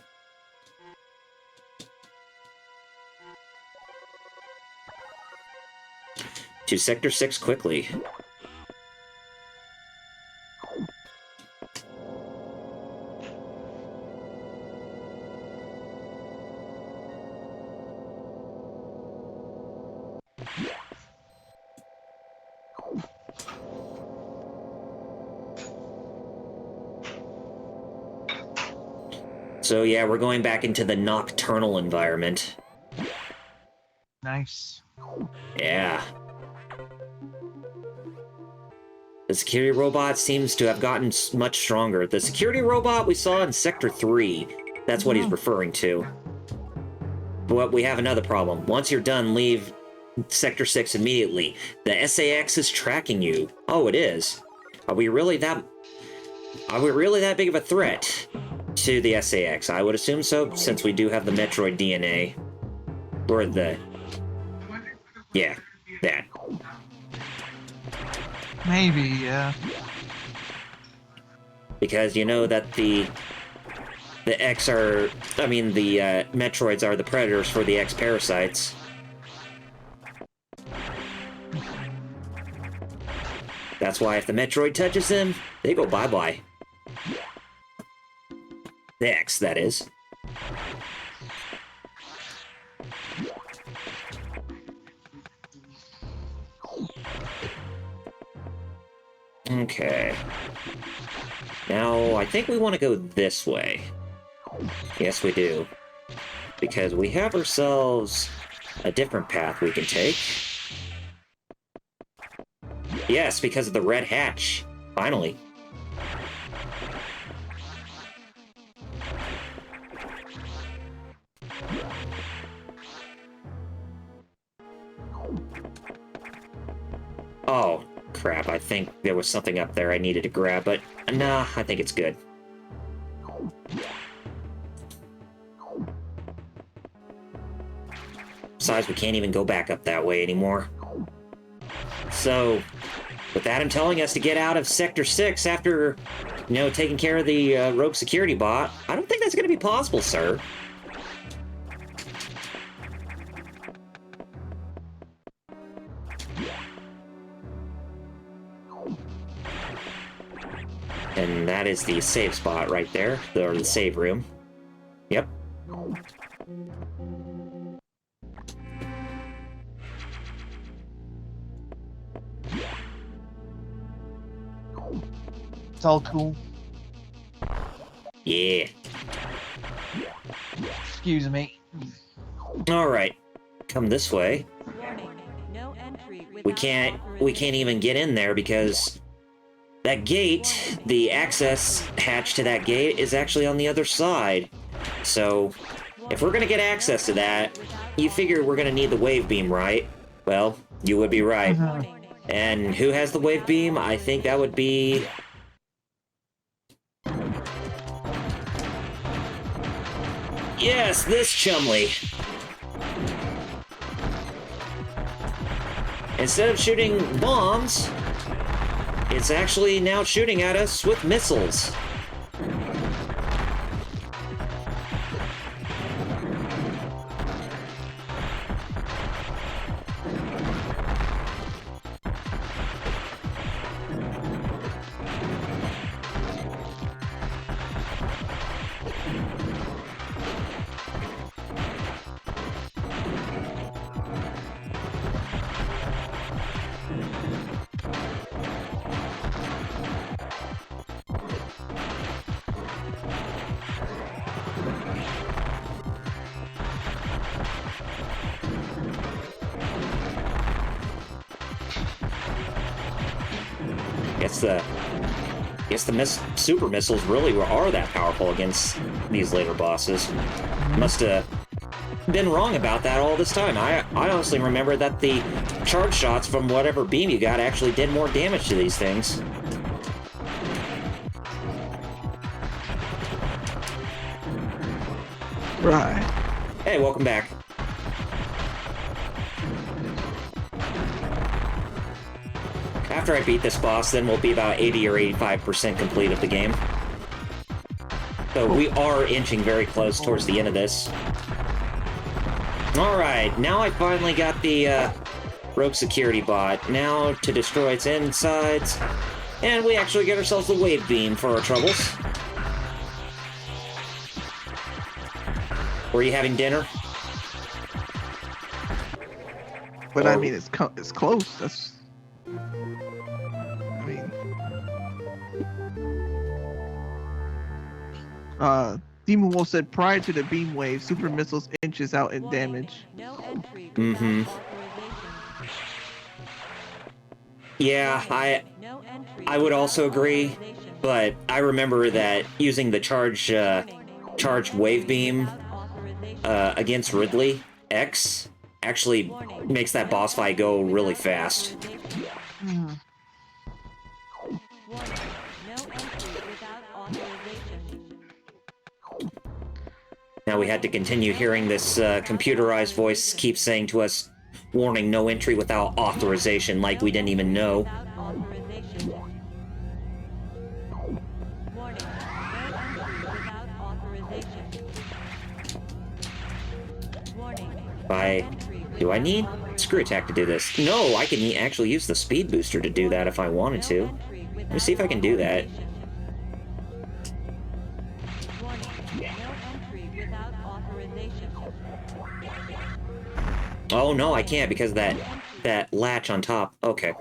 To Sector 6 quickly. So yeah, we're going back into the nocturnal environment. Nice. Yeah. The security robot seems to have gotten much stronger. The security robot we saw in Sector 3, that's what he's referring to. But we have another problem. Once you're done, leave Sector 6 immediately. The SAX is tracking you. Oh, it is? Are we really that big of a threat to the SAX? I would assume so, since we do have the Metroid DNA. Or the... Yeah, that. Maybe, yeah. Because you know that the Metroids are the predators for the X parasites. That's why if the Metroid touches them, they go bye-bye. The X, that is. Okay. Now, I think we want to go this way. Yes, we do. Because we have ourselves a different path we can take. Yes, because of the red hatch. Finally. Oh, crap. I think there was something up there I needed to grab, but nah, I think it's good. Besides, we can't even go back up that way anymore. So, with Adam telling us to get out of Sector 6 after, taking care of the rogue security bot, I don't think that's going to be possible, sir. And that is the save spot right there, or the save room. Yep. It's all cool. Yeah. Excuse me. Alright. Come this way. Warning. No entry We can't even get in there because that gate, the access hatch to that gate, is actually on the other side. So, if we're gonna get access to that, you figure we're gonna need the wave beam, right? Well, you would be right. And who has the wave beam? I think that would be... Yes, this Chumley. Instead of shooting bombs, it's actually now shooting at us with missiles. Guess the super missiles really are that powerful against these later bosses. Must have been wrong about that all this time. I honestly remember that the charge shots from whatever beam you got actually did more damage to these things. Right. Hey, welcome back. After I beat this boss, then we'll be about 80 or 85% complete of the game. So we are inching very close towards the end of this. Alright, now I finally got the rogue security bot. Now to destroy its insides. And we actually get ourselves the wave beam for our troubles. Were you having dinner? But I mean, it's close. That's. I mean. Demon Wolf said prior to the beam wave, super missiles inches out in damage. No entry. Mm-hmm. Yeah, I would also agree, but I remember that using the charged wave beam against Ridley X actually makes that boss fight go really fast. Now we had to continue hearing this computerized voice keep saying to us, warning, no entry without authorization, like we didn't even know. Do I need screw attack to do this? No, I can actually use the speed booster to do that if I wanted to. Let me see if I can do that. Oh no, I can't because of that latch on top. Okay.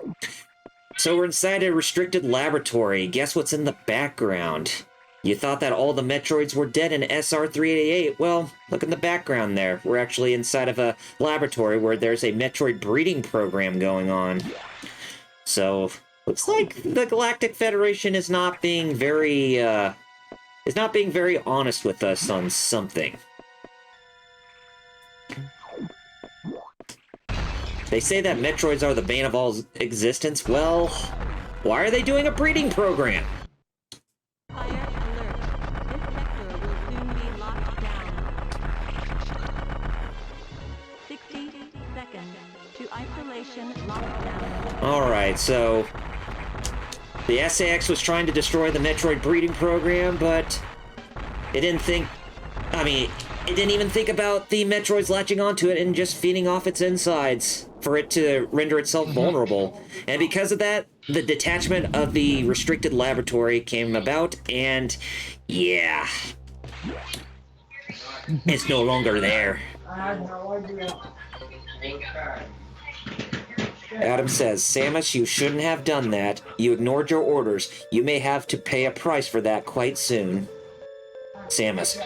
So we're inside a restricted laboratory. Guess what's in the background? You thought that all the Metroids were dead in SR-388. Well, look in the background there. We're actually inside of a laboratory where there's a Metroid breeding program going on. So, looks like the Galactic Federation is not being very honest with us on something. They say that Metroids are the bane of all existence. Well, why are they doing a breeding program? Alright, so the SAX was trying to destroy the Metroid breeding program, but it didn't even think about the Metroids latching onto it and just feeding off its insides for it to render itself vulnerable. And because of that, the detachment of the restricted laboratory came about, and yeah, it's no longer there. Adam says, Samus, you shouldn't have done that. You ignored your orders. You may have to pay a price for that quite soon. Samus, ...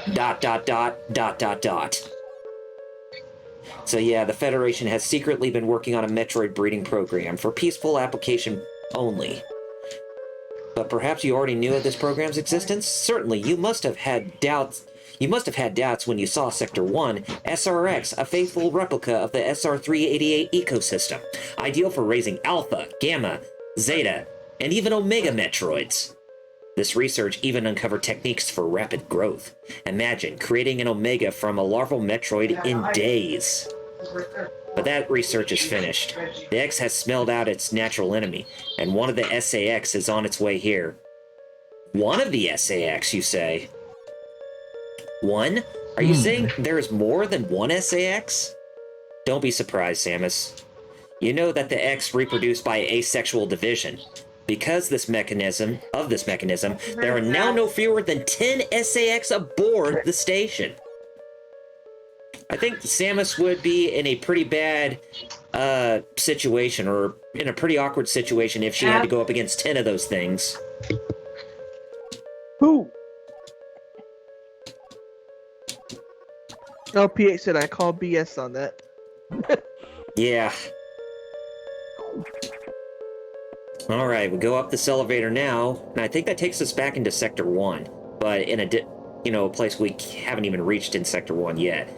So yeah, the Federation has secretly been working on a Metroid breeding program for peaceful application only. But perhaps you already knew of this program's existence? Certainly, you must have had doubts. You must have had doubts when you saw Sector 1, SRX, a faithful replica of the SR-388 ecosystem, ideal for raising Alpha, Gamma, Zeta, and even Omega Metroids. This research even uncovered techniques for rapid growth. Imagine creating an Omega from a larval Metroid in days. But that research is finished. The X has smelled out its natural enemy, and one of the SAX is on its way here. One of the SAX, you say? One? Are you saying there is more than one SAX? Don't be surprised, Samus. You know that the X reproduce by asexual division. Because this mechanism, there are now no fewer than 10 SAX aboard the station. I think Samus would be in a pretty bad situation, or in a pretty awkward situation if she had to go up against 10 of those things. Who? No, PH said I call BS on that. Yeah. Alright, we go up this elevator now, and I think that takes us back into Sector 1, but in a place we haven't even reached in Sector 1 yet.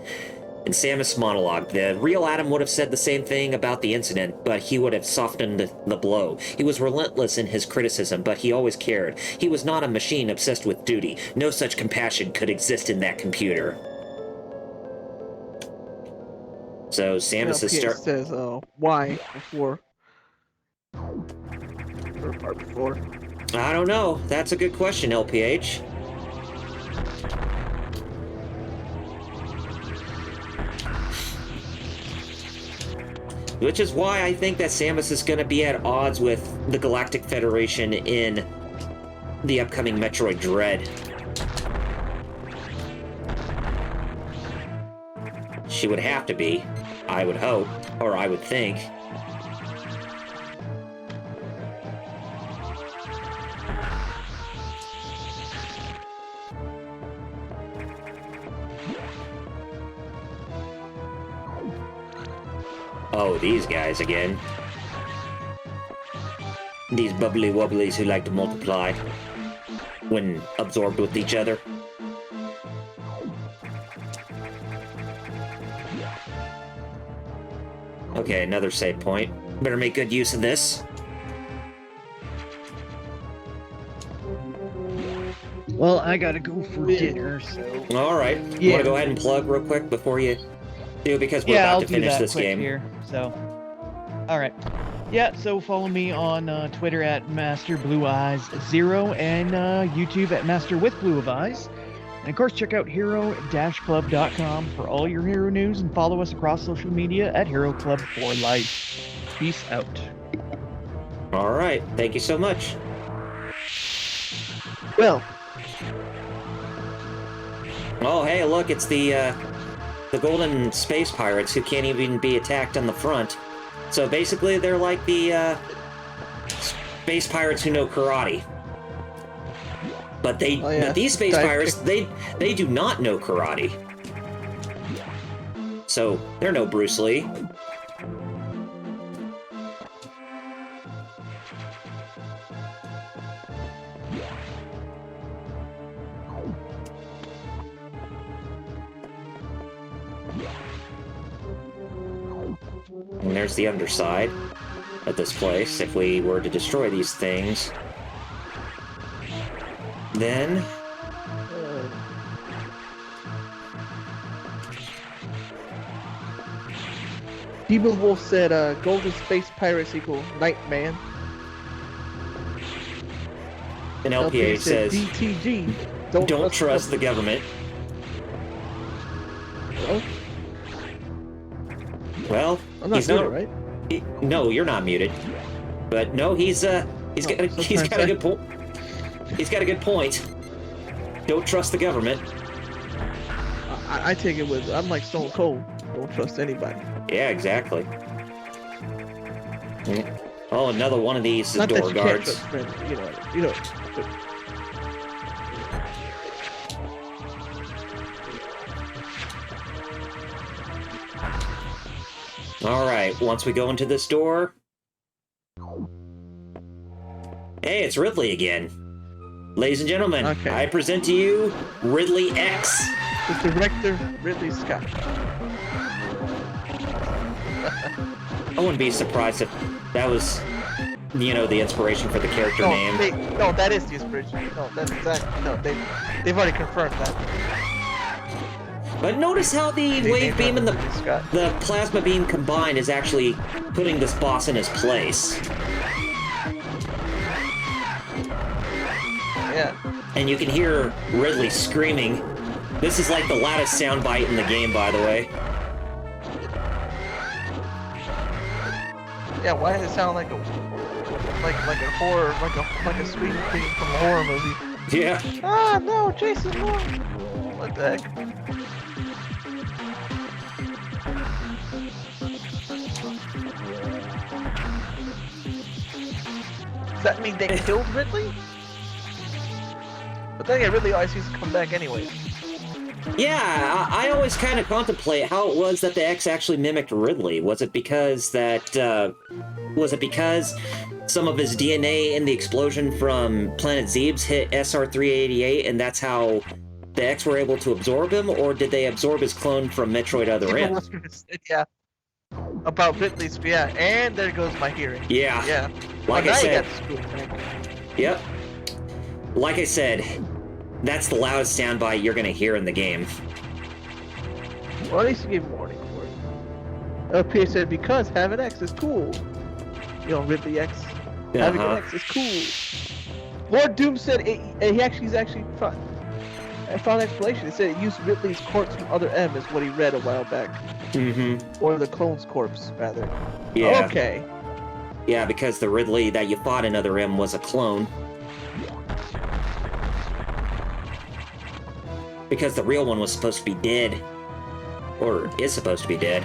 In Samus' monologue, the real Adam would have said the same thing about the incident, but he would have softened the blow. He was relentless in his criticism, but he always cared. He was not a machine obsessed with duty. No such compassion could exist in that computer. So Samus says, why before? Or part before? I don't know. That's a good question, LPH. Which is why I think that Samus is going to be at odds with the Galactic Federation in the upcoming Metroid Dread. She would have to be, I would hope, or I would think. Oh, these guys again. These bubbly wobblies who like to multiply when absorbed with each other. Okay, another save point. Better make good use of this. Well, I gotta go for dinner, so... Alright. You wanna go ahead and plug real quick before you do, because we're about to finish this game. Here, so... Alright. Yeah, so follow me on Twitter at MasterBlueEyes0 and YouTube at MasterWithBlueOfEyes. And of course, check out hero-club.com for all your hero news, and follow us across social media at Hero Club for Life. Peace out. Alright, thank you so much. Well. Oh, hey, look, it's the golden space pirates who can't even be attacked on the front. So basically, they're like the space pirates who know karate. But but these space pirates, they do not know karate. So they're no Bruce Lee. And there's the underside of this place. If we were to destroy these things, then Demon Wolf said, Golden Space Pirates equal Nightman. an LPH says, DTG. don't trust the government. Oh. Well, I'm not he's muted, not right? No, you're not muted. But no, he's got a good point. He's got a good point. Don't trust the government. I take it with, I'm like Stone Cold. Don't trust anybody. Yeah, exactly. Oh, another one of these is Not door that you guards. Can't trust friends, you know. Alright, once we go into this door... Hey, it's Ridley again. Ladies and gentlemen, Okay. I present to you Ridley X. The director, Ridley Scott. I wouldn't be surprised if that was the inspiration for the character No, name. no, that is the inspiration. No, that's exactly. No, they've already confirmed that. But notice how the They wave beam and Scott. the plasma beam combined is actually putting this boss in his place. Yeah. And you can hear Ridley screaming. This is like the loudest soundbite in the game, by the way. Yeah. Why does it sound like a horror, like a scream thing from a horror movie? Yeah. Ah, no, Jason, no. What the heck? Does that mean they killed Ridley? But then again, Ridley always used to come back anyway. Yeah, I always kind of contemplate how it was that the X actually mimicked Ridley. Was it because some of his DNA in the explosion from Planet Zebes hit SR-388, and that's how the X were able to absorb him, or did they absorb his clone from Metroid Other M? Yeah. About Ridley's, yeah, and there goes my hearing. Yeah. Yeah. Like I said. Yep. Like I said, that's the loudest soundbite you're gonna hear in the game. Well, at least you gave a warning for it. LP said because having X is cool. Ridley X. Having an X is cool. Lord Doom said he's actually found an explanation. It said it used Ridley's corpse from Other M is what he read a while back. Mm-hmm. Or the clone's corpse, rather. Yeah. Okay. Yeah, because the Ridley that you fought in Other M was a clone. Because the real one was supposed to be dead. Or is supposed to be dead.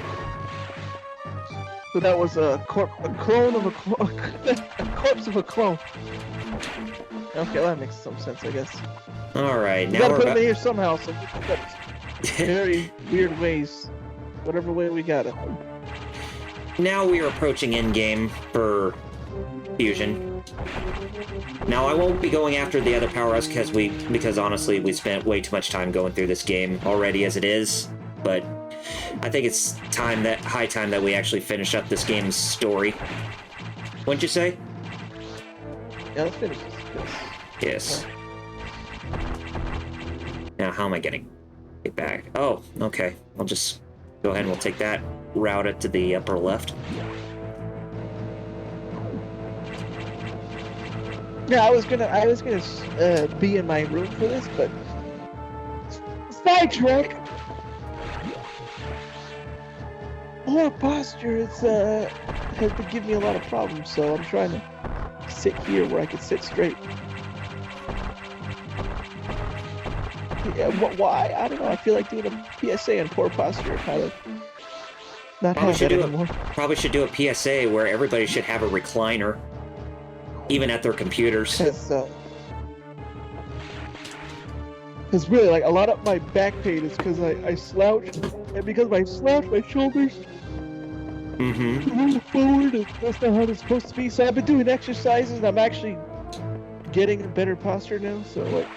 So that was a clone of a corpse of a clone. Okay, that makes some sense, I guess. Alright, now we gotta we're put him in here somehow, so very weird ways. Whatever way we got it. Now we are approaching endgame for Fusion. Now I won't be going after the other power-ups because honestly we spent way too much time going through this game already as it is, but I think it's high time that we actually finish up this game's story. Wouldn't you say? Yeah, let's finish this. Yes. Now how am I getting it back? Oh, okay. I'll just go ahead and we'll take that route to the upper left. Yeah, I was gonna be in my room for this, but sidetrack. Poor posture has been giving me a lot of problems, so I'm trying to sit here where I can sit straight. Yeah, why? I don't know. I feel like doing a PSA on poor posture. Kind of not have that anymore. Probably should do a PSA where everybody should have a recliner, even at their computers. Because really, like, a lot of my back pain is because I slouch, and because I slouch, my shoulders move forward, and that's not how it's supposed to be. So I've been doing exercises, and I'm actually getting a better posture now. So like,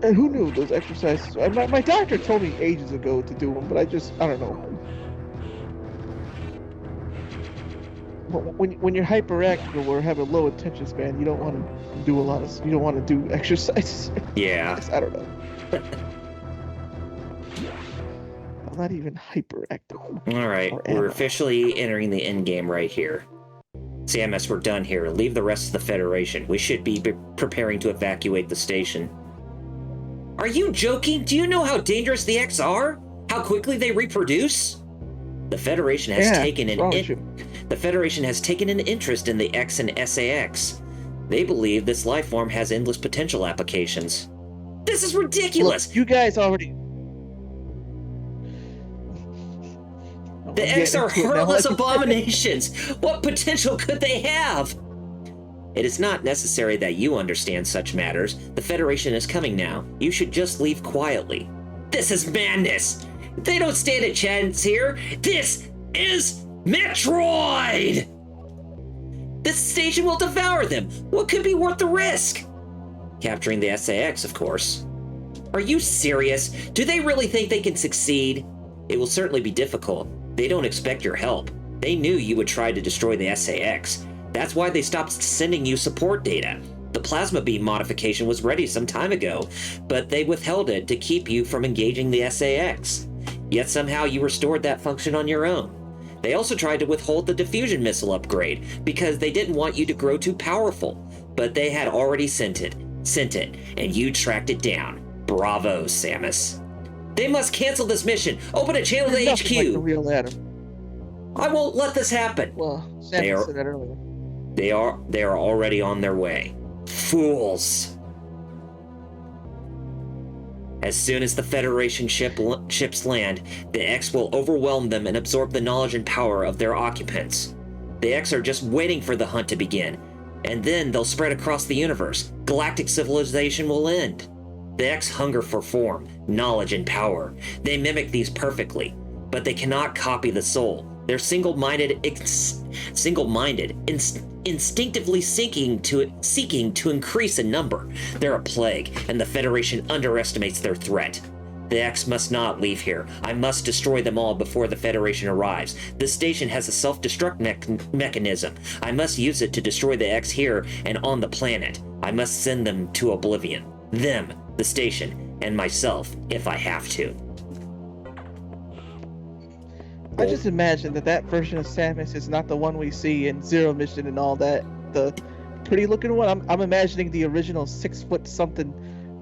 and who knew those exercises? My doctor told me ages ago to do them, but I don't know. When you're hyperactive or have a low attention span, you don't want to do you don't want to do exercises. Yeah. I don't know. I'm not even hyperactive. Alright, we're officially entering the end game right here. Samus, we're done here. Leave the rest of the Federation. We should be preparing to evacuate the station. Are you joking? Do you know how dangerous the X are? How quickly they reproduce? The Federation has taken an interest in the X and SAX. They believe this life form has endless potential applications. This is ridiculous! Look, you guys already... The X are heartless abominations! What potential could they have? It is not necessary that you understand such matters. The Federation is coming now. You should just leave quietly. This is madness! They don't stand a chance here! This is Metroid! This station will devour them! What could be worth the risk? Capturing the SAX, of course. Are you serious? Do they really think they can succeed? It will certainly be difficult. They don't expect your help. They knew you would try to destroy the SAX. That's why they stopped sending you support data. The plasma beam modification was ready some time ago, but they withheld it to keep you from engaging the SAX. Yet somehow you restored that function on your own. They also tried to withhold the diffusion missile upgrade because they didn't want you to grow too powerful, but they had already sent it, and you tracked it down. Bravo, Samus. They must cancel this mission. Open a channel to Nothing HQ. like the real Adam. I won't let this happen. Well, They are- Samus said that earlier. They are already on their way. Fools. As soon as the Federation ships land, the X will overwhelm them and absorb the knowledge and power of their occupants. The X are just waiting for the hunt to begin, and then they'll spread across the universe. Galactic civilization will end. The X hunger for form, knowledge, and power. They mimic these perfectly, but they cannot copy the soul. They're single-minded, instinctively seeking to increase in number. They're a plague, and the Federation underestimates their threat. The X must not leave here. I must destroy them all before the Federation arrives. This station has a self-destruct mechanism. I must use it to destroy the X here and on the planet. I must send them to oblivion. Them, the station, and myself, if I have to. I just imagine that version of Samus is not the one we see in Zero Mission and all that. The pretty looking one. I'm imagining the original 6 foot something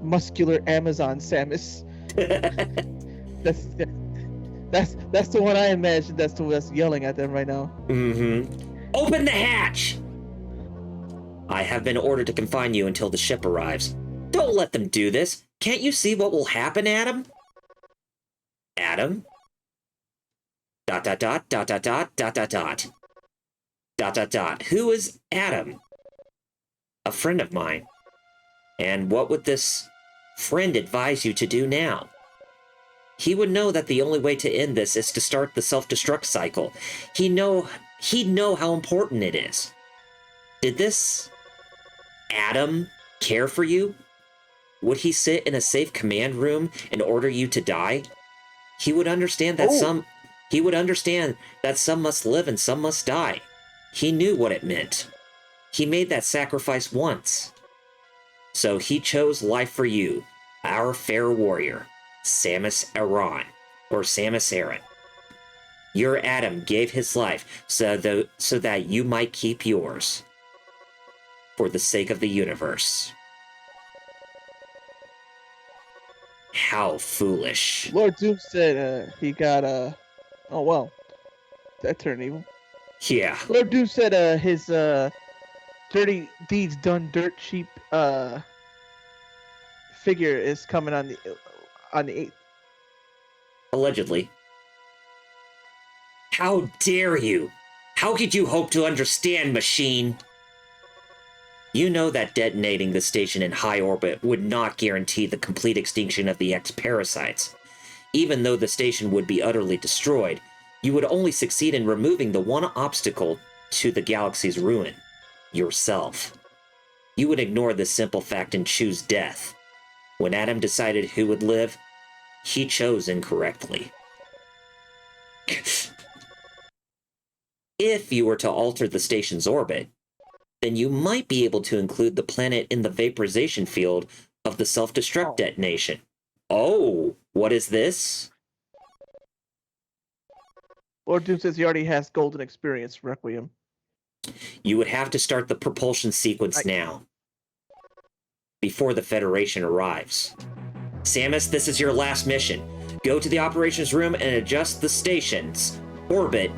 muscular Amazon Samus. That's the one I imagine. That's the one that's yelling at them right now. Open the hatch! I have been ordered to confine you until the ship arrives. Don't let them do this. Can't you see what will happen, Adam? Adam? ... Who is Adam? A friend of mine. And what would this friend advise you to do now? He would know that the only way to end this is to start the self-destruct cycle. He'd know how important it is. Did this Adam care for you? Would he sit in a safe command room and order you to die? He would understand that some must live and some must die. He knew what it meant. He made that sacrifice once. So he chose life for you, our fair warrior, Samus Aran, or Samus Aran. Your Adam gave his life so that you might keep yours. For the sake of the universe. How foolish. Lord Doom said he got oh well, that turned evil. Yeah. Lord Doom said his dirty deeds done dirt cheap figure is coming on the 8th. Allegedly. How dare you? How could you hope to understand, machine? You know that detonating the station in high orbit would not guarantee the complete extinction of the X-parasites. Even though the station would be utterly destroyed, you would only succeed in removing the one obstacle to the galaxy's ruin. Yourself. You would ignore this simple fact and choose death. When Adam decided who would live, he chose incorrectly. If you were to alter the station's orbit, then you might be able to include the planet in the vaporization field of the self-destruct detonation. Oh, what is this? Lord Doom says he already has golden experience Requiem. You would have to start the propulsion sequence now, before the Federation arrives. Samus, this is your last mission. Go to the operations room and adjust the station's orbit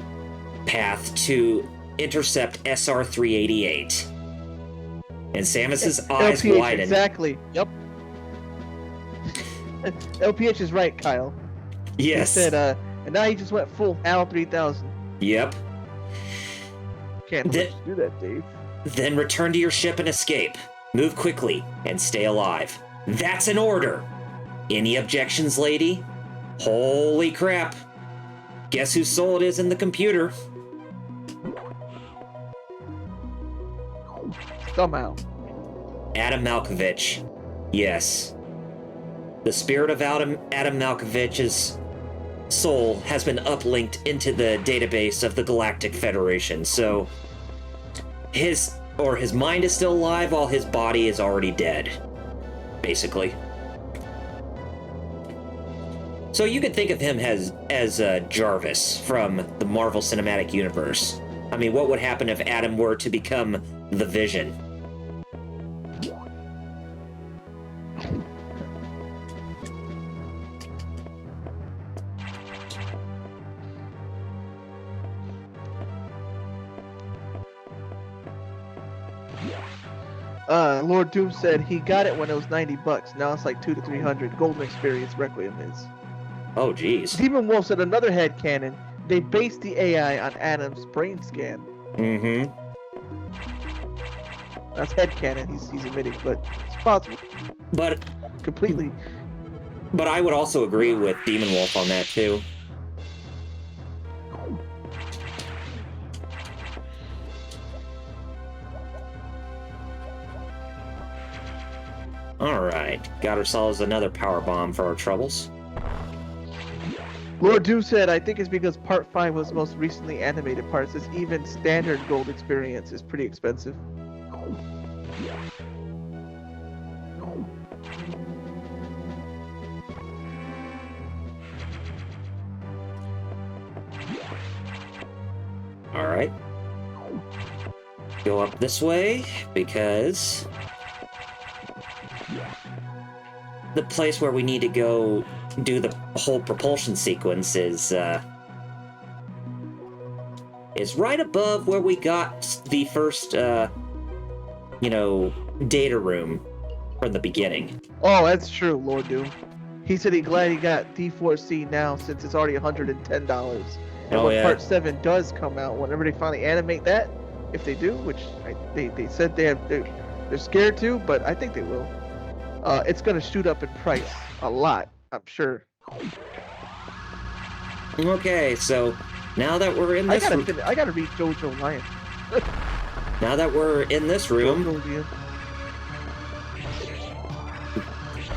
path to intercept SR-388. And Samus's eyes LPH, widen. Exactly. Yep. LPH is right, Kyle. Yes. He said, and now he just went full HAL 3000. Yep. Can't let you do that, Dave. Then return to your ship and escape. Move quickly and stay alive. That's an order. Any objections, lady? Holy crap. Guess whose soul it is in the computer? Somehow. Adam Malkovich. Yes. The spirit of Adam Malkovich's soul has been uplinked into the database of the Galactic Federation, so his mind is still alive while his body is already dead, basically. So you could think of him as Jarvis from the Marvel Cinematic Universe. I mean, what would happen if Adam were to become the Vision? Lord Doom said he got it when it was $90. Now it's like $200 to $300. Golden Experience Requiem is. Oh, geez. Demon Wolf said another headcanon. They based the AI on Adam's brain scan. Mm-hmm. That's headcanon. He's admitting, but it's possible. But completely. But I would also agree with Demon Wolf on that too. Alright, got ourselves another power bomb for our troubles. Lord Doom said, I think it's because Part 5 was the most recently animated part. Says even standard gold experience is pretty expensive. Alright. Go up this way, because the place where we need to go do the whole propulsion sequence is right above where we got the first, data room from the beginning. Oh, that's true, Lord Doom. He said he's glad he got D4C now since it's already $110. And when Part 7 does come out, whenever they finally animate that, if they do, which they said they're scared to, but I think they will. It's gonna shoot up in price a lot, I'm sure. Okay, so now that we're in this, I gotta read JoJo Lion. Now that we're in this room,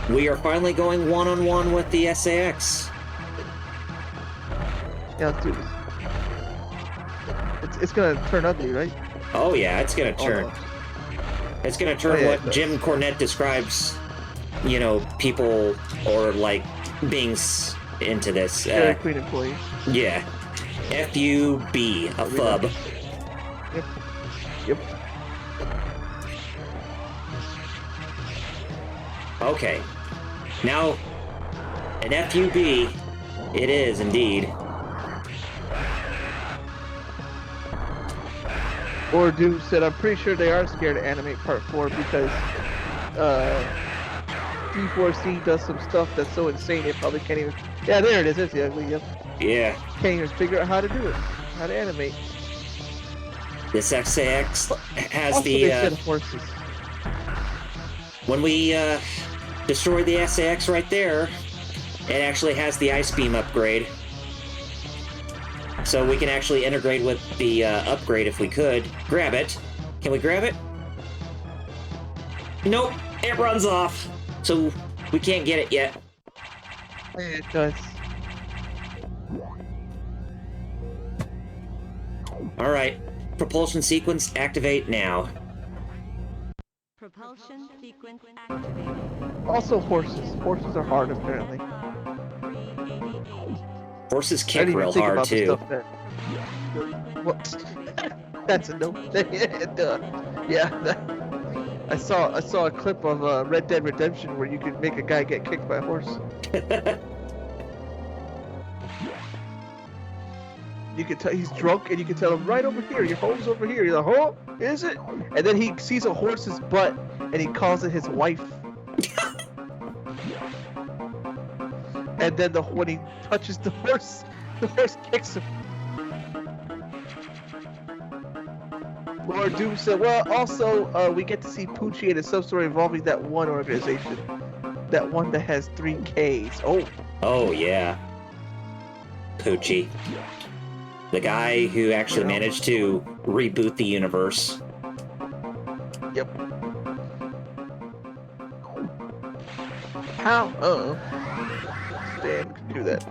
we are finally going one-on-one with the SAX. Yeah, let's do this. It's gonna turn ugly, right? Oh yeah, it's gonna turn. It's gonna turn what Jim Cornette describes, people or like beings into this. Dairy Queen employees. Yeah. FUB, a fub. Yep. Okay. Now, an FUB, it is indeed. Or Doom said, I'm pretty sure they are scared to animate Part 4 because D4C does some stuff that's so insane they probably can't even... Yeah, there it is. It's the ugly, yep. Yeah. Can't even figure out how to do it. How to animate. This XAX has also, the... they said horses. When we destroy the SAX right there, it actually has the Ice Beam upgrade. So we can actually integrate with the upgrade if we could. Grab it. Can we grab it? Nope, it runs off. So we can't get it yet. It does. Alright, propulsion sequence activate now. Propulsion sequence activated. Also horses. Horses are hard apparently. 388. Horses kick real hard too. What? That's a no. Yeah. I saw a clip of Red Dead Redemption where you could make a guy get kicked by a horse. You can tell he's drunk, and you can tell him right over here. Your home's over here. You're like, oh, is it? And then he sees a horse's butt, and he calls it his wife. And then when he touches the horse kicks him. Lord Doom said, well, also, we get to see Poochie in a sub-story involving that one organization. That one that has 3 Ks. Oh. Oh, yeah. Poochie. The guy who actually managed to reboot the universe. Yep. How? Stand can do that.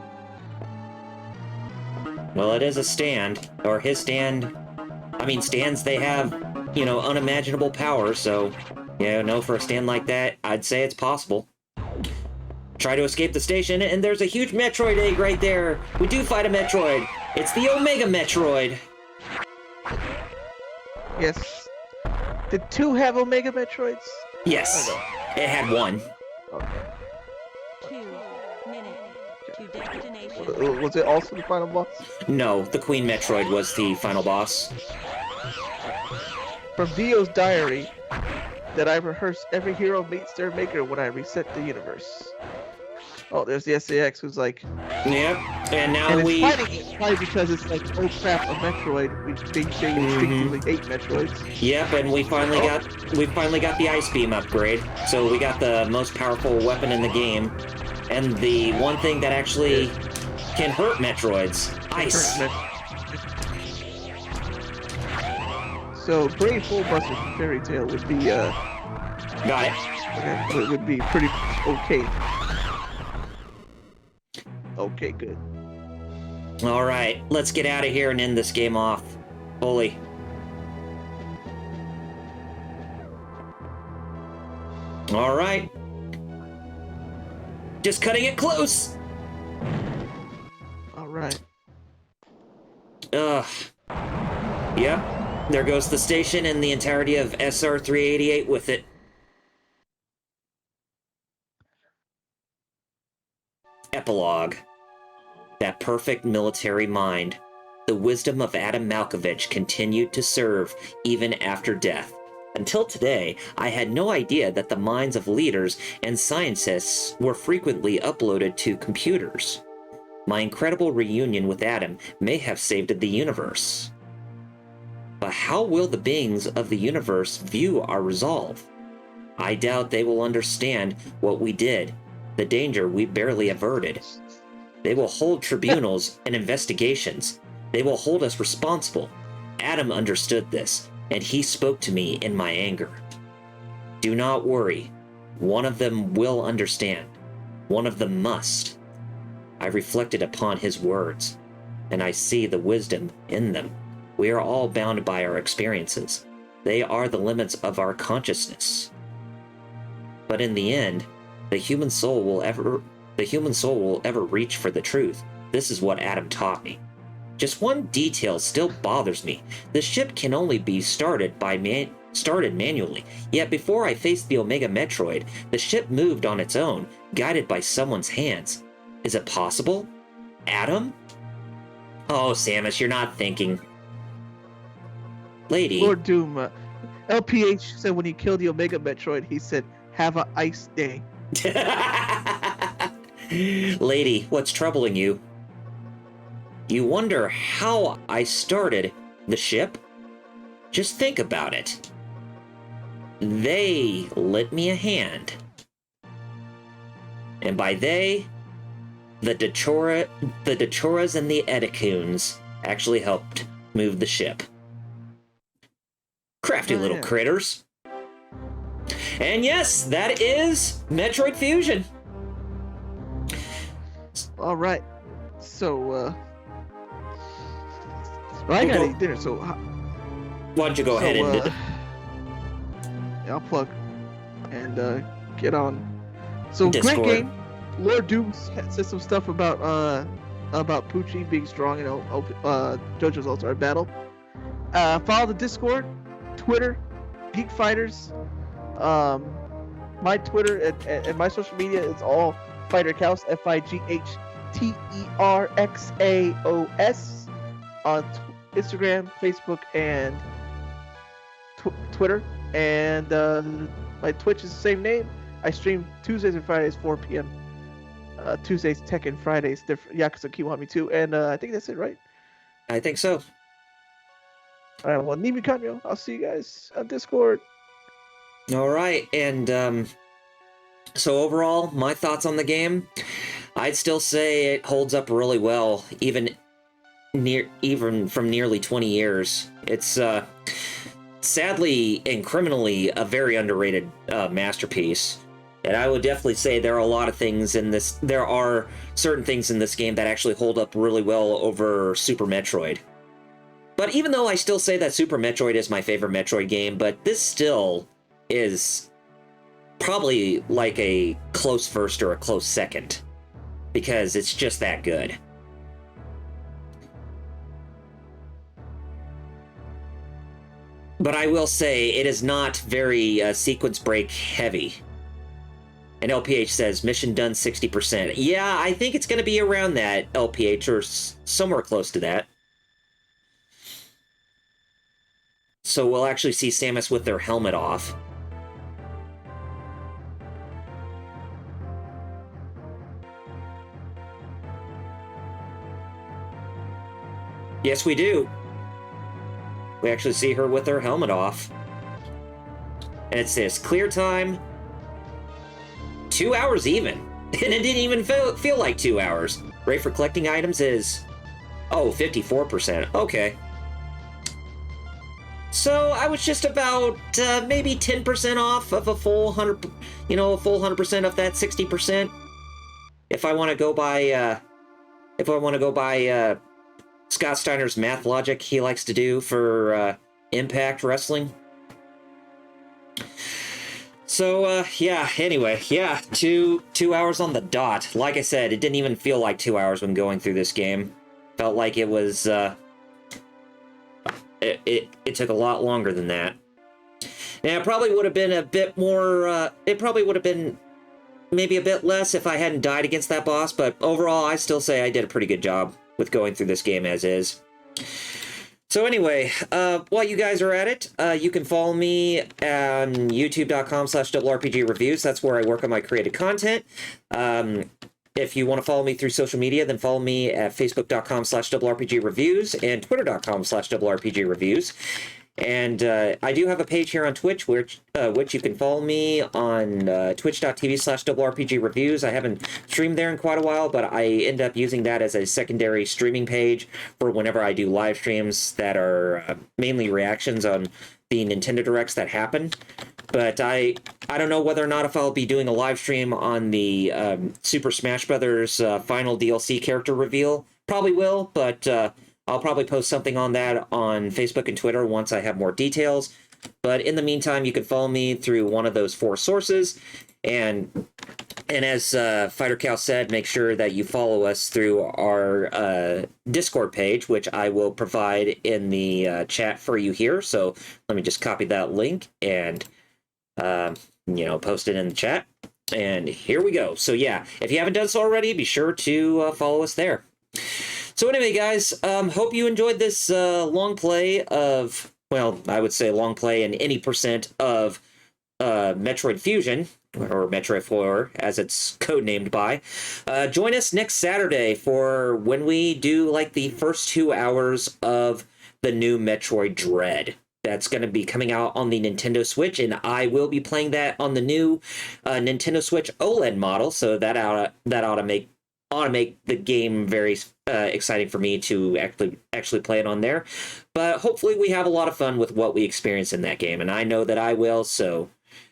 Well, it is a stand, or his stand. I mean, stands, they have, unimaginable power, so, for a stand like that, I'd say it's possible. Try to escape the station, and there's a huge Metroid egg right there. We do fight a Metroid. It's the Omega Metroid. Yes. Did 2 have Omega Metroids? Yes, it had 1. Okay. 2 minutes to destination. Was it also the final boss? No, the Queen Metroid was the final boss. From Dio's diary, that I rehearse every hero meets their maker when I reset the universe. Oh, there's the SAX who's like... Yep, and now And it's we... fighting it probably because it's like, oh crap, a Metroid. They instinctively hate Metroids. Yep, and we finally got the Ice Beam upgrade, so we got the most powerful weapon in the game, and the one thing that actually can hurt Metroids, ice. So Brave Full Buster from Fairy Tail would be Got it. it would be pretty okay. Okay, good. All right, let's get out of here and end this game off. Fully. All right. Just cutting it close. All right. Ugh. Yep. There goes the station and the entirety of SR-388 with it. Epilogue. That perfect military mind. The wisdom of Adam Malkovich continued to serve even after death. Until today, I had no idea that the minds of leaders and scientists were frequently uploaded to computers. My incredible reunion with Adam may have saved the universe. But how will the beings of the universe view our resolve? I doubt they will understand what we did, the danger we barely averted. They will hold tribunals and investigations. They will hold us responsible. Adam understood this, and he spoke to me in my anger. Do not worry. One of them will understand. One of them must. I reflected upon his words, and I see the wisdom in them. We are all bound by our experiences. They are the limits of our consciousness. But in the end, the human soul will ever reach for the truth. This is what Adam taught me. Just one detail still bothers me. The ship can only be started manually. Yet before I faced the Omega Metroid, the ship moved on its own, guided by someone's hands. Is it possible? Adam? Oh, Samus, you're not thinking. Lady. Lord Doom, LPH said when he killed the Omega Metroid, he said, "Have a ice day." Lady, what's troubling you? You wonder how I started the ship? Just think about it. They lit me a hand. And by they, the Dachoras and the Edicoons actually helped move the ship. Crafty little critters. And yes, that is Metroid Fusion. All right. So, I gotta eat dinner. So, why don't you go ahead and? Yeah, I'll plug and get on. So Discord. Great game. Lord Doom said some stuff about Poochie being strong in JoJo's All-Star Battle. Follow the Discord, Twitter, Geek Fighters. My Twitter and my social media is all Fighter Chaos, FIGHTERXAOS on Instagram, Facebook, and Twitter. And my Twitch is the same name. I stream Tuesdays and Fridays 4 p.m. Tuesdays Tekken, Fridays Yakuza Kiwami 2, and I think that's it, right? I think so. All right, well, Nimi Kanyo, I'll see you guys on Discord. All right, and so overall, my thoughts on the game, I'd still say it holds up really well, even from nearly 20 years. It's sadly and criminally a very underrated masterpiece. And I would definitely say there are a lot of things in this. There are certain things in this game that actually hold up really well over Super Metroid. But even though I still say that Super Metroid is my favorite Metroid game, but this still is probably like a close first or a close second, because it's just that good. But I will say it is not very sequence break heavy. And LPH says, mission done 60%. Yeah, I think it's going to be around that, LPH, or somewhere close to that. So we'll actually see Samus with their helmet off. Yes, we do. We actually see her with her helmet off. And it says, clear time, 2 hours even. And it didn't even feel like 2 hours. Rate for collecting items is, 54%. Okay. So I was just about maybe 10% off of a full 100, a full 100% of that 60%. If I want to go by, Scott Steiner's math logic he likes to do for Impact Wrestling. So, yeah, anyway, yeah, 2 hours on the dot. Like I said, it didn't even feel like 2 hours when going through this game. Felt like it was, it took a lot longer than that. Now, it probably would have been a bit more, it probably would have been maybe a bit less if I hadn't died against that boss, but overall, I still say I did a pretty good job with going through this game as is. So anyway, while you guys are at it, you can follow me on youtube.com/RPGreviews. That's where I work on my creative content. If you want to follow me through social media, then follow me at facebook.com/RPGreviews and twitter.com/RPGreviews. And I do have a page here on Twitch, which you can follow me on twitch.tv/RPGreviews. I haven't streamed there in quite a while, but I end up using that as a secondary streaming page for whenever I do live streams that are mainly reactions on the Nintendo Directs that happen. But I don't know whether or not if I'll be doing a live stream on the Super Smash Brothers final DLC character reveal. Probably will, but I'll probably post something on that on Facebook and Twitter once I have more details. But in the meantime, you can follow me through one of those 4 sources. And as Fighter Cow said, make sure that you follow us through our Discord page, which I will provide in the chat for you here. So let me just copy that link and post it in the chat. And here we go. So yeah, if you haven't done so already, be sure to follow us there. So anyway, guys, hope you enjoyed this long play of, well, I would say long play in any percent of Metroid Fusion, or Metroid 4, as it's codenamed by. Join us next Saturday for when we do, like, the first 2 hours of the new Metroid Dread. That's going to be coming out on the Nintendo Switch, and I will be playing that on the new Nintendo Switch OLED model, so that ought to make the game very exciting for me to actually play it on there. But hopefully we have a lot of fun with what we experience in that game, and I know that I will, so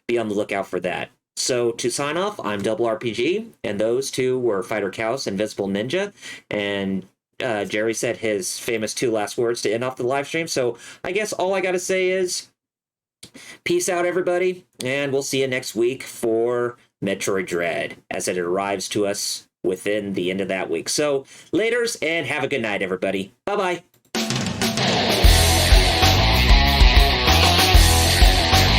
be on the lookout for that. So to sign off, I'm Double RPG, and those two were Fighter Cows and Invisible Ninja, and Jerry said his famous 2 last words to end off the live stream, so I guess all I gotta say is peace out, everybody, and we'll see you next week for Metroid Dread, as it arrives to us within the end of that week. So, laters, and have a good night, everybody. Bye-bye.